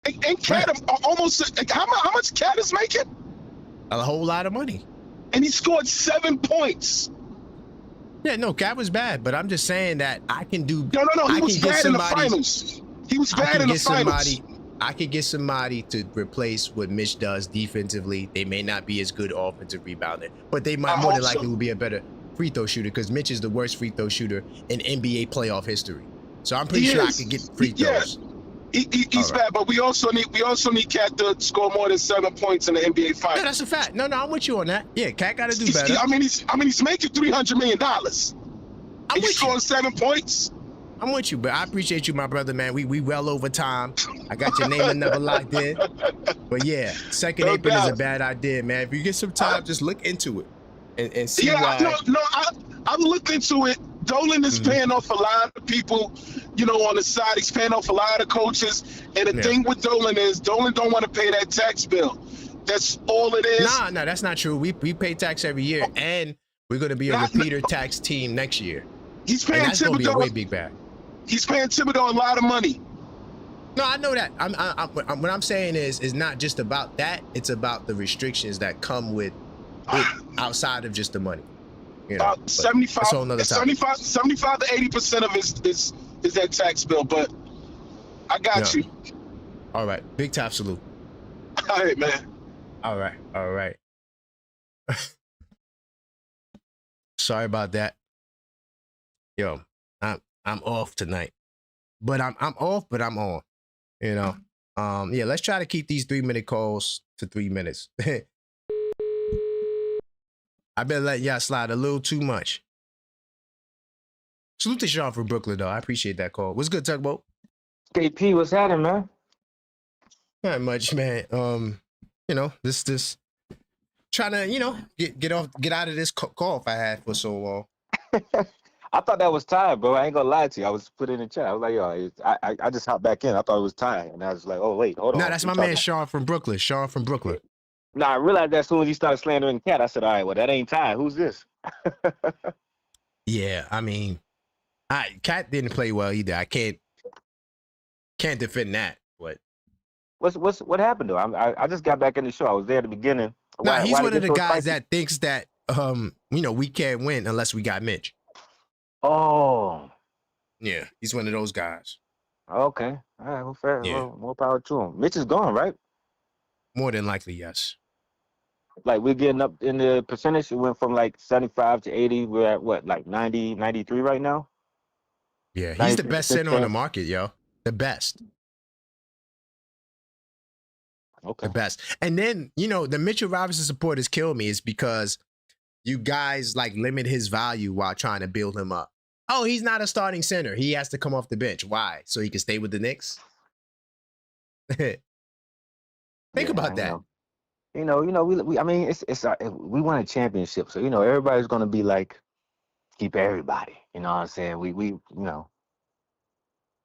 Yeah. And Cat almost. How much Cat is making? A whole lot of money. And he scored 7 points. Yeah, no, Cat was bad, but I'm just saying that I can do. No. He was bad in the finals. He was bad in the finals. I could get somebody to replace what Mitch does defensively. They may not be as good offensive rebounder, but they might more than likely will be a better free throw shooter because Mitch is the worst free throw shooter in NBA playoff history. So I'm pretty sure I could get free throws. He's bad, but we also need Cat to score more than 7 points in the NBA finals. Yeah, that's a fact. No, I'm with you on that. Yeah, Cat got to do better. I mean, he's making $300 million. And he's scoring 7 points. I'm with you, but I appreciate you, my brother, man. We well over time. I got your name and number locked in. But yeah, second April is a bad idea, man. If you get some time, just look into it and see why. I've looked into it. Dolan is paying off a lot of people, on the side. He's paying off a lot of coaches. And the thing with Dolan is Dolan don't want to pay that tax bill. That's all it is. No, that's not true. We pay tax every year, and we're going to be a repeater tax team next year. He's paying that's going to be a way big bag. He's paying Thibodeau a lot of money. No, I know that. What I'm saying is not just about that. It's about the restrictions that come with outside of just the money. 75 to 80% of it is that tax bill, but I got you. All right. Big top salute. All right, man. All right. Sorry about that. Yo, I'm off tonight. But I'm off, but I'm on. Yeah, let's try to keep these 3-minute calls to 3 minutes. I better let y'all slide a little too much. Salute to Sean from Brooklyn, though. I appreciate that call. What's good, Tugboat? KP, what's happening, man? Not much, man. This trying to, get out of this cough I had for so long. I thought that was time, bro. I ain't gonna lie to you. I was put in the chat. I was like, yo, I just hopped back in. I thought it was time, and I was like, oh wait, hold on. No, that's my man Sean from Brooklyn. Sean from Brooklyn. No, I realized that as soon as he started slandering Cat, I said, all right, well, that ain't time. Who's this? Yeah, I mean, Cat didn't play well either. I can't defend that. What happened though? I just got back in the show. I was there at the beginning. Nah, he's Why one they of get the so guys spicy? that thinks that we can't win unless we got Mitch. Oh. Yeah, he's one of those guys. Okay. All right. Well, fair. Yeah. Well, more power to him. Mitch is gone, right? More than likely, yes. Like we're getting up in the percentage. It went from like 75 to 80. We're at what, like 90, 93 right now? Yeah, he's the best 93% center on the chance. market, yo. The best. Okay. The best. And then, the Mitchell Robinson supporters kill me is because you guys like limit his value while trying to build him up. Oh, he's not a starting center. He has to come off the bench. Why? So he can stay with the Knicks? Think about that. I mean, it's we won a championship, so everybody's gonna be like, keep everybody. You know what I'm saying? We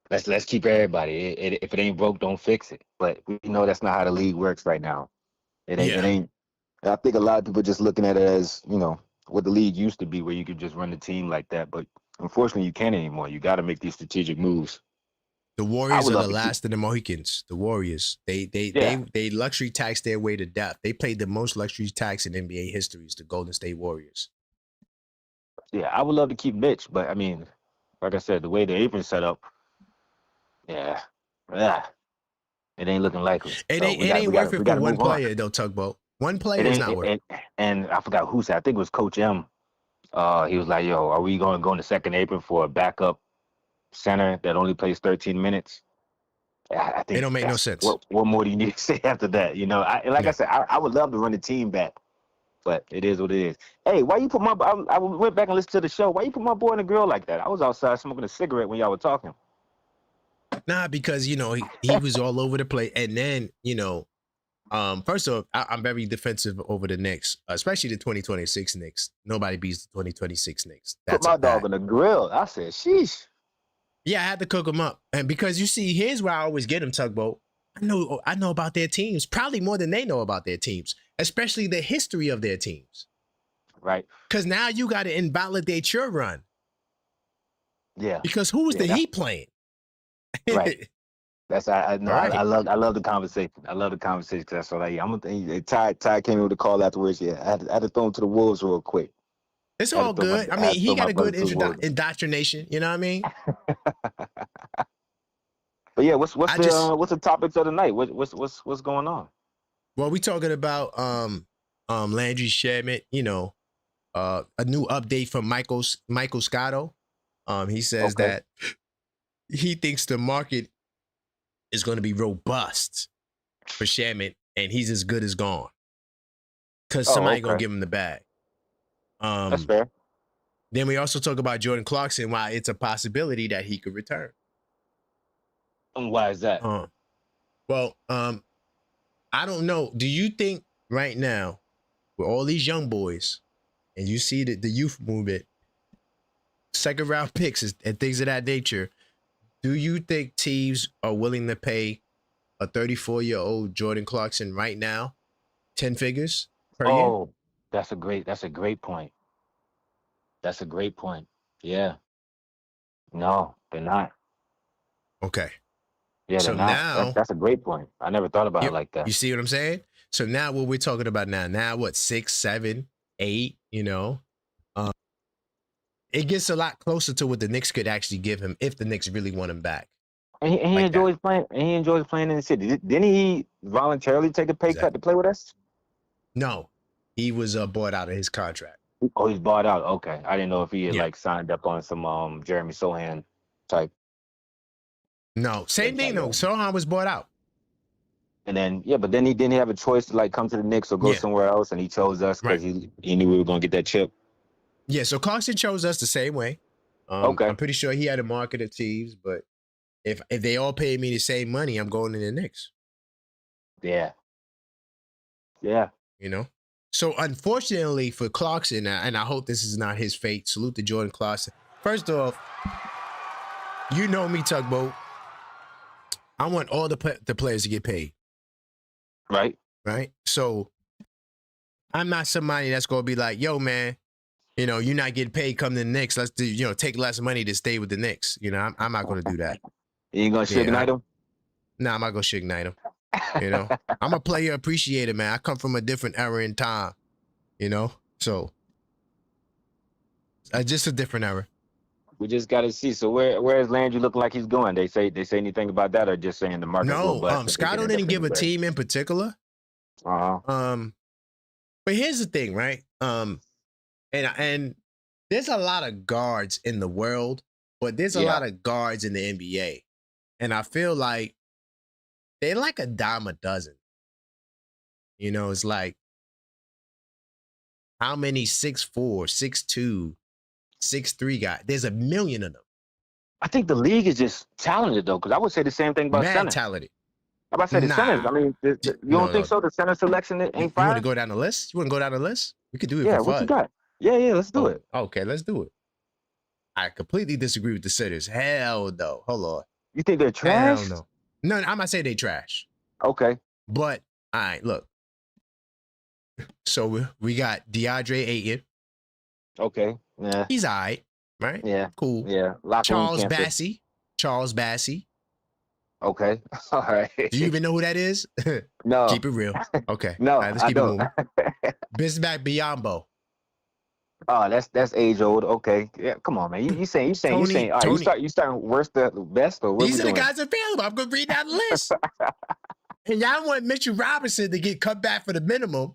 let's keep everybody. If it ain't broke, don't fix it. But we know that's not how the league works right now. It ain't. I think a lot of people just looking at it as what the league used to be, where you could just run the team like that. But unfortunately, you can't anymore. You got to make these strategic moves. The Warriors are the last of the Mohicans. The Warriors, they luxury tax their way to death. They played the most luxury tax in NBA history. Is the Golden State Warriors. Yeah, I would love to keep Mitch, but I mean, like I said, the way the apron's set up, it ain't looking likely. It ain't worth it for one player though, Tugboat. One player is not worth it. And I forgot who said. I think it was Coach M. He was like, "Yo, are we going to go in the second apron for a backup center that only plays 13 minutes?" I think it don't make no sense. What more do you need to say after that? I said, I would love to run the team back, but it is what it is. Hey, why you put my? I went back and listened to the show. Why you put my boy and a girl like that? I was outside smoking a cigarette when y'all were talking. Nah, because he was all over the place, and then first off, I'm very defensive over the Knicks, especially the 2026 Knicks. Nobody beats the 2026 Knicks. Put my dog on the grill. I said, sheesh. Yeah, I had to cook them up, and because you see, here's where I always get them, Tugboat. I know about their teams, probably more than they know about their teams, especially the history of their teams. Right. Because now you got to invalidate your run. Yeah. Because who was the Heat playing? Right. That's I know. Right. I love the conversation. I love the conversation because that's what Ty came in with a call afterwards. Yeah, I had to throw him to the wolves real quick. It's all good. I mean, he got a good indoctrination. You know what I mean? But yeah, what's the topics of the night? What's going on? Well, we talking about Landry, Shamet. A new update from Michael Scotto. He says that he thinks the market is going to be robust for Shamet, and he's as good as gone because somebody gonna give him the bag. That's fair. Then we also talk about Jordan Clarkson, why it's a possibility that he could return. And why is that? I don't know. Do you think right now, with all these young boys, and you see the youth movement, second round picks and things of that nature, do you think teams are willing to pay a 34-year-old Jordan Clarkson right now 10 figures per year? Oh, that's a great point. That's a great point. Yeah. No, they're not. Okay. Yeah, so they're not. Now that's a great point. I never thought about it like that. You see what I'm saying? So now what we're talking about now what, 6, 7, 8, it gets a lot closer to what the Knicks could actually give him if the Knicks really want him back. And he enjoys playing. And he enjoys playing in the city. Didn't he voluntarily take a pay cut to play with us? No, he was bought out of his contract. Oh, he's bought out. Okay, I didn't know if he had signed up on some Jeremy Sohan type. No, same thing though. Sohan was bought out. And then but then he didn't have a choice to come to the Knicks or go somewhere else, and he chose us because he knew we were gonna get that chip. Yeah, so Clarkson chose us the same way. I'm pretty sure he had a market of teams, but if they all paid me the same money, I'm going to the Knicks. Yeah. Yeah. So unfortunately for Clarkson, and I hope this is not his fate, salute to Jordan Clarkson. First off, you know me, Tugboat. I want all the players to get paid. Right. Right. So I'm not somebody that's going to be like, yo, man, you're not getting paid, come to the Knicks. Let's do, take less money to stay with the Knicks. I'm not going to do that. You ain't going to Suge Knight him? Nah, I'm not going to Suge Knight him. You know, I'm a player appreciator, man. I come from a different era in time, you know, so just a different era. We just got to see. So where is Landry looking like he's going? They say anything about that, or just saying the market's No, robust? Scotto didn't give a team in particular. But here's the thing, right? And there's a lot of guards in the world, but there's a lot of guards in the NBA, and I feel like they're like a dime a dozen. You know, it's like how many 6'4", 6'2", 6'3" guys? There's a million of them. I think the league is just talented though, because I would say the same thing about center. Talented. I'm about to say the centers. I mean, you don't think so? The center selection ain't fire? You want to go down the list? You want to go down the list? We could do it for fun. Yeah, what you got? Yeah, let's do it. Okay, let's do it. I completely disagree with the centers. Hell no. Hold on. You think they're trash? Hell no. No, I'm not saying they trash. Okay. But, all right, look. So we got DeAndre Ayton. Okay. Yeah. He's all right? Yeah. Cool. Yeah. Charles Bassey. Okay. All right. Do you even know who that is? No. Keep it real. Okay. No, all right, let's keep it moving. Bismack Biyombo. Oh, that's age old. Okay. Yeah, come on, man. You saying. All right, you starting worst to best, or what? These are the guys available. I'm gonna read down the list. And y'all want Mitchell Robinson to get cut back for the minimum.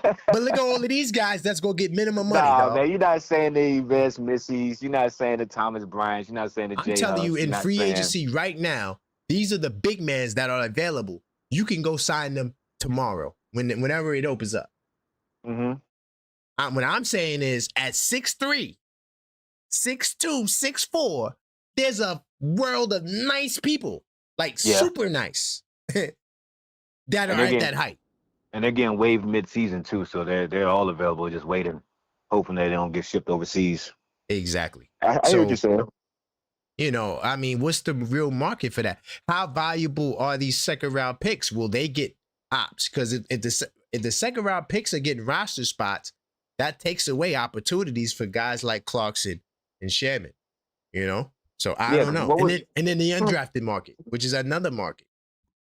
But look at all of these guys that's going to get minimum money, dog. Man, you're not saying the Yves Missy's. You're not saying the Thomas Bryant's. You're not saying the J. I'm telling you, in free agency right now, these are the big mans that are available. You can go sign them tomorrow whenever it opens up. Mm-hmm. What I'm saying is at 6'3", 6'2", 6'4", there's a world of nice people, like super nice. That are at that height. And they're getting waived mid-season too, so they're all available, just waiting, hoping that they don't get shipped overseas. Exactly. I hear what you're saying. You know, I mean, what's the real market for that? How valuable are these second-round picks? Will they get ops? Because if the second-round picks are getting roster spots, that takes away opportunities for guys like Clarkson and Shamet. You know? So I don't know. And then the undrafted market, which is another market.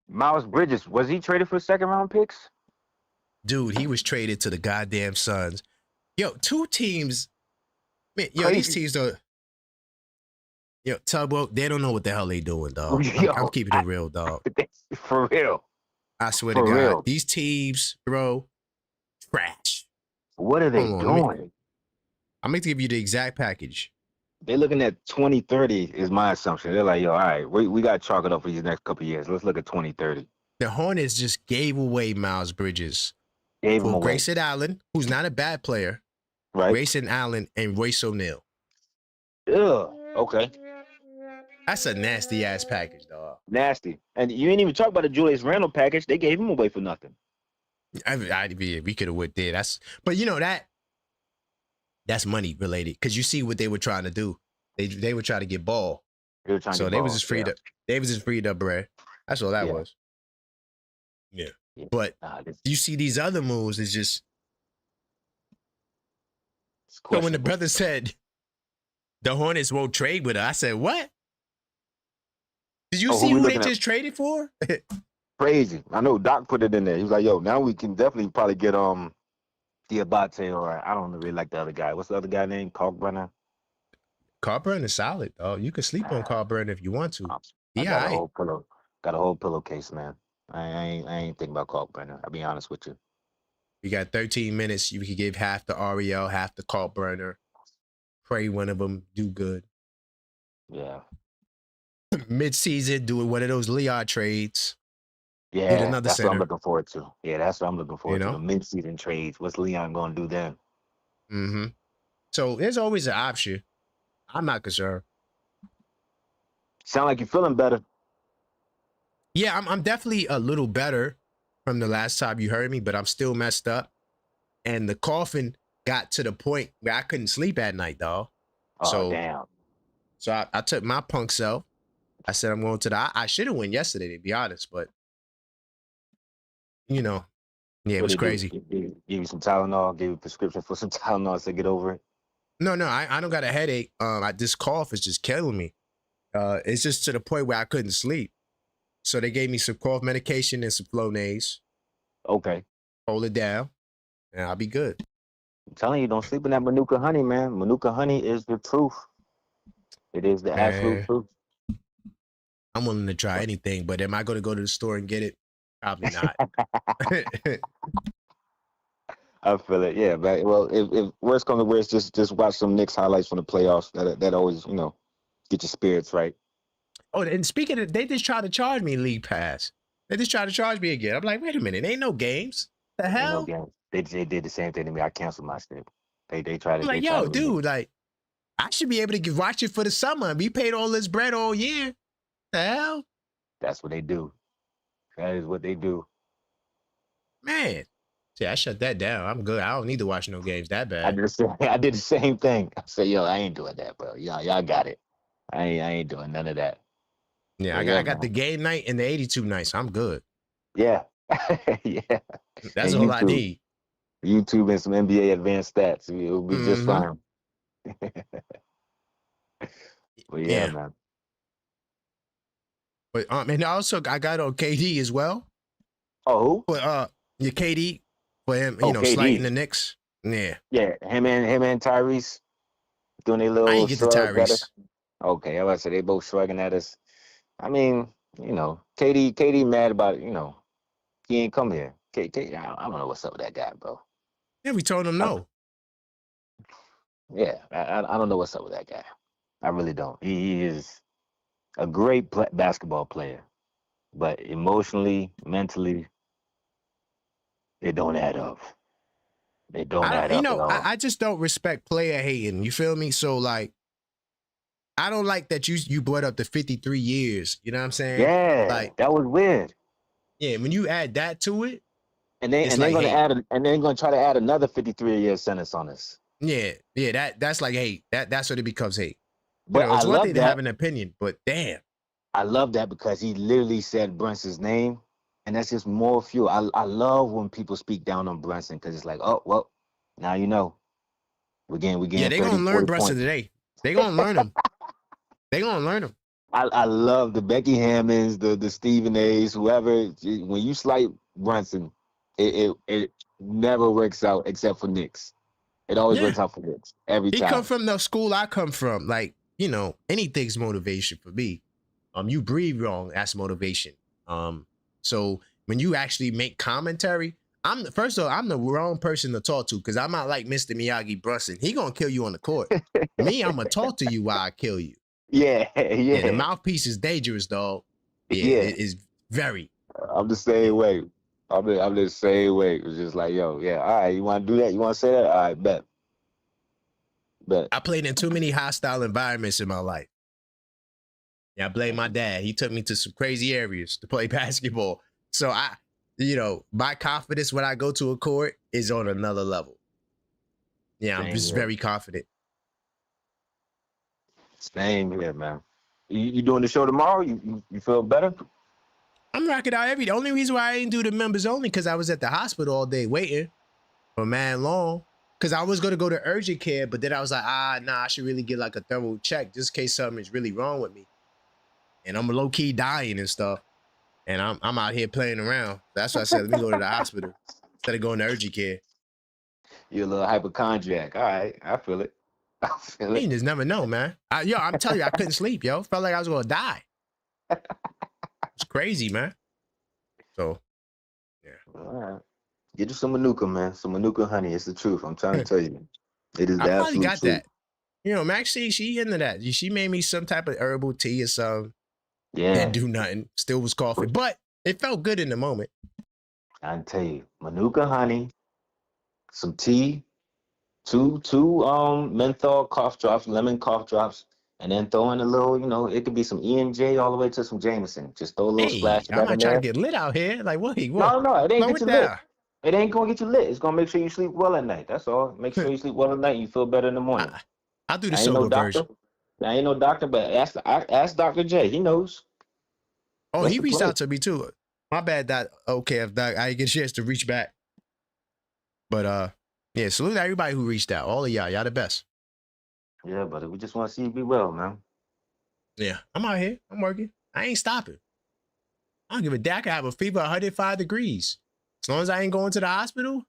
Miles Bridges, was he traded for second-round picks? Dude, he was traded to the goddamn Suns. Yo, two teams. Man, yo, these teams are. Yo, Tugboat, they don't know what the hell they doing, dog. I'm keeping it real, dog. For real. I swear to God. Real. These teams, bro, trash. What are they doing? I'm going to give you the exact package. They're looking at 2030 is my assumption. They're like, yo, all right, we got to chalk it up for these next couple of years. Let's look at 2030. The Hornets just gave away Miles Bridges for Grayson Allen, who's not a bad player. Right. Grayson Allen and Royce O'Neal. Ugh. Okay. That's a nasty-ass package, dog. Nasty. And you ain't even talk about the Julius Randle package. They gave him away for nothing. We could have did. But you know that's money related because you see what they were trying to do. They were trying to get ball. They was just freed up. They was just freed up bread. That's all that was. Yeah. But you see these other moves is just. So when the brother said the Hornets won't trade with her, I said, what? Did you see who they just traded for? Crazy. I know Doc put it in there. He was like, yo, now we can definitely probably get Diabate, or I don't really like the other guy. What's the other guy named? Kalkbrenner? Kalkbrenner is solid, though. You can sleep on Kalkbrenner if you want to. Got a whole pillowcase, man. I ain't thinking about Kalkbrenner. I'll be honest with you. You got 13 minutes. You could give half to Ariel, half to Kalkbrenner. Pray one of them do good. Yeah. Mid-season, doing one of those Leon trades. Yeah, that's what I'm looking forward to. Yeah, that's what I'm looking forward to. The mid-season trades. What's Leon going to do then? Mm-hmm. So there's always an option. I'm not concerned. Sound like you're feeling better. Yeah, I'm definitely a little better from the last time you heard me, but I'm still messed up. And the coughing got to the point where I couldn't sleep at night, dog. Oh, damn. So I took my punk self. I said I'm going to I should have went yesterday, to be honest, but you know, yeah, it was crazy. Give you some Tylenol, give you a prescription for some Tylenol to get over it. No, I don't got a headache. This cough is just killing me. It's just to the point where I couldn't sleep. So they gave me some cough medication and some Flonase. Okay. Hold it down, and I'll be good. I'm telling you, don't sleep in that Manuka honey, man. Manuka honey is the truth. It is the absolute truth. I'm willing to try anything, but am I going to go to the store and get it? Probably not. I feel it. Yeah, but well, if worst comes to worst, just watch some Knicks highlights from the playoffs. That always, get your spirits right. Oh, and speaking of, they just tried to charge me League Pass. They just tried to charge me again. I'm like, wait a minute, ain't no games. The hell? Ain't no games. They did the same thing to me. I canceled my shit. They tried to. I'm like, yo, dude, like, I should be able to watch it for the summer. We paid all this bread all year. The hell? That's what they do. That is what they do. Man. See, I shut that down. I'm good. I don't need to watch no games that bad. I did the same thing. I said, yo, I ain't doing that, bro. Y'all got it. I ain't doing none of that. Yeah, I got the game night and the 82 nights. I'm good. Yeah. Yeah. That's all I need. YouTube and some NBA advanced stats. It'll be just fine. But yeah, man. But and also I got on KD as well. Oh, who? But your KD for him, KD. slighting the Knicks. Yeah. Yeah, him and Tyrese doing their little. I ain't get the Tyrese. Okay, I was about to say they both shrugging at us. I mean, KD mad about it. He ain't come here. KD, I don't know what's up with that guy, bro. Yeah, we told him no. Yeah, I don't know what's up with that guy. I really don't. He is a great basketball player, but emotionally, mentally, it don't add up. They don't add up at all. I just don't respect player hating. You feel me? So like, I don't like that you brought up the 53 years. You know what I'm saying? Yeah, like that was weird. Yeah, when you add that to it, and they're gonna try to add another 53-year sentence on us. Yeah, that's like hate. That's what it becomes hate. But it's I one love thing that. to have an opinion, but damn. I love that because he literally said Brunson's name, and that's just more fuel. I love when people speak down on Brunson because it's like, oh well, now you know. We're getting. Yeah, they're gonna learn Brunson today. They're gonna learn him. They're gonna learn him. I love the Becky Hammonds, the Stephen A's, whoever. When you slight Brunson, it never works out except for Knicks. It always works out for Knicks every time. He come from the school I come from. Like, anything's motivation for me. You breathe wrong, that's motivation. So when you actually make commentary, I'm the wrong person to talk to because I'm not like Mr. Miyagi Brunson. He gonna kill you on the court. Me, I'm gonna talk to you while I kill you. Yeah. The mouthpiece is dangerous, dog. Yeah, it is very. I'm the same way. I'm the same way. It's just like, yo, yeah, all right, you want to do that? You want to say that? All right, bet. I played in too many hostile environments in my life. Yeah, I blame my dad. He took me to some crazy areas to play basketball. So my confidence when I go to a court is on another level. Yeah, I'm just very confident. Same here, man. You doing the show tomorrow? You feel better? I'm rocking out every day. The only reason why I didn't do the members only because I was at the hospital all day waiting for man long. Because I was going to go to urgent care, but then I was like, I should really get like a thorough check just in case something is really wrong with me. And I'm low-key dying and stuff. And I'm out here playing around. That's why I said, let me go to the hospital instead of going to urgent care. You're a little hypochondriac. All right, I feel it. You just never know, man. I'm telling you, I couldn't sleep, yo. Felt like I was going to die. It's crazy, man. So, yeah. All right. Get you some Manuka, man. Some Manuka honey. It's the truth. I'm trying to tell you. It is the absolute truth. I got that. Maxie, she into that. She made me some type of herbal tea or something. Yeah. Didn't do nothing. Still was coughing. But it felt good in the moment. I can tell you. Manuka honey, some tea, two menthol cough drops, lemon cough drops, and then throw in a little, it could be some E&J all the way to some Jameson. Just throw a little splash of that in there. I'm not trying to get lit out here. Like, what? No, it ain't get you lit. It ain't gonna get you lit. It's gonna make sure you sleep well at night. That's all. Make sure you sleep well at night and you feel better in the morning. I'll do the sober version. I ain't no doctor, but ask Dr. J. He knows. Oh, he reached out to me too. My bad, Doc. Okay, if Doc, I didn't get a chance to reach back. But yeah, salute to everybody who reached out. All of y'all. Y'all the best. Yeah, buddy. We just want to see you be well, man. Yeah, I'm out here. I'm working. I ain't stopping. I don't give a damn. I can have a fever 105 degrees. As long as I ain't going to the hospital,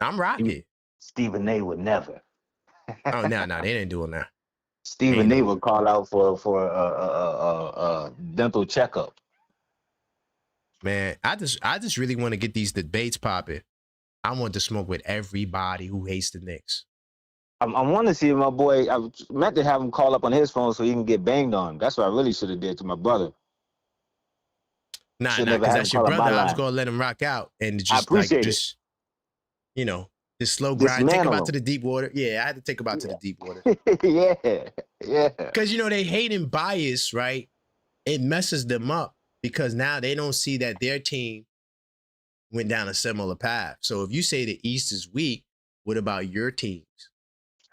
I'm rocking. Stephen A. would never. Oh, no, they didn't do it now. Stephen A. would call out for a dental checkup. Man, I just really want to get these debates popping. I want to smoke with everybody who hates the Knicks. I want to see my boy. I meant to have him call up on his phone so he can get banged on. That's what I really should have did to my brother. Nah, because that's your brother. I was gonna let him rock out and just just slow grind. Take him out to the deep water. Yeah, I had to take him out to the deep water. yeah. Because they hate and bias, right? It messes them up because now they don't see that their team went down a similar path. So if you say the East is weak, what about your teams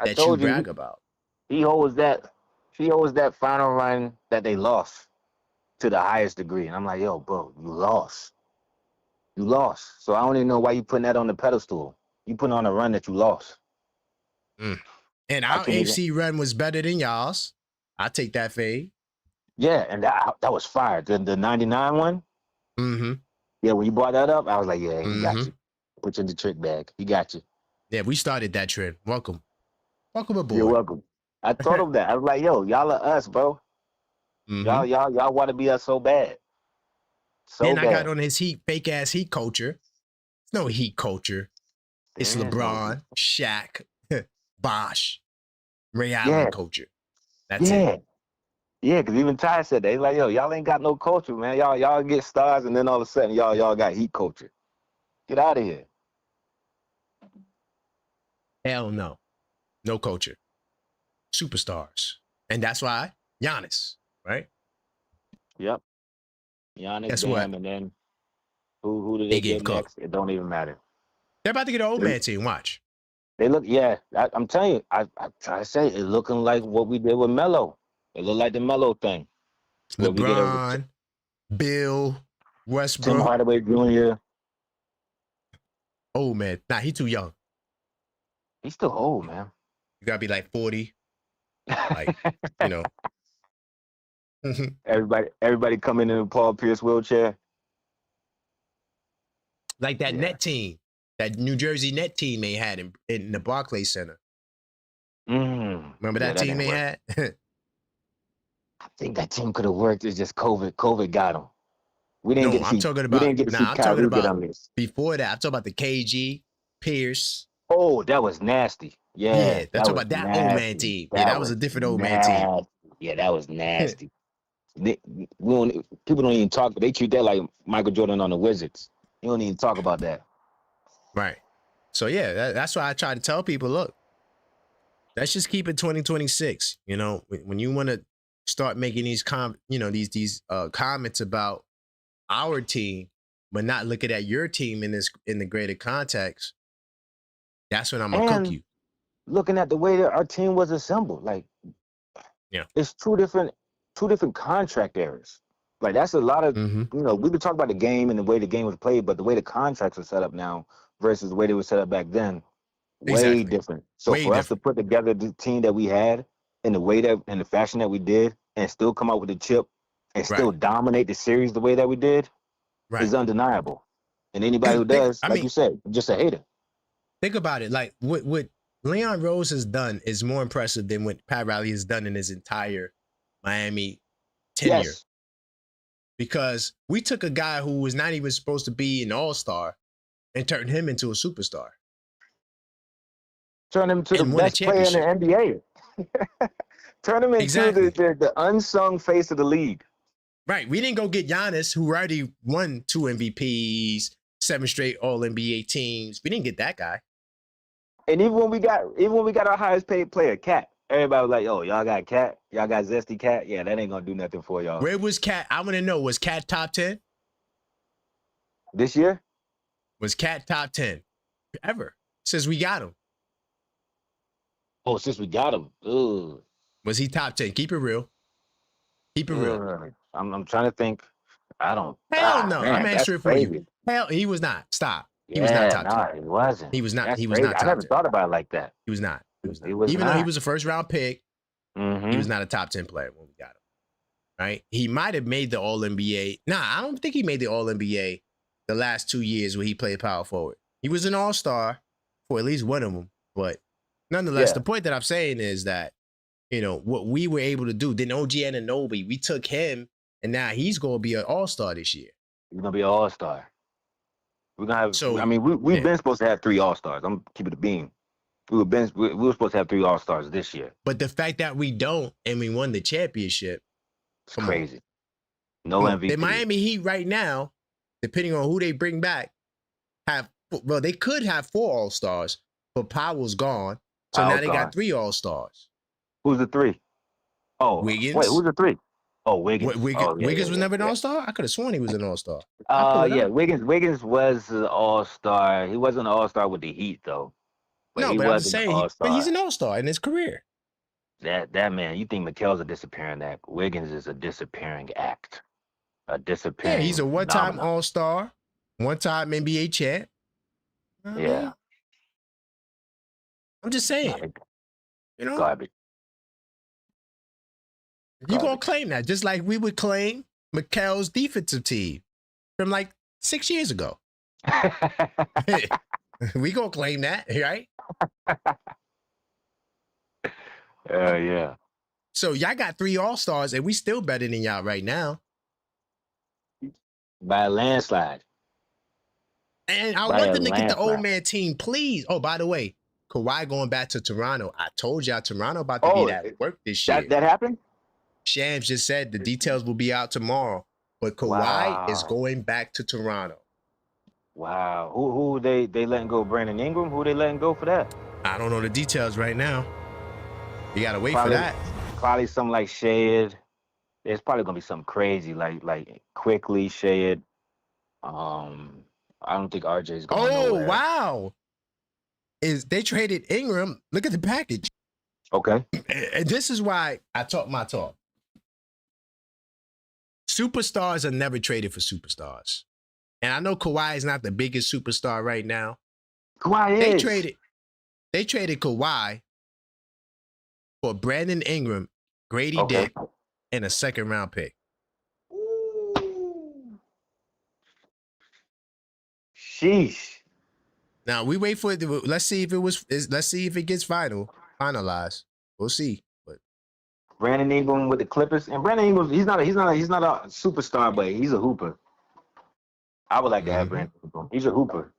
that you brag about? He holds that final run that they lost to the highest degree. And I'm like, yo, bro, you lost. You lost. So I don't even know why you putting that on the pedestal. You putting on a run that you lost. And our AFC run was better than y'all's. I take that fade. Yeah, and that was fire. The 99 one. Mm-hmm. Yeah, when you brought that up, I was like, yeah, he got you. Put you in the trick bag. He got you. Yeah, we started that trend. Welcome aboard. You're welcome. I told him that. I was like, yo, y'all are us, bro. Y'all want to be us so bad. Then I got on his fake ass heat culture. It's no heat culture. It's LeBron, Shaq, Bosh, Ray Allen culture. That's it. Yeah, because even Ty said that. He's like, yo, y'all ain't got no culture, man. Y'all get stars, and then all of a sudden, y'all got heat culture. Get out of here. Hell no. No culture. Superstars. And that's why Giannis, right? Yep. Giannis, guess what? And then who do they get next? It don't even matter. They're about to get an old man team. Watch. They look, I'm telling you, I try to say it looking like what we did with Melo. It looked like the Melo thing. LeBron, Bill, Westbrook. Tim Hardaway Jr. Old man. Nah, he too young. He's still old, man. You gotta be like 40. Like, Everybody coming in a Paul Pierce wheelchair. Like that net team. That New Jersey net team they had in the Barclays Center. Remember that team they had? I think that team could have worked. It's just COVID got them. We didn't get to see. I'm talking about before that. I'm talking about the KG, Pierce. Oh, that was nasty. Yeah, that's about that old man team. That was a different old man team. Yeah, that was nasty. People don't even talk, but they treat that like Michael Jordan on the Wizards. You don't even talk about that. Right. So yeah, that's why I try to tell people, look, let's just keep it 2026. When you want to start making these comments about our team, but not looking at your team in the greater context, that's when I'm gonna cook you. Looking at the way that our team was assembled, it's two different contract eras. Like that's a lot of we can talk about the game and the way the game was played, but the way the contracts are set up now versus the way they were set up back then, way different. So for us to put together the team that we had in the way that in the fashion that we did, and still come out with the chip and still dominate the series the way that we did, is undeniable. And anybody who does, you said, just a hater. Think about it. Like what Leon Rose has done is more impressive than what Pat Riley has done in his entire Miami tenure. Yes. Because we took a guy who was not even supposed to be an all-star and turned him into a superstar. Turn him to the best player in the NBA. Turn him into the unsung face of the league. Right. We didn't go get Giannis, who already won 2 MVPs, 7 straight All-NBA teams. We didn't get that guy. And even when we got our highest paid player, Cat, everybody was like, "Oh, y'all got Cat? Y'all got Zesty Cat? Yeah, that ain't gonna do nothing for y'all." Where was Cat? I want to know, was Cat top 10 this year? Was Cat top 10 ever since we got him? Oh, since we got him. Ugh. Was he top 10? Keep it real. Keep it real. I'm trying to think. I don't. Hell no. Man, I'm answering for you. Hell, he was not. Stop. He was not top 10. No, he wasn't. He was not. He was crazy. not top 10. I never thought about it like that. He was not. He was Even though he was a first round pick, he was not a top 10 player when we got him. right? He might have made the All-NBA. Nah, I don't think he made the All-NBA the last 2 years where he played power forward. He was an All-Star for at least one of them. But nonetheless, the point that I'm saying is that, what we were able to do, then OG Anunoby, we took him, and now he's going to be an All-Star this year. He's going to be an All-Star. We're going to have, so, I mean, we've been supposed to have 3 All-Stars. I'm keeping it being. We were supposed to have 3 All-Stars this year. But the fact that we don't, and we won the championship, it's crazy. No MVP. The Miami Heat right now, depending on who they bring back, they could have 4 All-Stars, but Powell's gone. So now they got 3 All-Stars. Who's the 3? Oh, Wiggins. Wait, who's the 3? Oh, Wiggins. Wiggins was never an All-Star? I could have sworn he was an All-Star. Wiggins was an All-Star. He wasn't an All-Star with the Heat, though. But I'm saying, but he's an All-Star in his career. That man, you think Mikal's a disappearing act? Wiggins is a disappearing act. A disappearing. Yeah, he's a one-time All-Star, one-time NBA champ. Yeah. I'm just saying. Garbage. You're going to claim that, just like we would claim Mikal's defensive team from like 6 years ago. We going to claim that, right? Yeah. So y'all got 3 All-Stars, and we still better than y'all right now. By a landslide. And I want them to get the old man team, please. Oh, by the way, Kawhi going back to Toronto. I told y'all Toronto about to be at work this year. That happened? Shams just said the details will be out tomorrow. But Kawhi is going back to Toronto. Wow. Who they letting go? Brandon Ingram? Who they letting go for that? I don't know the details right now. You gotta wait for that. Probably something like Shade. There's probably gonna be something crazy like quickly Shade. I don't think RJ's going nowhere. Wow. They traded Ingram. Look at the package. Okay. And this is why I talk my talk. Superstars are never traded for superstars. And I know Kawhi is not the biggest superstar right now. Kawhi is. They traded Kawhi for Brandon Ingram, Grady Dick, and a 2nd-round pick. Sheesh. Now we wait for it. Let's see if it gets finalized. We'll see. But Brandon Ingram with the Clippers, and Brandon Ingram, he's not a superstar, but he's a hooper. I would like to have Brandon Ingram. He's a hooper,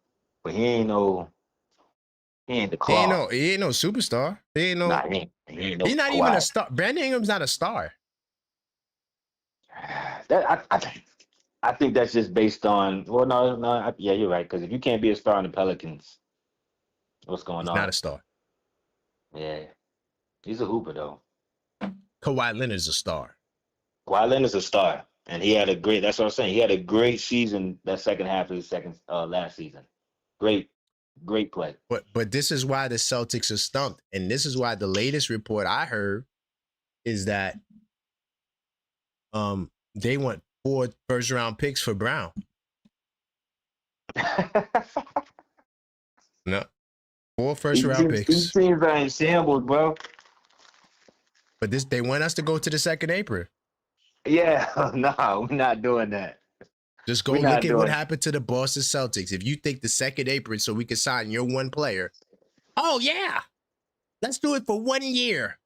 but he ain't the claw. He ain't no superstar. He ain't no. Nah, he ain't no he's not even a star. Brandon Ingram's not a star. I think that's just based on. Well, no. Yeah, you're right. Because if you can't be a star in the Pelicans, what's going on? Not a star. Yeah, he's a hooper though. Kawhi Leonard's a star. Kawhi Leonard's a star, and he had a great. That's what I'm saying. He had a great season that second half of his last season. Great play. But this is why the Celtics are stumped, and this is why the latest report I heard is that they want 4 first-round picks for Brown. No, 4 first-round picks. These teams are in shambles, bro. But they want us to go to the 2nd apron. Yeah, no, we're not doing that. Just go look at what happened to the Boston Celtics. If you think the 2nd apron so we can sign your one player, oh yeah, let's do it for 1 year.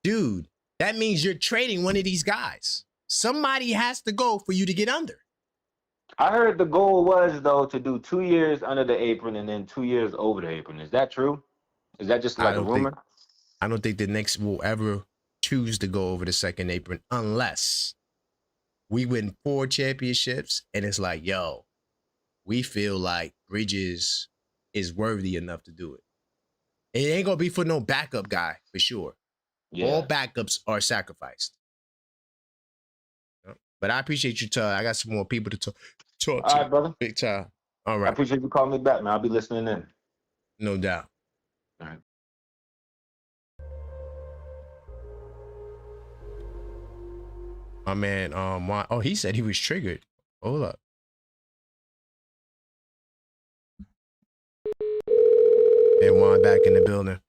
Dude, that means you're trading one of these guys. Somebody has to go for you to get under. I heard the goal was, though, to do 2 years under the apron and then 2 years over the apron. Is that true? Is that just like a rumor? I don't think the Knicks will ever choose to go over the 2nd apron unless we win 4 championships and it's like, yo, we feel like Bridges is worthy enough to do it. It ain't going to be for no backup guy, for sure. Yeah. All backups are sacrificed. But I appreciate you, Todd. I got some more people to talk to. All right, brother. Big time. All right. I appreciate you calling me back, man. I'll be listening in. No doubt. All right. My man, he said he was triggered. Hold up. And Juan back in the building.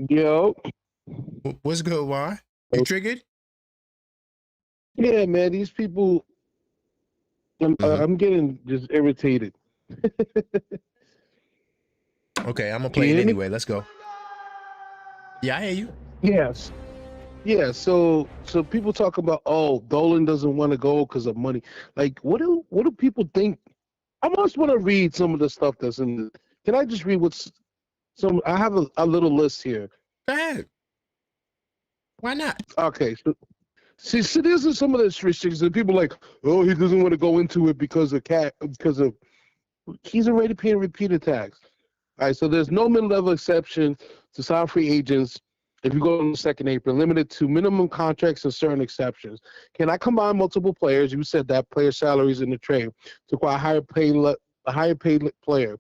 Yo. What's good, Juan? You triggered? Yeah, man, these people. I'm getting just irritated. Okay, I'm gonna Can play you it hear me? anyway. Let's go. Yeah, I hear you. Yes. Yeah, so people talk about, oh, Dolan doesn't want to go because of money. Like, what do people think? I must want to read some of the stuff that's in. Can I just read what's some? I have a little list here. Go ahead. Why not? Okay, so these are some of the restrictions that people like. Oh, he doesn't want to go into it because of he's already paying repeater tax. All right, so there's no mid-level exception to sign free agents if you go on the second April, limited to minimum contracts and certain exceptions. Can I combine multiple players? You said that player salaries in the trade to acquire a higher paid player.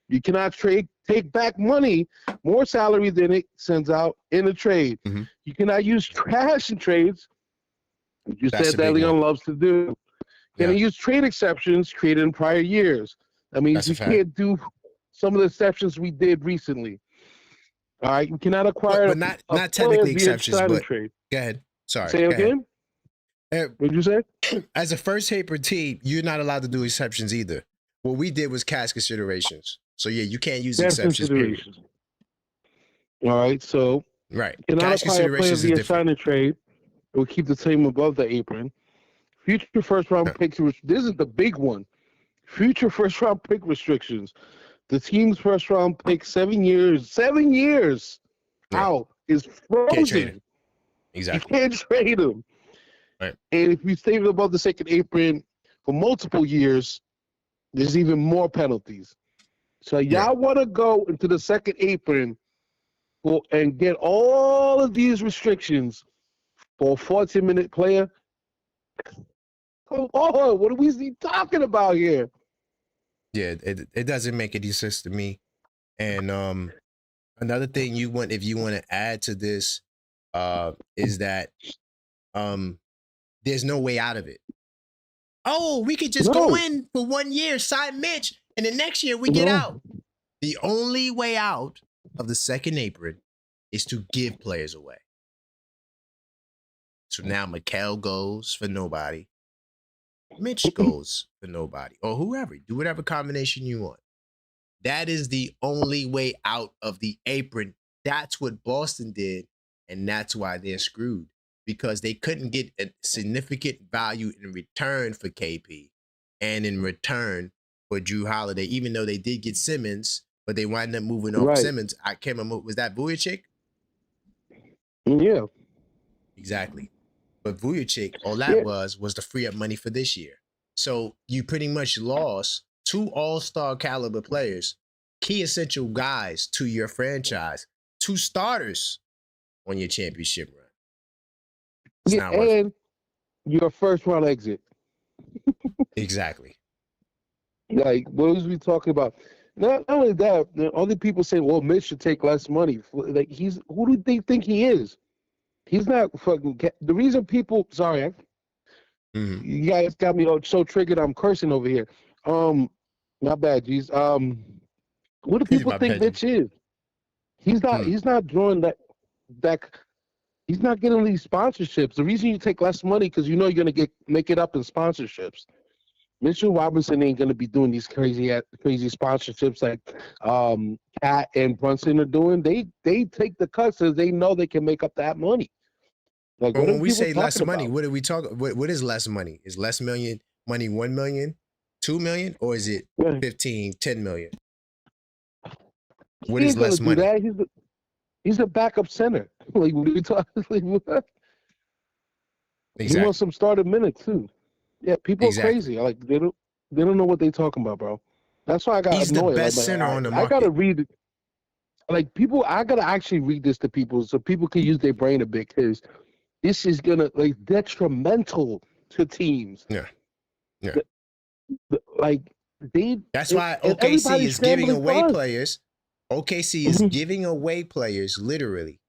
You cannot take back money, more salary than it sends out in a trade. Mm-hmm. You cannot use trash in trades. You said that Leon loves to do. Can I use trade exceptions created in prior years? That means you can't do some of the exceptions we did recently. All right, you cannot acquire but not technically exceptions, but trade. Go ahead. Sorry. Say it again. What did you say? As a first paper team, you're not allowed to do exceptions either. What we did was cash considerations. So yeah, you can't use exceptions. Period. All right, so right. Cannot acquire a player via sign and trade. It will keep the team above the apron. Future first round picks. This is the big one. Future first round pick restrictions. The team's first round pick 7 years out is frozen. Can't trade him. Exactly. You can't trade him. Right. And if you stay above the second apron for multiple years, there's even more penalties. So y'all want to go into the second apron and get all of these restrictions for a 14-minute player? Come on, what are we talking about here? Yeah, it doesn't make any sense to me. And another thing if you want to add to this, is that there's no way out of it. Oh, we could just go in for 1 year, sign Mitch, and the next year we get out. The only way out of the second apron is to give players away. So now Mikal goes for nobody. Mitch goes for nobody. Or whoever. Do whatever combination you want. That is the only way out of the apron. That's what Boston did, and that's why they're screwed. Because they couldn't get a significant value in return for KP and in return for Drew Holiday, even though they did get Simmons, but they wound up moving off Simmons. I can't remember. Was that Vujacic? Yeah. Exactly. But Vujacic, all that was to free up money for this year. So you pretty much lost 2 all-star caliber players, key essential guys to your franchise, 2 starters on your championship run. It's not and your first round exit. Exactly. Like, what was we talking about? Not only that, other people say, well, Mitch should take less money. Like, who do they think he is? He's not fucking. The reason people, sorry, you guys got me so triggered. I'm cursing over here. Not bad, geez. What do people think Mitch is? He's not. He's not drawing that. He's not getting these sponsorships. The reason you take less money because you know you're gonna make it up in sponsorships. Mitchell Robinson ain't gonna be doing these crazy sponsorships like Cat and Brunson are doing. They take the cuts as they know they can make up that money. Like, when we say less money, what are we talking? What is less money? Is less money 1 million, 2 million, or is it 15, 10 million? What is less money? He's a backup center. Like, what are you talking? Like, what? Exactly. He wants some starter minutes too. Yeah, people are crazy. Like, they don't know what they're talking about, bro. That's why I got annoyed. He's the best center on the market. I gotta read it. Like, people, I gotta actually read this to people so people can use their brain a bit because this is gonna detrimental to teams. Yeah. That's why OKC is giving away players. OKC is giving away players literally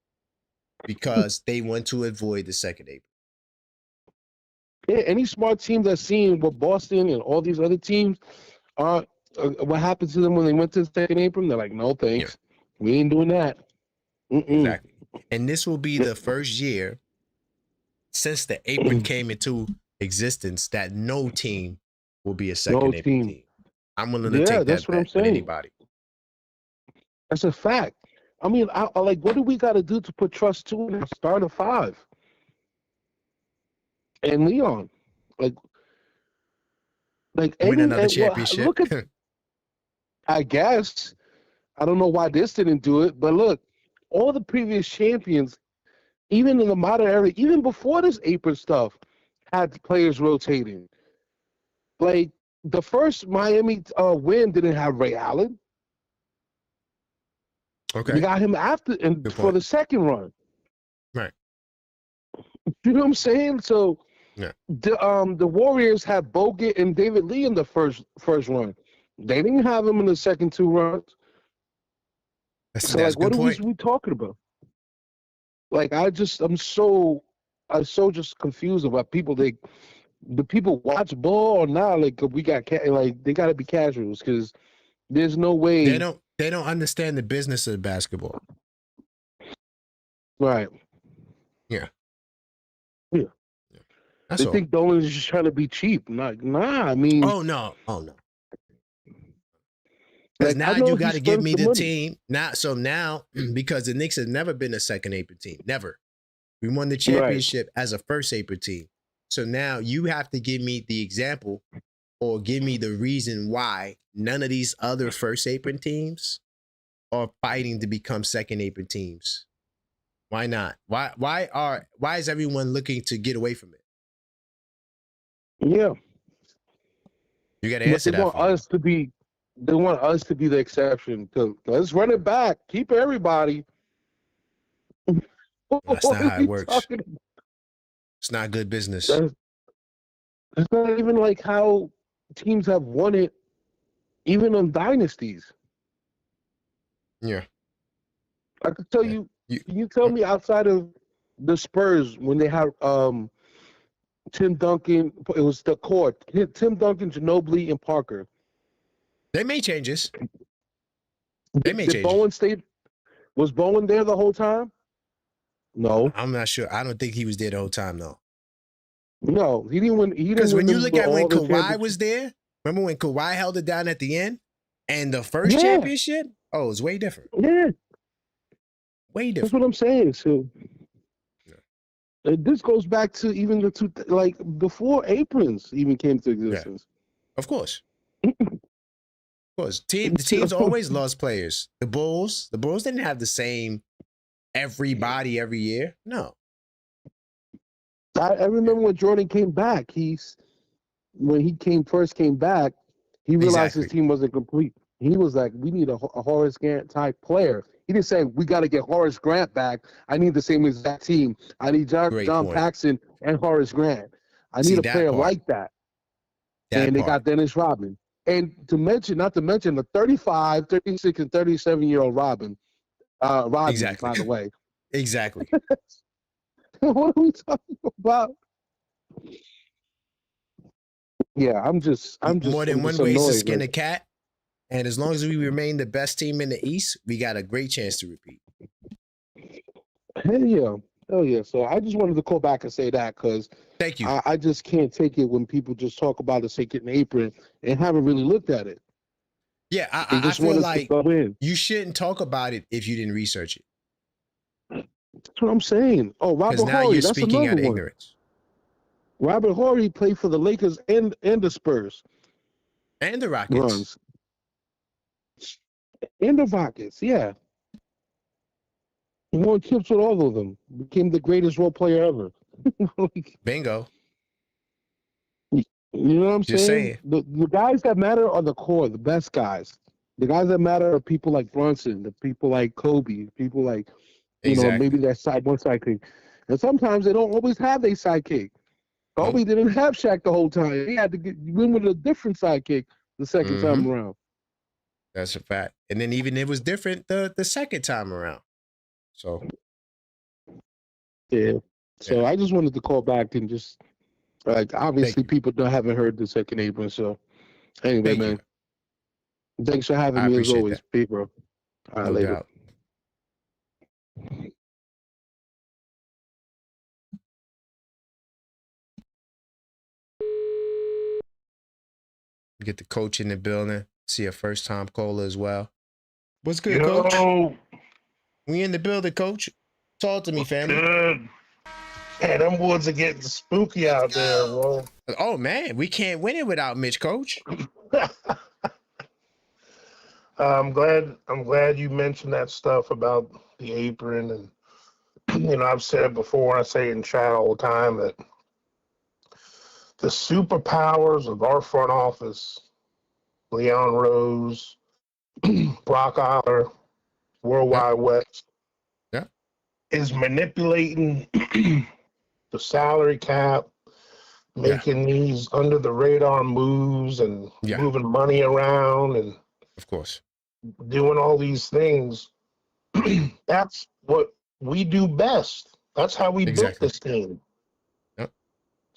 because they want to avoid the second April. Yeah, any smart team that's seeing what Boston and all these other teams are, what happened to them when they went to the second April, they're like, no thanks, we ain't doing that. Exactly. And this will be the first year since the apron came into existence that no team will be a second apron team. I'm willing to take that bet with anybody. That's a fact. I mean, I like, what do we got to do to put trust to in our starter five? And Leon, like win another championship. Well, look at, I guess. I don't know why this didn't do it, but look, all the previous champions, even in the modern era, even before this apron stuff, had players rotating. Like, the first Miami win didn't have Ray Allen. Okay. We got him after and for the second run. Right. You know what I'm saying? So yeah. The Warriors had Bogut and David Lee in the first run. They didn't have him in the second two runs. That's like, what are we talking about? Like, I'm so just confused about people. Do people watch ball or not? Like, we got they got to be casuals because there's no way they don't understand the business of basketball. Right. Yeah. Yeah. That's they all. think Dolan is just trying to be cheap. Nah. I mean. Oh no. Because now you got to give me the team. Now, because the Knicks have never been a second apron team. Never. We won the championship as a first apron team. So now you have to give me the example or give me the reason why none of these other first apron teams are fighting to become second apron teams. Why not? Why is everyone looking to get away from it? Yeah. You got to answer that. They want us to be the exception. Let's run it back. Keep everybody. That's not how it works. It's not good business. It's not even like how teams have won it, even on dynasties. Yeah. I could tell you. Can you tell me outside of the Spurs when they had Tim Duncan? It was the court. Tim Duncan, Ginobili, and Parker. They made changes. Was Bowen there the whole time? No. I'm not sure. I don't think he was there the whole time, though. No, he didn't win. Because when you look at when Kawhi was there, remember when Kawhi held it down at the end? And the first championship? Oh, it was way different. Yeah. Way different. That's what I'm saying. So this goes back to even before aprons even came to existence. Yeah. Of course. Of course. The teams always lost players. The Bulls didn't have the same everybody every year. No. I remember when Jordan came back. When he first came back, he realized his team wasn't complete. He was like, we need a Horace Grant type player. He didn't say, we got to get Horace Grant back. I need the same exact team. I need John Paxson and Horace Grant. I need a player like that. And they got Dennis Rodman. And not to mention the 35, 36, and 37-year-old Rodman, by the way. Exactly. What are we talking about? Yeah, I'm just more than one way to skin a cat. And as long as we remain the best team in the East, we got a great chance to repeat. Hell yeah. So I just wanted to call back and say that because thank you. I just can't take it when people just talk about the second apron and haven't really looked at it. Yeah, I feel like you shouldn't talk about it if you didn't research it. That's what I'm saying. Oh, Robert now Horry, you're that's speaking out another of one. ignorance. Robert Horry played for the Lakers and the Spurs. And the Rockets. Runs. And the Rockets, yeah. He won chips with all of them. Became the greatest role player ever. Bingo. You know what I'm Just saying? The guys that matter are the core, the best guys. The guys that matter are people like Brunson, the people like Kobe, people like, maybe that sidekick. And sometimes they don't always have a sidekick. Kobe didn't have Shaq the whole time. He had to win with a different sidekick the second time around. That's a fact. And then even it was different the second time around. So. Yeah. So I just wanted to call back and just, obviously people haven't heard the second apron. So anyway, man. Thanks for having me as always, bro. All right, later. Doubt. Get the coach in the building. See a first-time caller as well. What's good, Yo. Coach? We in the building, Coach. Talk to me, family. Good. Man, them woods are getting spooky out there, bro. Oh man, we can't win it without Mitch, Coach. I'm glad you mentioned that stuff about the apron, and I've said it before. I say it in chat all the time that the superpowers of our front office, Leon Rose, Brock Aller, Worldwide West, is manipulating the salary cap, making these under the radar moves and moving money around and of course doing all these things. That's what we do best. That's how we built this team.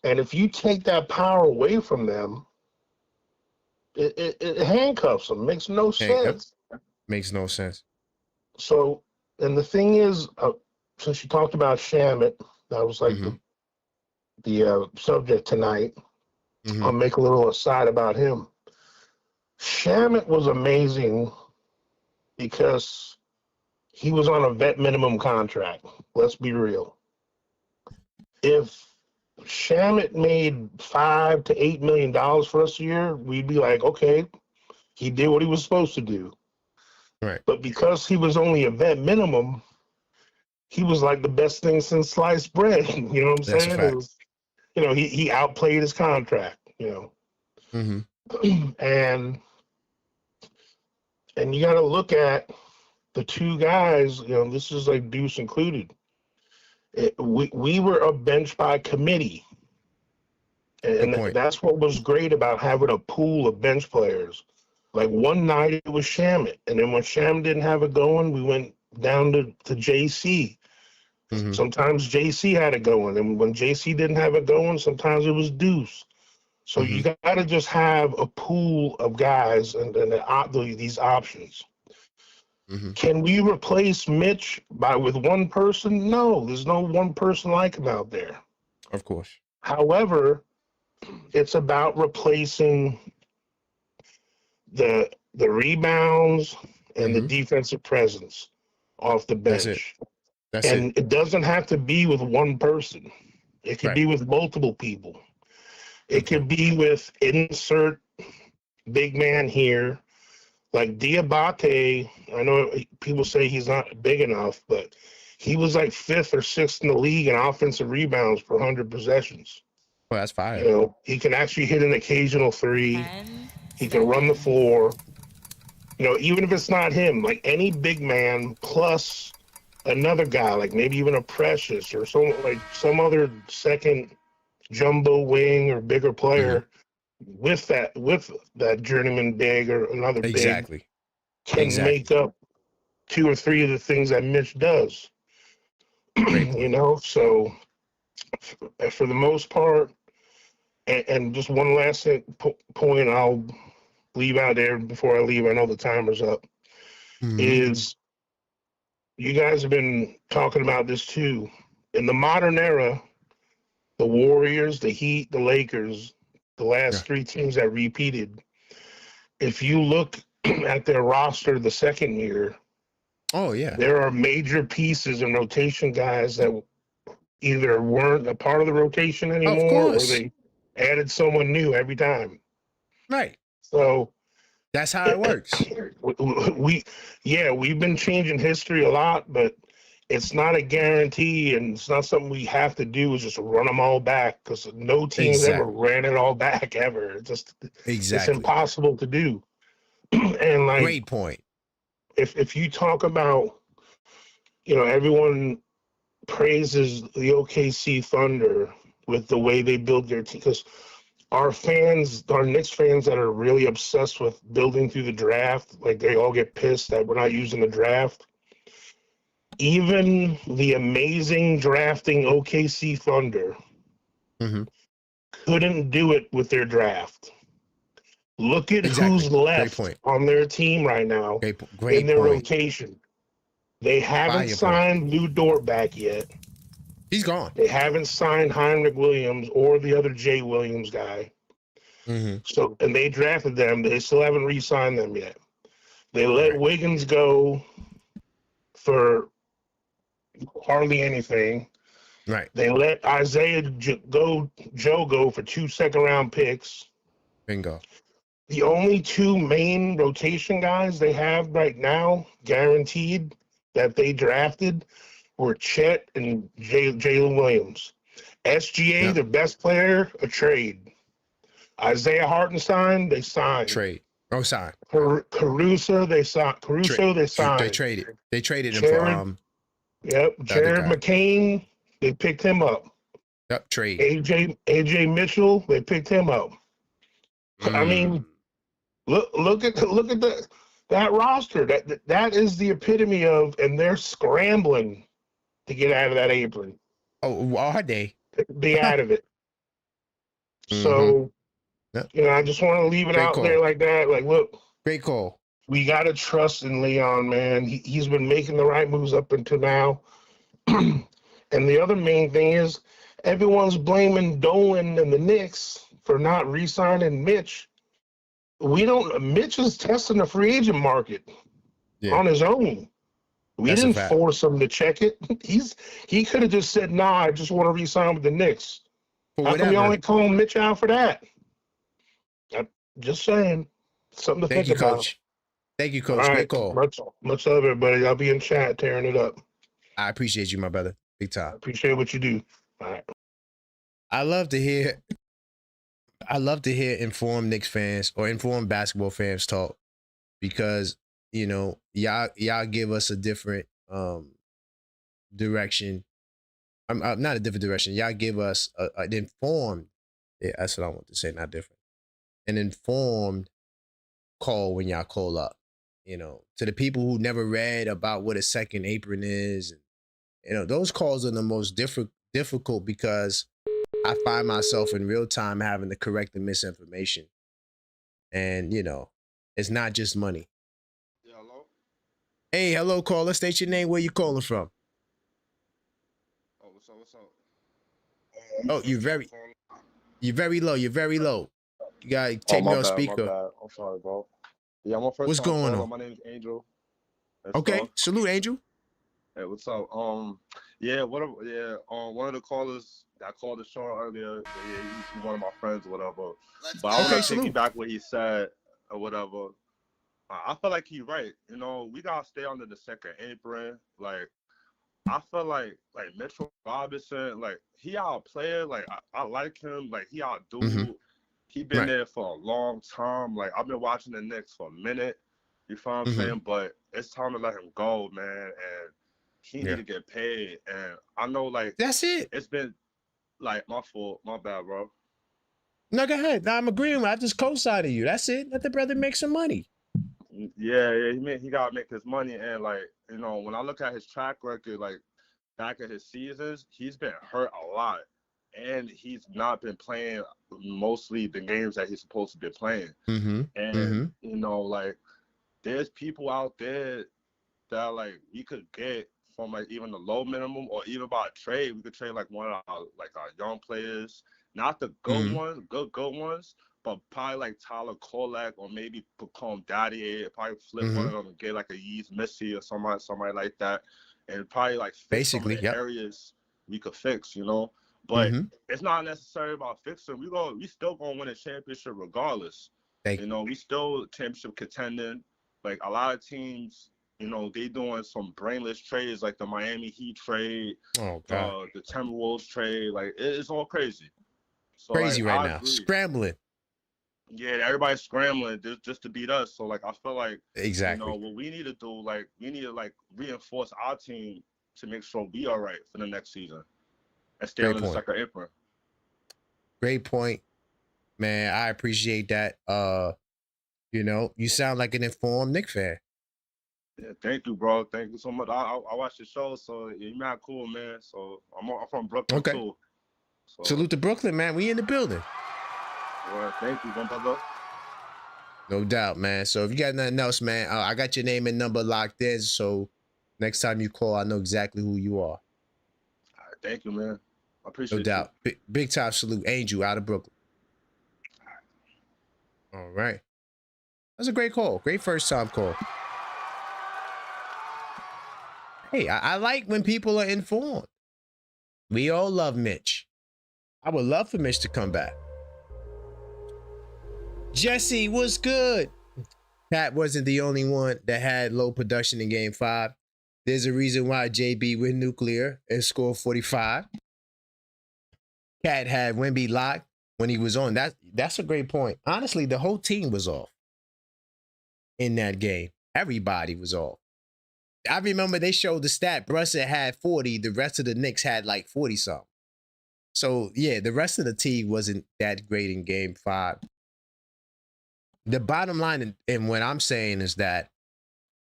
And if you take that power away from them, it handcuffs them. Makes no sense. Makes no sense. So, and the thing is, since you talked about Shamet, that was like the subject tonight. I'll make a little aside about him. Shamet was amazing because he was on a vet minimum contract. Let's be real. If Shamet made $5 to $8 million for us a year, we'd be like, okay, he did what he was supposed to do. Right. But because he was only a vet minimum, he was like the best thing since sliced bread. You know what I'm saying? A fact. It was, he outplayed his contract, And you got to look at the two guys, this is like Deuce included. We were a bench by committee. And that's what was great about having a pool of bench players. Like one night it was Shamet. And then when Shamet didn't have it going, we went down to JC. Sometimes JC had it going. And when JC didn't have it going, sometimes it was Deuce. So you got to just have a pool of guys and these options. Can we replace Mitch with one person? No, there's no one person like him out there. Of course. However, it's about replacing the rebounds and the defensive presence off the bench. That's it. It doesn't have to be with one person. It could be with multiple people. It could be with insert big man here. Like Diabate, I know people say he's not big enough, but he was like 5th or 6th in the league in offensive rebounds per 100 possessions. Well, that's fine. He can actually hit an occasional three. He can run the floor. Even if it's not him, like any big man plus another guy, like maybe even a Precious or some other second jumbo wing or bigger player with that journeyman big or another big can make up 2 or 3 of the things that Mitch does. So for the most part, and just one last point I'll leave out there before I leave, I know the timer's up, is you guys have been talking about this too. In the modern era, the Warriors, the Heat, the Lakers, the last 3 teams that repeated, if you look at their roster the second year, there are major pieces and rotation guys that either weren't a part of the rotation anymore or they added someone new every time. Right. So that's how it works. We've been changing history a lot, but it's not a guarantee, and it's not something we have to do is just run them all back, because no team's ever ran it all back ever. It's impossible to do. And great point. If you talk about, everyone praises the OKC Thunder with the way they build their team, because our Knicks fans that are really obsessed with building through the draft, like they all get pissed that we're not using the draft. Even the amazing drafting OKC Thunder couldn't do it with their draft. Look at who's left on their team right now in their rotation. They haven't signed Lou Dort back yet. He's gone. They haven't signed Heinrich Williams or the other Jay Williams guy. So, and they drafted them. They still haven't re-signed them yet. They let Wiggins go for hardly anything. Right. They let Isaiah Joe go for 2 second-round picks. Bingo. The only 2 main rotation guys they have right now, guaranteed, that they drafted were Chet and Jalen Williams. SGA, their best player, a trade. Isaiah Hartenstein, they signed. Trade. Oh, sorry. Caruso, they signed. They signed. They traded. They traded him for Jared McCain, they picked him up. Yep, trade. AJ Mitchell, they picked him up. I mean, look at that roster. That is the epitome of, and they're scrambling to get out of that apron. Oh, are they? Be out of it. So, I just want to leave it out there like that. Like, look. Great call. We got to trust in Leon, man. He's been making the right moves up until now. And the other main thing is everyone's blaming Dolan and the Knicks for not re-signing Mitch. Mitch is testing the free agent market on his own. We didn't force him to check it. He could have just said, nah, I just want to re-sign with the Knicks. How come you only call Mitch out for that? I'm just saying. Something to think about. Coach. Thank you, Coach. Great call. Much love, everybody. I'll be in chat tearing it up. I appreciate you, my brother. Big time. I appreciate what you do. All right. I love to hear informed Knicks fans or informed basketball fans talk because, y'all give us a different direction. Not a different direction. Y'all give us an informed, that's what I want to say, not different. An informed call when y'all call up, to the people who never read about what a second apron is. And, those calls are the most difficult because I find myself in real time having to correct the misinformation. And, it's not just money. Yeah, hello? Hey, hello, caller. State your name. Where you calling from? Oh, what's up? Oh, you're very low. You're very low. You gotta take me on speaker. My bad. I'm sorry, bro. Yeah, I'm a first What's time going caller. on? My name's Angel. Okay, salute, Angel. Hey, what's up? One of the callers that called the show earlier, he's one of my friends or whatever. But I want to piggyback what he said or whatever. I feel like he's right. We gotta stay under the second apron. Like, I feel like Mitchell Robinson, like he our player. Like I like him. Like he our dude. He been there for a long time. Like I've been watching the Knicks for a minute. You feel what I'm saying? But it's time to let him go, man. And he need to get paid. And I know, like, that's it. It's been like my fault, my bad, bro. No, go ahead. No, I'm agreeing. I just co-sided you. That's it. Let the brother make some money. Yeah, he gotta make his money. And like, when I look at his track record, like back at his seasons, he's been hurt a lot. And he's not been playing mostly the games that he's supposed to be playing. And, like, there's people out there that, like, we could get from, like, even the low minimum or even by a trade. We could trade, like, one of our young players. Not the good ones, good ones, but probably, like, Tyler Kolak or maybe Pacome Dadier. Probably flip one of them and get, like, a Yeez Missy or somebody like that. And probably, like, fix some of the areas we could fix, But it's not necessarily about fixing. We still gonna win a championship regardless. We still championship contending. Like a lot of teams, they doing some brainless trades, like the Miami Heat trade, the Timberwolves trade. Like it's all crazy. So, crazy like, right now, scrambling. Yeah, everybody's scrambling just to beat us. So like I feel like exactly what we need to do, like we need to like reinforce our team to make sure we are right for the next season. And stay on the second apron. Great point, man. I appreciate that. You sound like an informed Knicks fan. Yeah, thank you, bro. Thank you so much. I watch the show, so you're not cool, man. So I'm from Brooklyn too. So, salute to Brooklyn, man. We in the building. Well, thank you, brother. No doubt, man. So if you got nothing else, man, I got your name and number locked in. So next time you call, I know exactly who you are. Thank you, man. I appreciate it. No doubt. Big time salute. Angel out of Brooklyn. All right. That's a great call. Great first time call. Hey, I like when people are informed. We all love Mitch. I would love for Mitch to come back. Jesse, what's good? Pat wasn't the only one that had low production in Game 5. There's a reason why JB went nuclear and scored 45. Cat had Wemby locked when he was on. That's a great point. Honestly, the whole team was off in that game. Everybody was off. I remember they showed the stat. Brunson had 40. The rest of the Knicks had like 40-something. So, yeah, the rest of the team wasn't that great in Game 5. The bottom line and what I'm saying is that,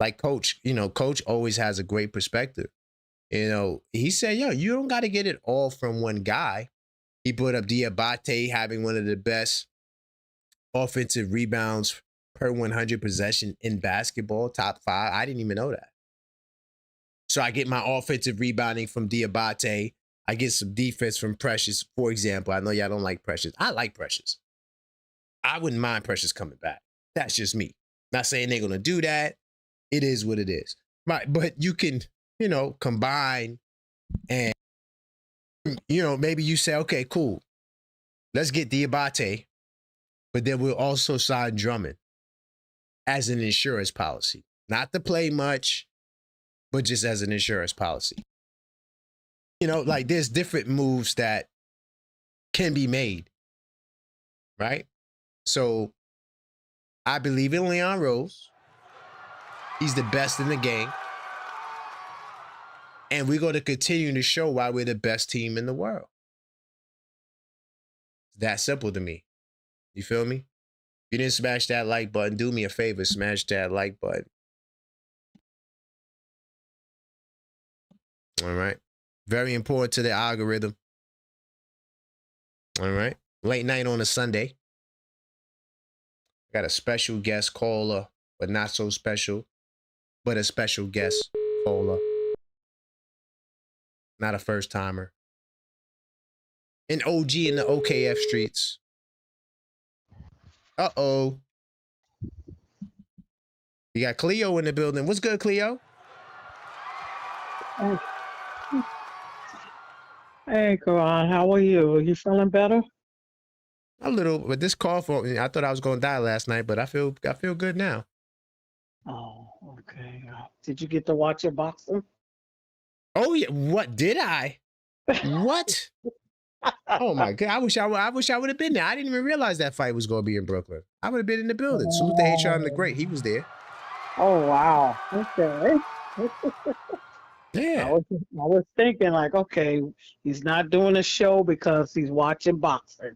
like Coach, Coach always has a great perspective. He said, you don't got to get it all from one guy. He put up Diabate having one of the best offensive rebounds per 100 possession in basketball, top 5. I didn't even know that. So I get my offensive rebounding from Diabate. I get some defense from Precious, for example. I know y'all don't like Precious. I like Precious. I wouldn't mind Precious coming back. That's just me. Not saying they're going to do that. It is what it is. Right. But you can, combine and, maybe you say, okay, cool. Let's get Diabate, but then we'll also sign Drummond as an insurance policy. Not to play much, but just as an insurance policy. Like there's different moves that can be made, right? So I believe in Leon Rose. He's the best in the game. And we're going to continue to show why we're the best team in the world. It's that simple to me. You feel me? If you didn't smash that like button, do me a favor, smash that like button. All right. Very important to the algorithm. All right. Late night on a Sunday. Got a special guest caller, but not so special, but a special guest caller. Not a first timer. An OG in the OKF streets. Uh-oh. You got Cleo in the building. What's good, Cleo? Hey, Karan, how are you? Are you feeling better? A little, but this cough, I thought I was going to die last night, but I feel good now. Oh, okay. Did you get to watch your boxing? Oh yeah, what did I? What? Oh my God! I wish I would have been there. I didn't even realize that fight was going to be in Brooklyn. I would have been in the building. Salute to H.R. the Great. He was there. Oh wow. Okay. Yeah. I was thinking like, okay, he's not doing a show because he's watching boxing.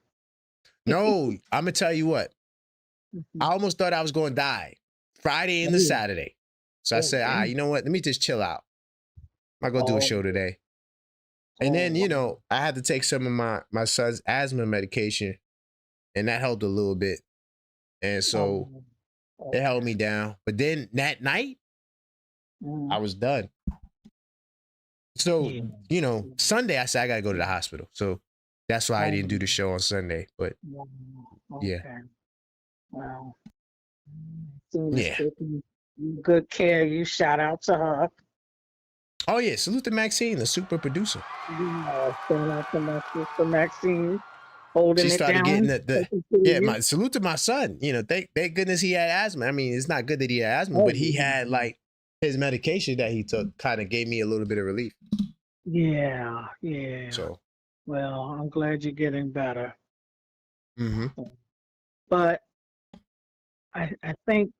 No, I'm gonna tell you what. I almost thought I was going to die Friday into Saturday. So I said, you know what? Let me just chill out. I'm not going to do a show today. And then, I had to take some of my son's asthma medication, and that helped a little bit. And so it held me down. But then that night, I was done. So, Sunday, I said, I got to go to the hospital. So that's why I didn't do the show on Sunday. But yeah. Wow. Yeah. Good care. You shout out to her. Oh yeah, salute to Maxine, the super producer. Yeah, shout out to my sister Maxine, holding she started it down. Getting salute to my son. Thank goodness he had asthma. I mean, it's not good that he had asthma, but he had like his medication that he took kind of gave me a little bit of relief. Yeah. So, well, I'm glad you're getting better. Mm-hmm. But I think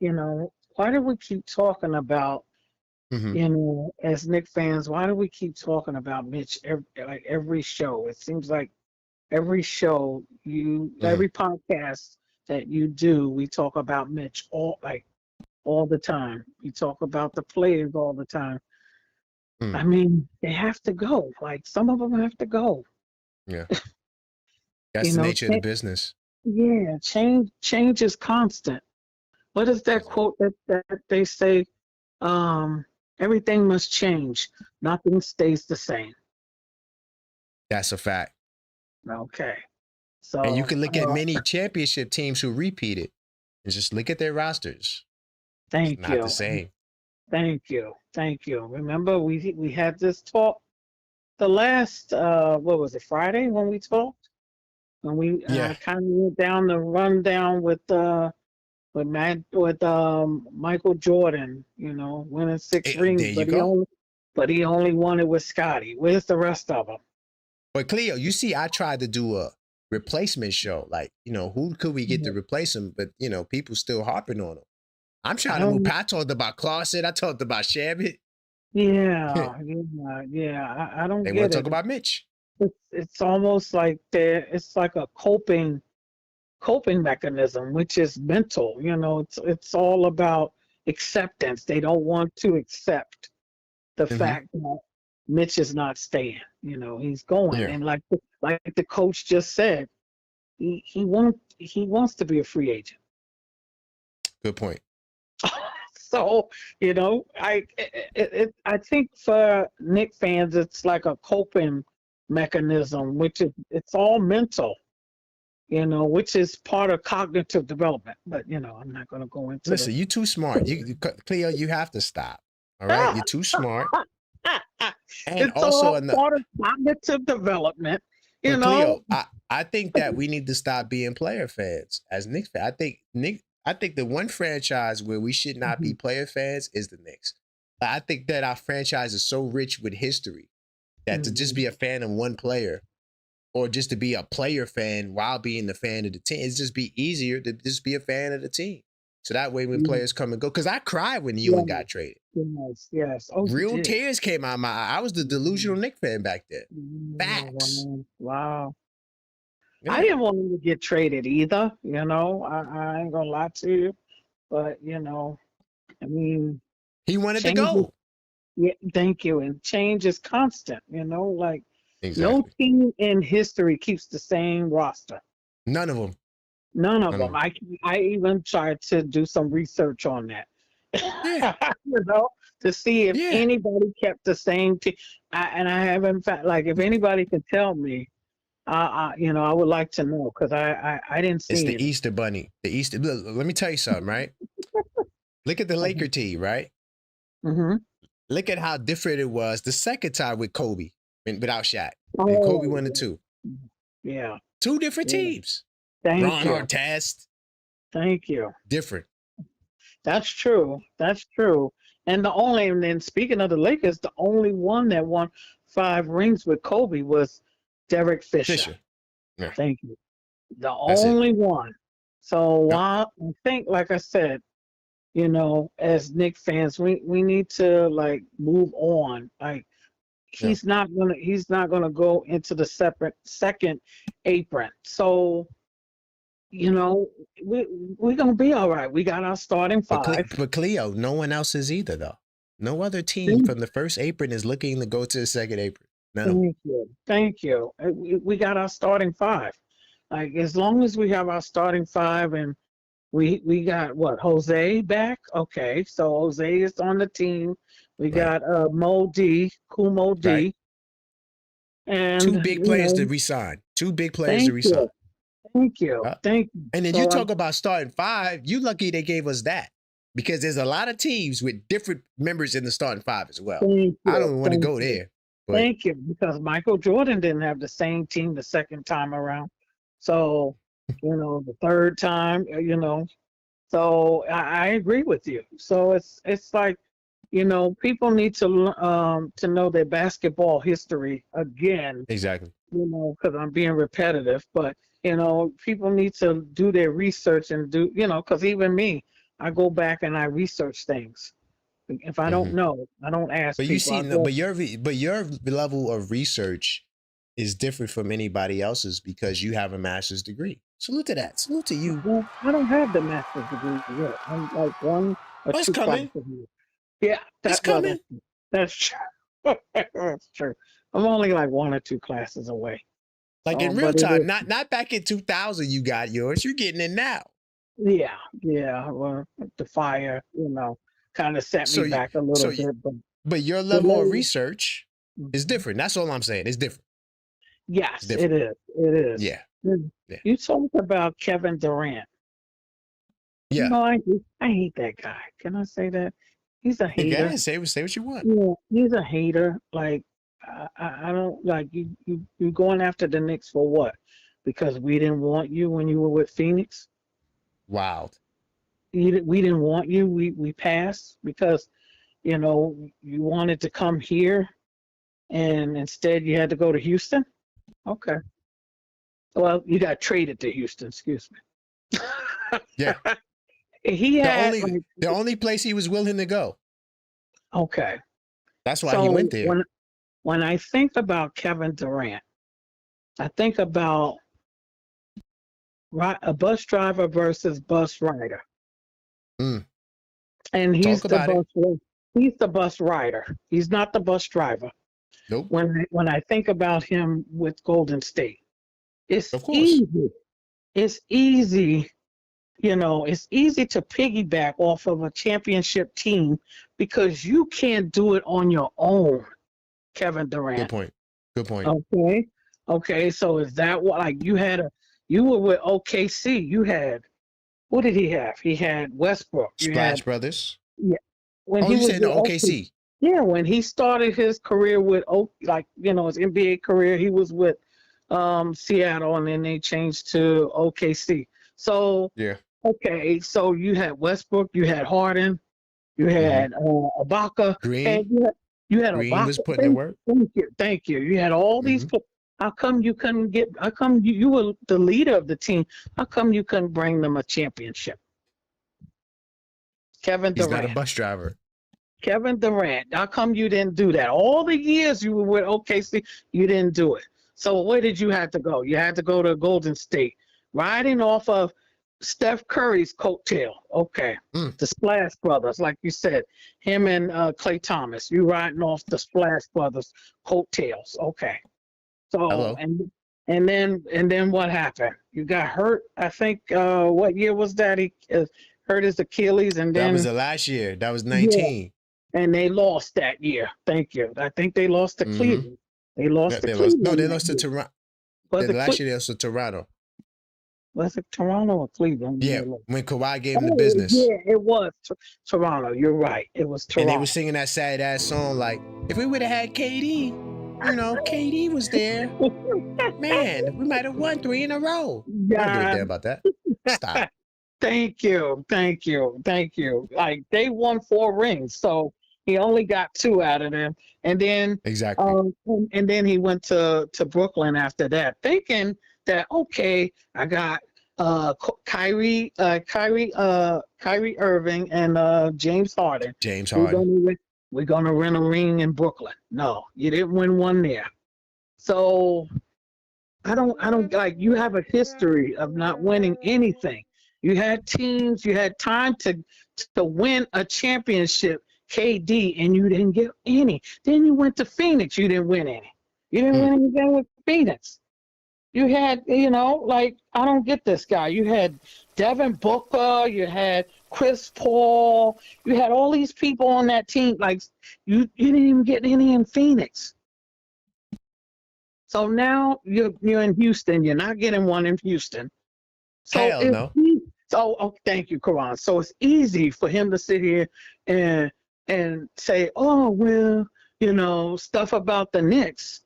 why do we keep talking about? As Knicks fans, why do we keep talking about Mitch every show? It seems like every show every podcast that you do, we talk about Mitch all the time. We talk about the players all the time. I mean, they have to go. Like some of them have to go. Yeah, that's the nature of the business. Yeah, change is constant. What is that quote that they say? Everything must change. Nothing stays the same. That's a fact. Okay. So and you can look at many championship teams who repeated. And just look at their rosters. Thank It's not the you. same. Thank you. Thank you. Remember, we had this talk the last what was it, Friday when we talked? When we Yeah. kind of went down the rundown with Michael Jordan, winning 6 rings, There you go. but he only won it with Scotty. Where's the rest of them? But Cleo, you see, I tried to do a replacement show. Like, who could we get to replace him? But people still harping on him. I'm trying to move. I talked about Clarkson. I talked about Shamet. Yeah. I don't They get want to it. talk about Mitch. It's almost like it's like a coping mechanism, which is mental. It's all about acceptance. They don't want to accept the fact that Mitch is not staying. He's going, and like the coach just said, he wants to be a free agent. Good point. So I think for Knicks fans, it's like a coping mechanism, which it's all mental. Which is part of cognitive development. But I'm not going to go into. Listen, you're too smart. Cleo, you have to stop. All right, you're too smart. And it's also all part of cognitive development. Cleo, I think that we need to stop being player fans as Knicks fans. I think the one franchise where we should not be player fans is the Knicks. I think that our franchise is so rich with history that to just be a fan of one player, or just to be a player fan while being the fan of the team, it's just be easier to just be a fan of the team. So that way when players come and go, because I cried when Ewing got traded. Yes. Oh, real tears came out of my eye. I was the delusional Knicks fan back then. Facts. Wow. Yeah. I didn't want him to get traded either. I ain't gonna lie to you, but I mean, he wanted to go. Yeah, thank you. And change is constant. Like exactly. No team in history keeps the same roster. None of them. None of them. I even tried to do some research on that. Yeah. To see if anybody kept the same team. And I haven't found, like, if anybody can tell me, I would like to know, because I didn't see it's it. the Easter Bunny. Let me tell you something, right? Look at the Laker team, right? Mm-hmm. Look at how different it was the second time with Kobe without Shaq. And Kobe won the 2. Yeah. 2 different teams. Thank Ron you. Artest. Thank you. Different. That's true. And then speaking of the Lakers, the only one that won 5 rings with Kobe was Derek Fisher. Yeah. Thank you. The only one. So I think, like I said, as Knicks fans, we need to move on. Like he's not gonna go into the second apron. So we're gonna be all right. We got our starting 5. But Cleo, no one else is either, though. No other team from the first apron is looking to go to the second apron. No. Thank you. We got our starting 5. Like, as long as we have our starting 5, and we got Jose back. Okay, so Jose is on the team. We got Kumo D, right. and 2 big players to resign. 2 big players to resign. Thank you. And then you talk about starting 5. You lucky they gave us that, because there's a lot of teams with different members in the starting 5 as well. I don't want to go there. But thank you, because Michael Jordan didn't have the same team the second time around. So, the third time, So I agree with you. So it's like, people need to know their basketball history again. Exactly. Because I'm being repetitive, but people need to do their research and do, because even me, I go back and I research things. If I don't know, I don't ask. But you see, but your level of research is different from anybody else's because you have a master's degree. Salute to that. Salute to you. Well, I don't have the master's degree yet. I'm like 1 or 2 classes. Yeah, that's coming. That's true. That's true. I'm only like 1 or 2 classes away. Like in real time, not back in 2000. You got yours. You're getting it now. Yeah. Well, the fire, kind of set me back a little bit. But your level of research is different. That's all I'm saying. It's different. Yes, it is. It is. Yeah. You talked about Kevin Durant. Yeah. No, I hate that guy. Can I say that? He's a hater. Yeah, say what you want. Yeah, he's a hater. Like I don't like you going after the Knicks for what? Because we didn't want you when you were with Phoenix. Wild. We didn't want you. We passed because you wanted to come here, and instead you had to go to Houston. Okay. Well, you got traded to Houston. Excuse me. Yeah. He had the only place he was willing to go. Okay. That's why he went there. When I think about Kevin Durant, I think about a bus driver versus bus rider. And he's he's the bus rider. He's not the bus driver. Nope. When I think about him with Golden State, it's easy. It's easy. It's easy to piggyback off of a championship team because you can't do it on your own, Kevin Durant. Good point. Okay. So is that what you were with OKC? You had, what did he have? He had Westbrook. Splash Brothers. Yeah. You said the OKC. Yeah, when he started his career with his NBA career, he was with Seattle, and then they changed to OKC. So yeah. Okay, so you had Westbrook, you had Harden, you had Ibaka, Green. And you had Green Ibaka. was putting in work. Thank you. You had all these. How come you couldn't get? How come you were the leader of the team? How come you couldn't bring them a championship? Kevin Durant. He's not a bus driver. Kevin Durant. How come you didn't do that? All the years you were with OKC, you didn't do it. So where did you have to go? You had to go to Golden State, riding off of Steph Curry's coattail. Okay. The Splash Brothers, like you said, him and Klay Thomas, you riding off the Splash Brothers coattails. Okay. So and then what happened? You got hurt. I think what year was that? He hurt his Achilles, and then that was the last year. That was 19. Yeah, and they lost that year. Thank you. I think they lost to Cleveland. They lost to Cleveland. No, they lost to Toronto. Last year they lost to Toronto. Was it Toronto or Cleveland? Yeah, when Kawhi gave him the business. Yeah, it was Toronto. You're right. It was Toronto. And they were singing that sad ass song like, if we would have had KD, KD was there. Man, we might have won 3 in a row. Yeah. I don't give a damn about that. Stop. Thank you. Like, they won 4 rings, so he only got 2 out of them. And then exactly. And then he went to Brooklyn after that, thinking that, okay, I got Kyrie Irving and James Harden. We're gonna win a ring in Brooklyn. No, you didn't win one there. So I don't like, you have a history of not winning anything. You had teams, you had time to win a championship, KD, and you didn't get any. Then you went to Phoenix, you didn't win any. You didn't win anything with Phoenix. You had, I don't get this guy. You had Devin Booker, you had Chris Paul, you had all these people on that team. Like, you didn't even get any in Phoenix. So now you're in Houston. You're not getting one in Houston. So hell no. Thank you, Karan. So it's easy for him to sit here and say, oh, well, stuff about the Knicks.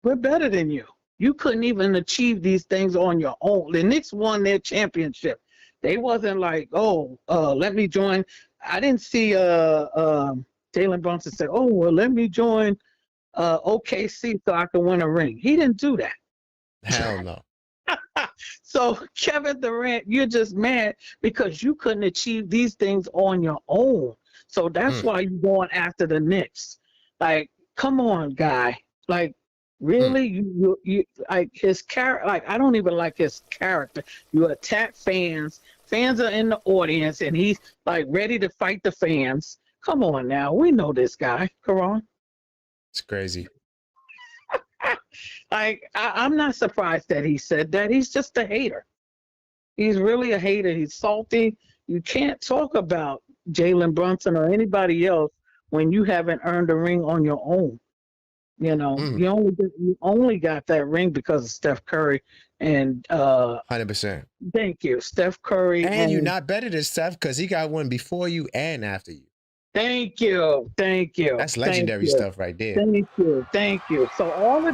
We're better than you. You couldn't even achieve these things on your own. The Knicks won their championship. They wasn't like, let me join. I didn't see Jalen Brunson say, oh, well, let me join OKC so I can win a ring. He didn't do that. Hell no. So, Kevin Durant, you're just mad because you couldn't achieve these things on your own. So that's why you're going after the Knicks. Like, come on, guy. Like, really, you like his character. Like, I don't even like his character. You attack fans. Fans are in the audience, and he's like ready to fight the fans. Come on now, we know this guy, Karan. It's crazy. Like, I'm not surprised that he said that. He's just a hater. He's really a hater. He's salty. You can't talk about Jalen Brunson or anybody else when you haven't earned a ring on your own. You know, you only got that ring because of Steph Curry and 100%. Thank you, Steph Curry, and you're not better than Steph because he got one before you and after you. Thank you. That's legendary stuff right there. Thank you. So all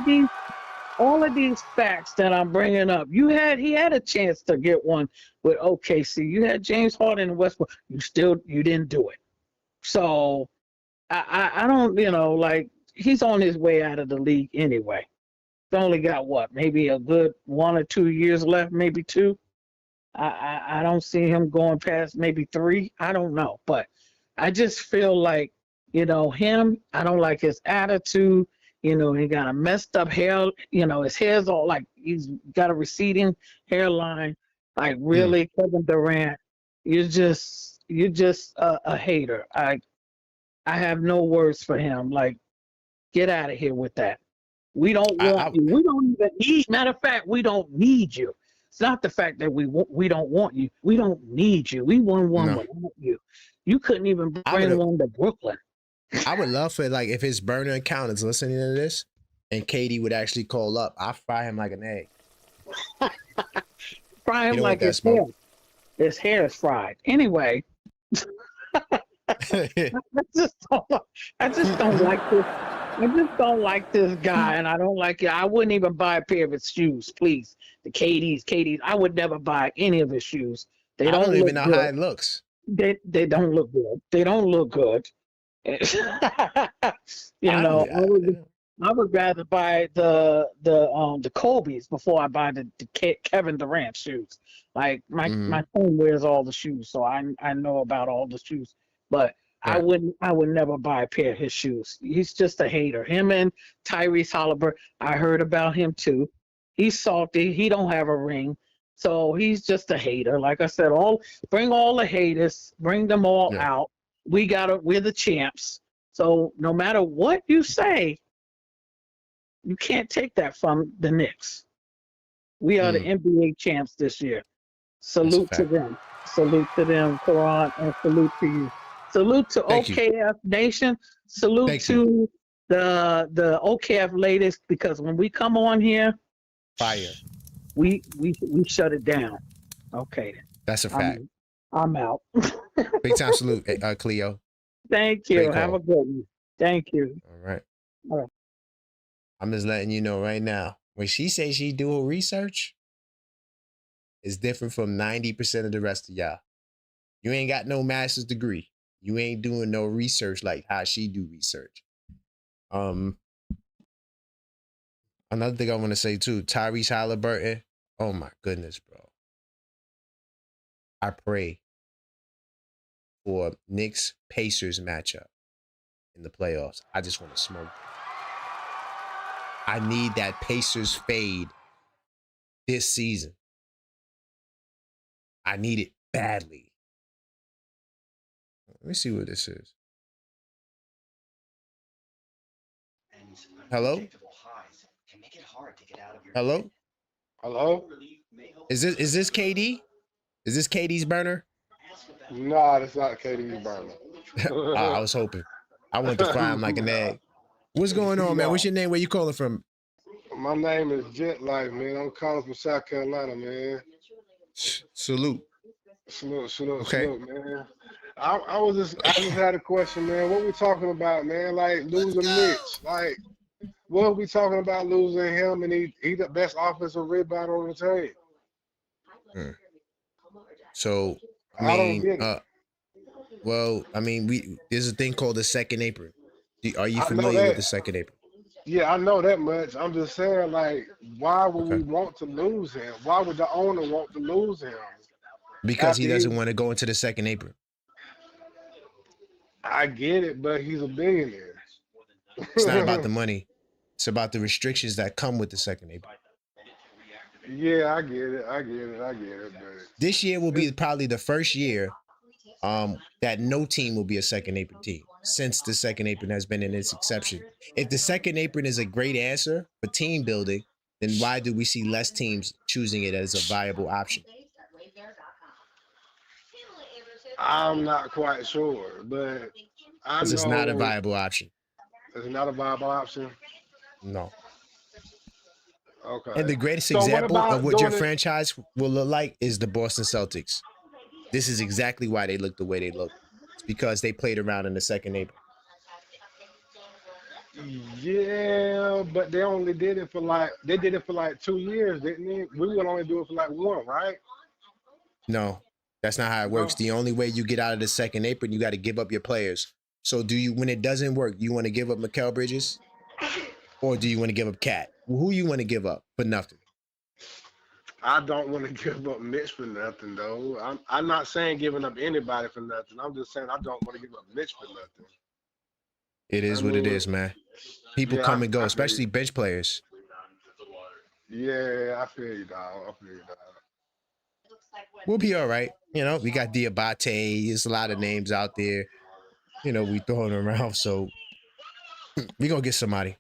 of these facts that I'm bringing up, he had a chance to get one with OKC. You had James Harden and Westbrook. You didn't do it. So I don't, like, he's on his way out of the league anyway. He's only got maybe a good 1 or 2 years left, maybe 2. I don't see him going past maybe 3. I don't know, but I just feel like, him. I don't like his attitude. He got a messed up hair. His hair's all like he's got a receding hairline. Like, really, Kevin Durant, you're just a hater. I have no words for him. Like, get out of here with that. We don't want you. We don't even need. Matter of fact, we don't need you. It's not the fact that we don't want you. We don't need you. We won one without you. You couldn't even bring one to Brooklyn. I would love for, like, if his burner account is listening to this and KD would actually call up, I'd fry him like an egg. Fry him like his hair. His hair is fried. Anyway, I just don't like this. I just don't like this guy, and I don't like it. I wouldn't even buy a pair of his shoes, please. The KD's. I would never buy any of his shoes. I don't even know how it looks. They don't look good. They don't look good. I would rather buy the Kobe's before I buy the Kevin Durant shoes. Like, my son wears all the shoes, so I know about all the shoes. But I would never buy a pair of his shoes. He's just a hater. Him and Tyrese Halliburton, I heard about him too. He's salty. He don't have a ring. So he's just a hater. Like I said, bring all the haters, bring them all out. We're the champs. So no matter what you say, you can't take that from the Knicks. We are the NBA champs this year. Salute to them. Salute to them, Karan, and salute to you. Salute to OKF Nation. Salute to the OKF ladies, because when we come on here, fire. We shut it down. Okay. That's a fact. I'm out. Big time salute, Cleo. Thank you. Have a good one. Thank you. All right. I'm just letting you know right now, when she says she do her research, it's different from 90% of the rest of y'all. You ain't got no master's degree. You ain't doing no research like how she do research. Another thing I want to say too, Tyrese Halliburton. Oh my goodness, bro. I pray for Knicks Pacers matchup in the playoffs. I just want to smoke. I need that Pacers fade this season. I need it badly. Let me see what this is. Hello? Hello? Hello? Is this KD? Is this KD's burner? No, that's not KD's burner. I was hoping. I want to fry him like an egg. What's going on, man? What's your name? Where you calling from? My name is Jet Life, man. I'm calling from South Carolina, man. Salute. Salute, man. I just had a question, man. What we talking about, man? Like, losing Mitch. Like, what are we talking about losing him, and he the best offensive rebounder on the team? So, I don't get it. Well, I mean, there's a thing called the second apron. Are you familiar with the second apron? Yeah, I know that much. I'm just saying, like, why would we want to lose him? Why would the owner want to lose him? Because he doesn't want to go into the second apron. I get it, but he's a billionaire. It's not about the money. It's about the restrictions that come with the second apron. Yeah, I get it. But this year will be probably the first year that no team will be a second apron team, since the second apron has been in its exception. If the second apron is a great answer for team building, then why do we see less teams choosing it as a viable option? I'm not quite sure, but I know it's not a viable option. It's not a viable option. No. Okay. And the greatest So what example of about what your doing it? franchise will look like is the Boston Celtics. This is exactly why they look the way they look. It's because they played around in the second apron. Yeah, but they only did it for like 2 years, didn't they? We would only do it for like one, right? No, that's not how it works. No. The only way you get out of the second apron, you got to give up your players. So do you, when it doesn't work, you want to give up Mikal Bridges? Or do you want to give up Cat? Who you want to give up for nothing? I don't want to give up Mitch for nothing, though. I'm not saying giving up anybody for nothing. I'm just saying I don't want to give up Mitch for nothing. It is what it is, man. People yeah, come and go, I feel especially you. bench players. Yeah, I feel you, dog. I feel you, dog. We'll be all right. You know, we got Diabate. There's a lot of names out there. You know, we throwing around. So we going to get somebody.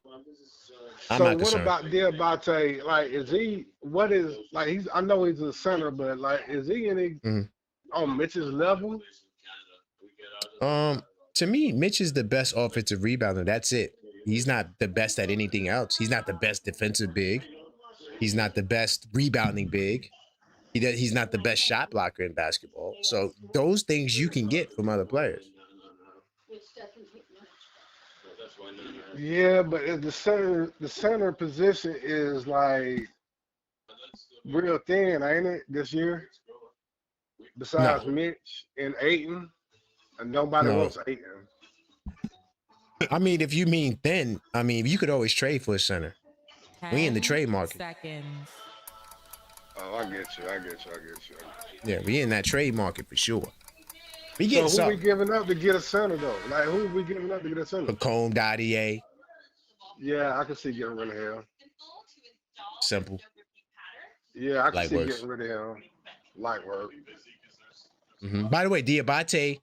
I'm So not what concerned. about Diabate? Like, is he? What is like? He's. I know he's a center, but like, is he any on Mitch's level? To me, Mitch is the best offensive rebounder. That's it. He's not the best at anything else. He's not the best defensive big. He's not the best rebounding big. He's not the best shot blocker in basketball. So those things you can get from other players. Yeah, but if the center position is like real thin, ain't it, this year? Besides No. Mitch and Ayton, and nobody No. wants Ayton. I mean, if you mean thin, I mean, you could always trade for a center. We in the trade market. Seconds. Oh, I get you. Yeah, we in that trade market for sure. We So getting who something. we giving up to get a center though? Like who we giving up to get a center? Lacombe, Dadier. Yeah, I can see getting rid of him. Simple. Yeah, I can Light see works. getting rid of him. Light work. By the way, Diabate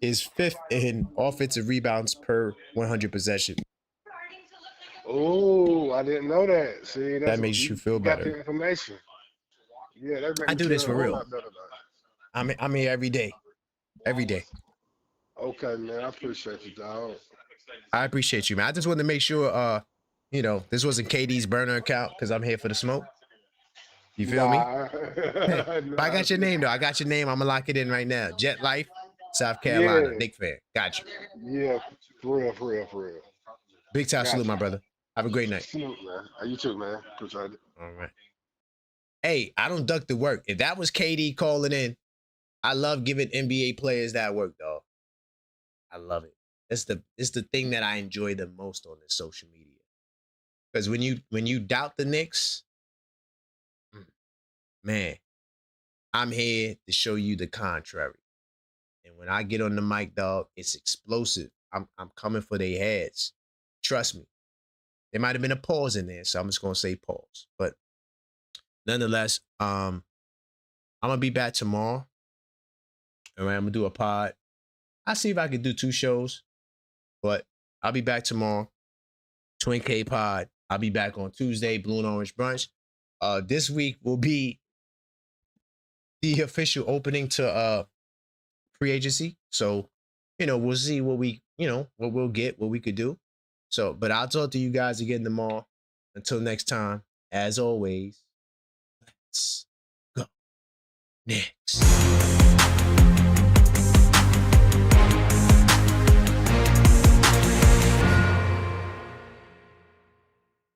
is 5th in offensive rebounds per 100 possessions. Oh, I didn't know that. See, That makes you feel got better. the information. Yeah, that makes I me do feel this a for whole real. lot better. I'm here every day. Every day. Okay, man. I appreciate you, dog. I appreciate you, man. I just wanted to make sure, you know, this wasn't KD's burner account because I'm here for the smoke. You feel me? But I got your name, though. I got your name. I'm going to lock it in right now. Jet Life, South Carolina. Yeah. Knicks fan. Got you. Yeah, for real. Big time salute, Gotcha. my brother. Have a great night. Salute, man. You too, man. Appreciate it. All right. Hey, I don't duck the work. If that was KD calling in, I love giving NBA players that work, dog. I love it. It's the thing that I enjoy the most on this social media. Because when you doubt the Knicks, man, I'm here to show you the contrary. And when I get on the mic, dog, it's explosive. I'm coming for their heads. Trust me. There might have been a pause in there, so I'm just gonna say pause. But nonetheless, I'm gonna be back tomorrow. All right, I'm gonna do a pod. I'll see if I can do 2 shows, but I'll be back tomorrow. Twin K pod. I'll be back on Tuesday, Blue and Orange Brunch. This week will be the official opening to free agency. So, you know, we'll see what we'll get, what we could do. So, but I'll talk to you guys again tomorrow. Until next time, as always, let's go Knicks.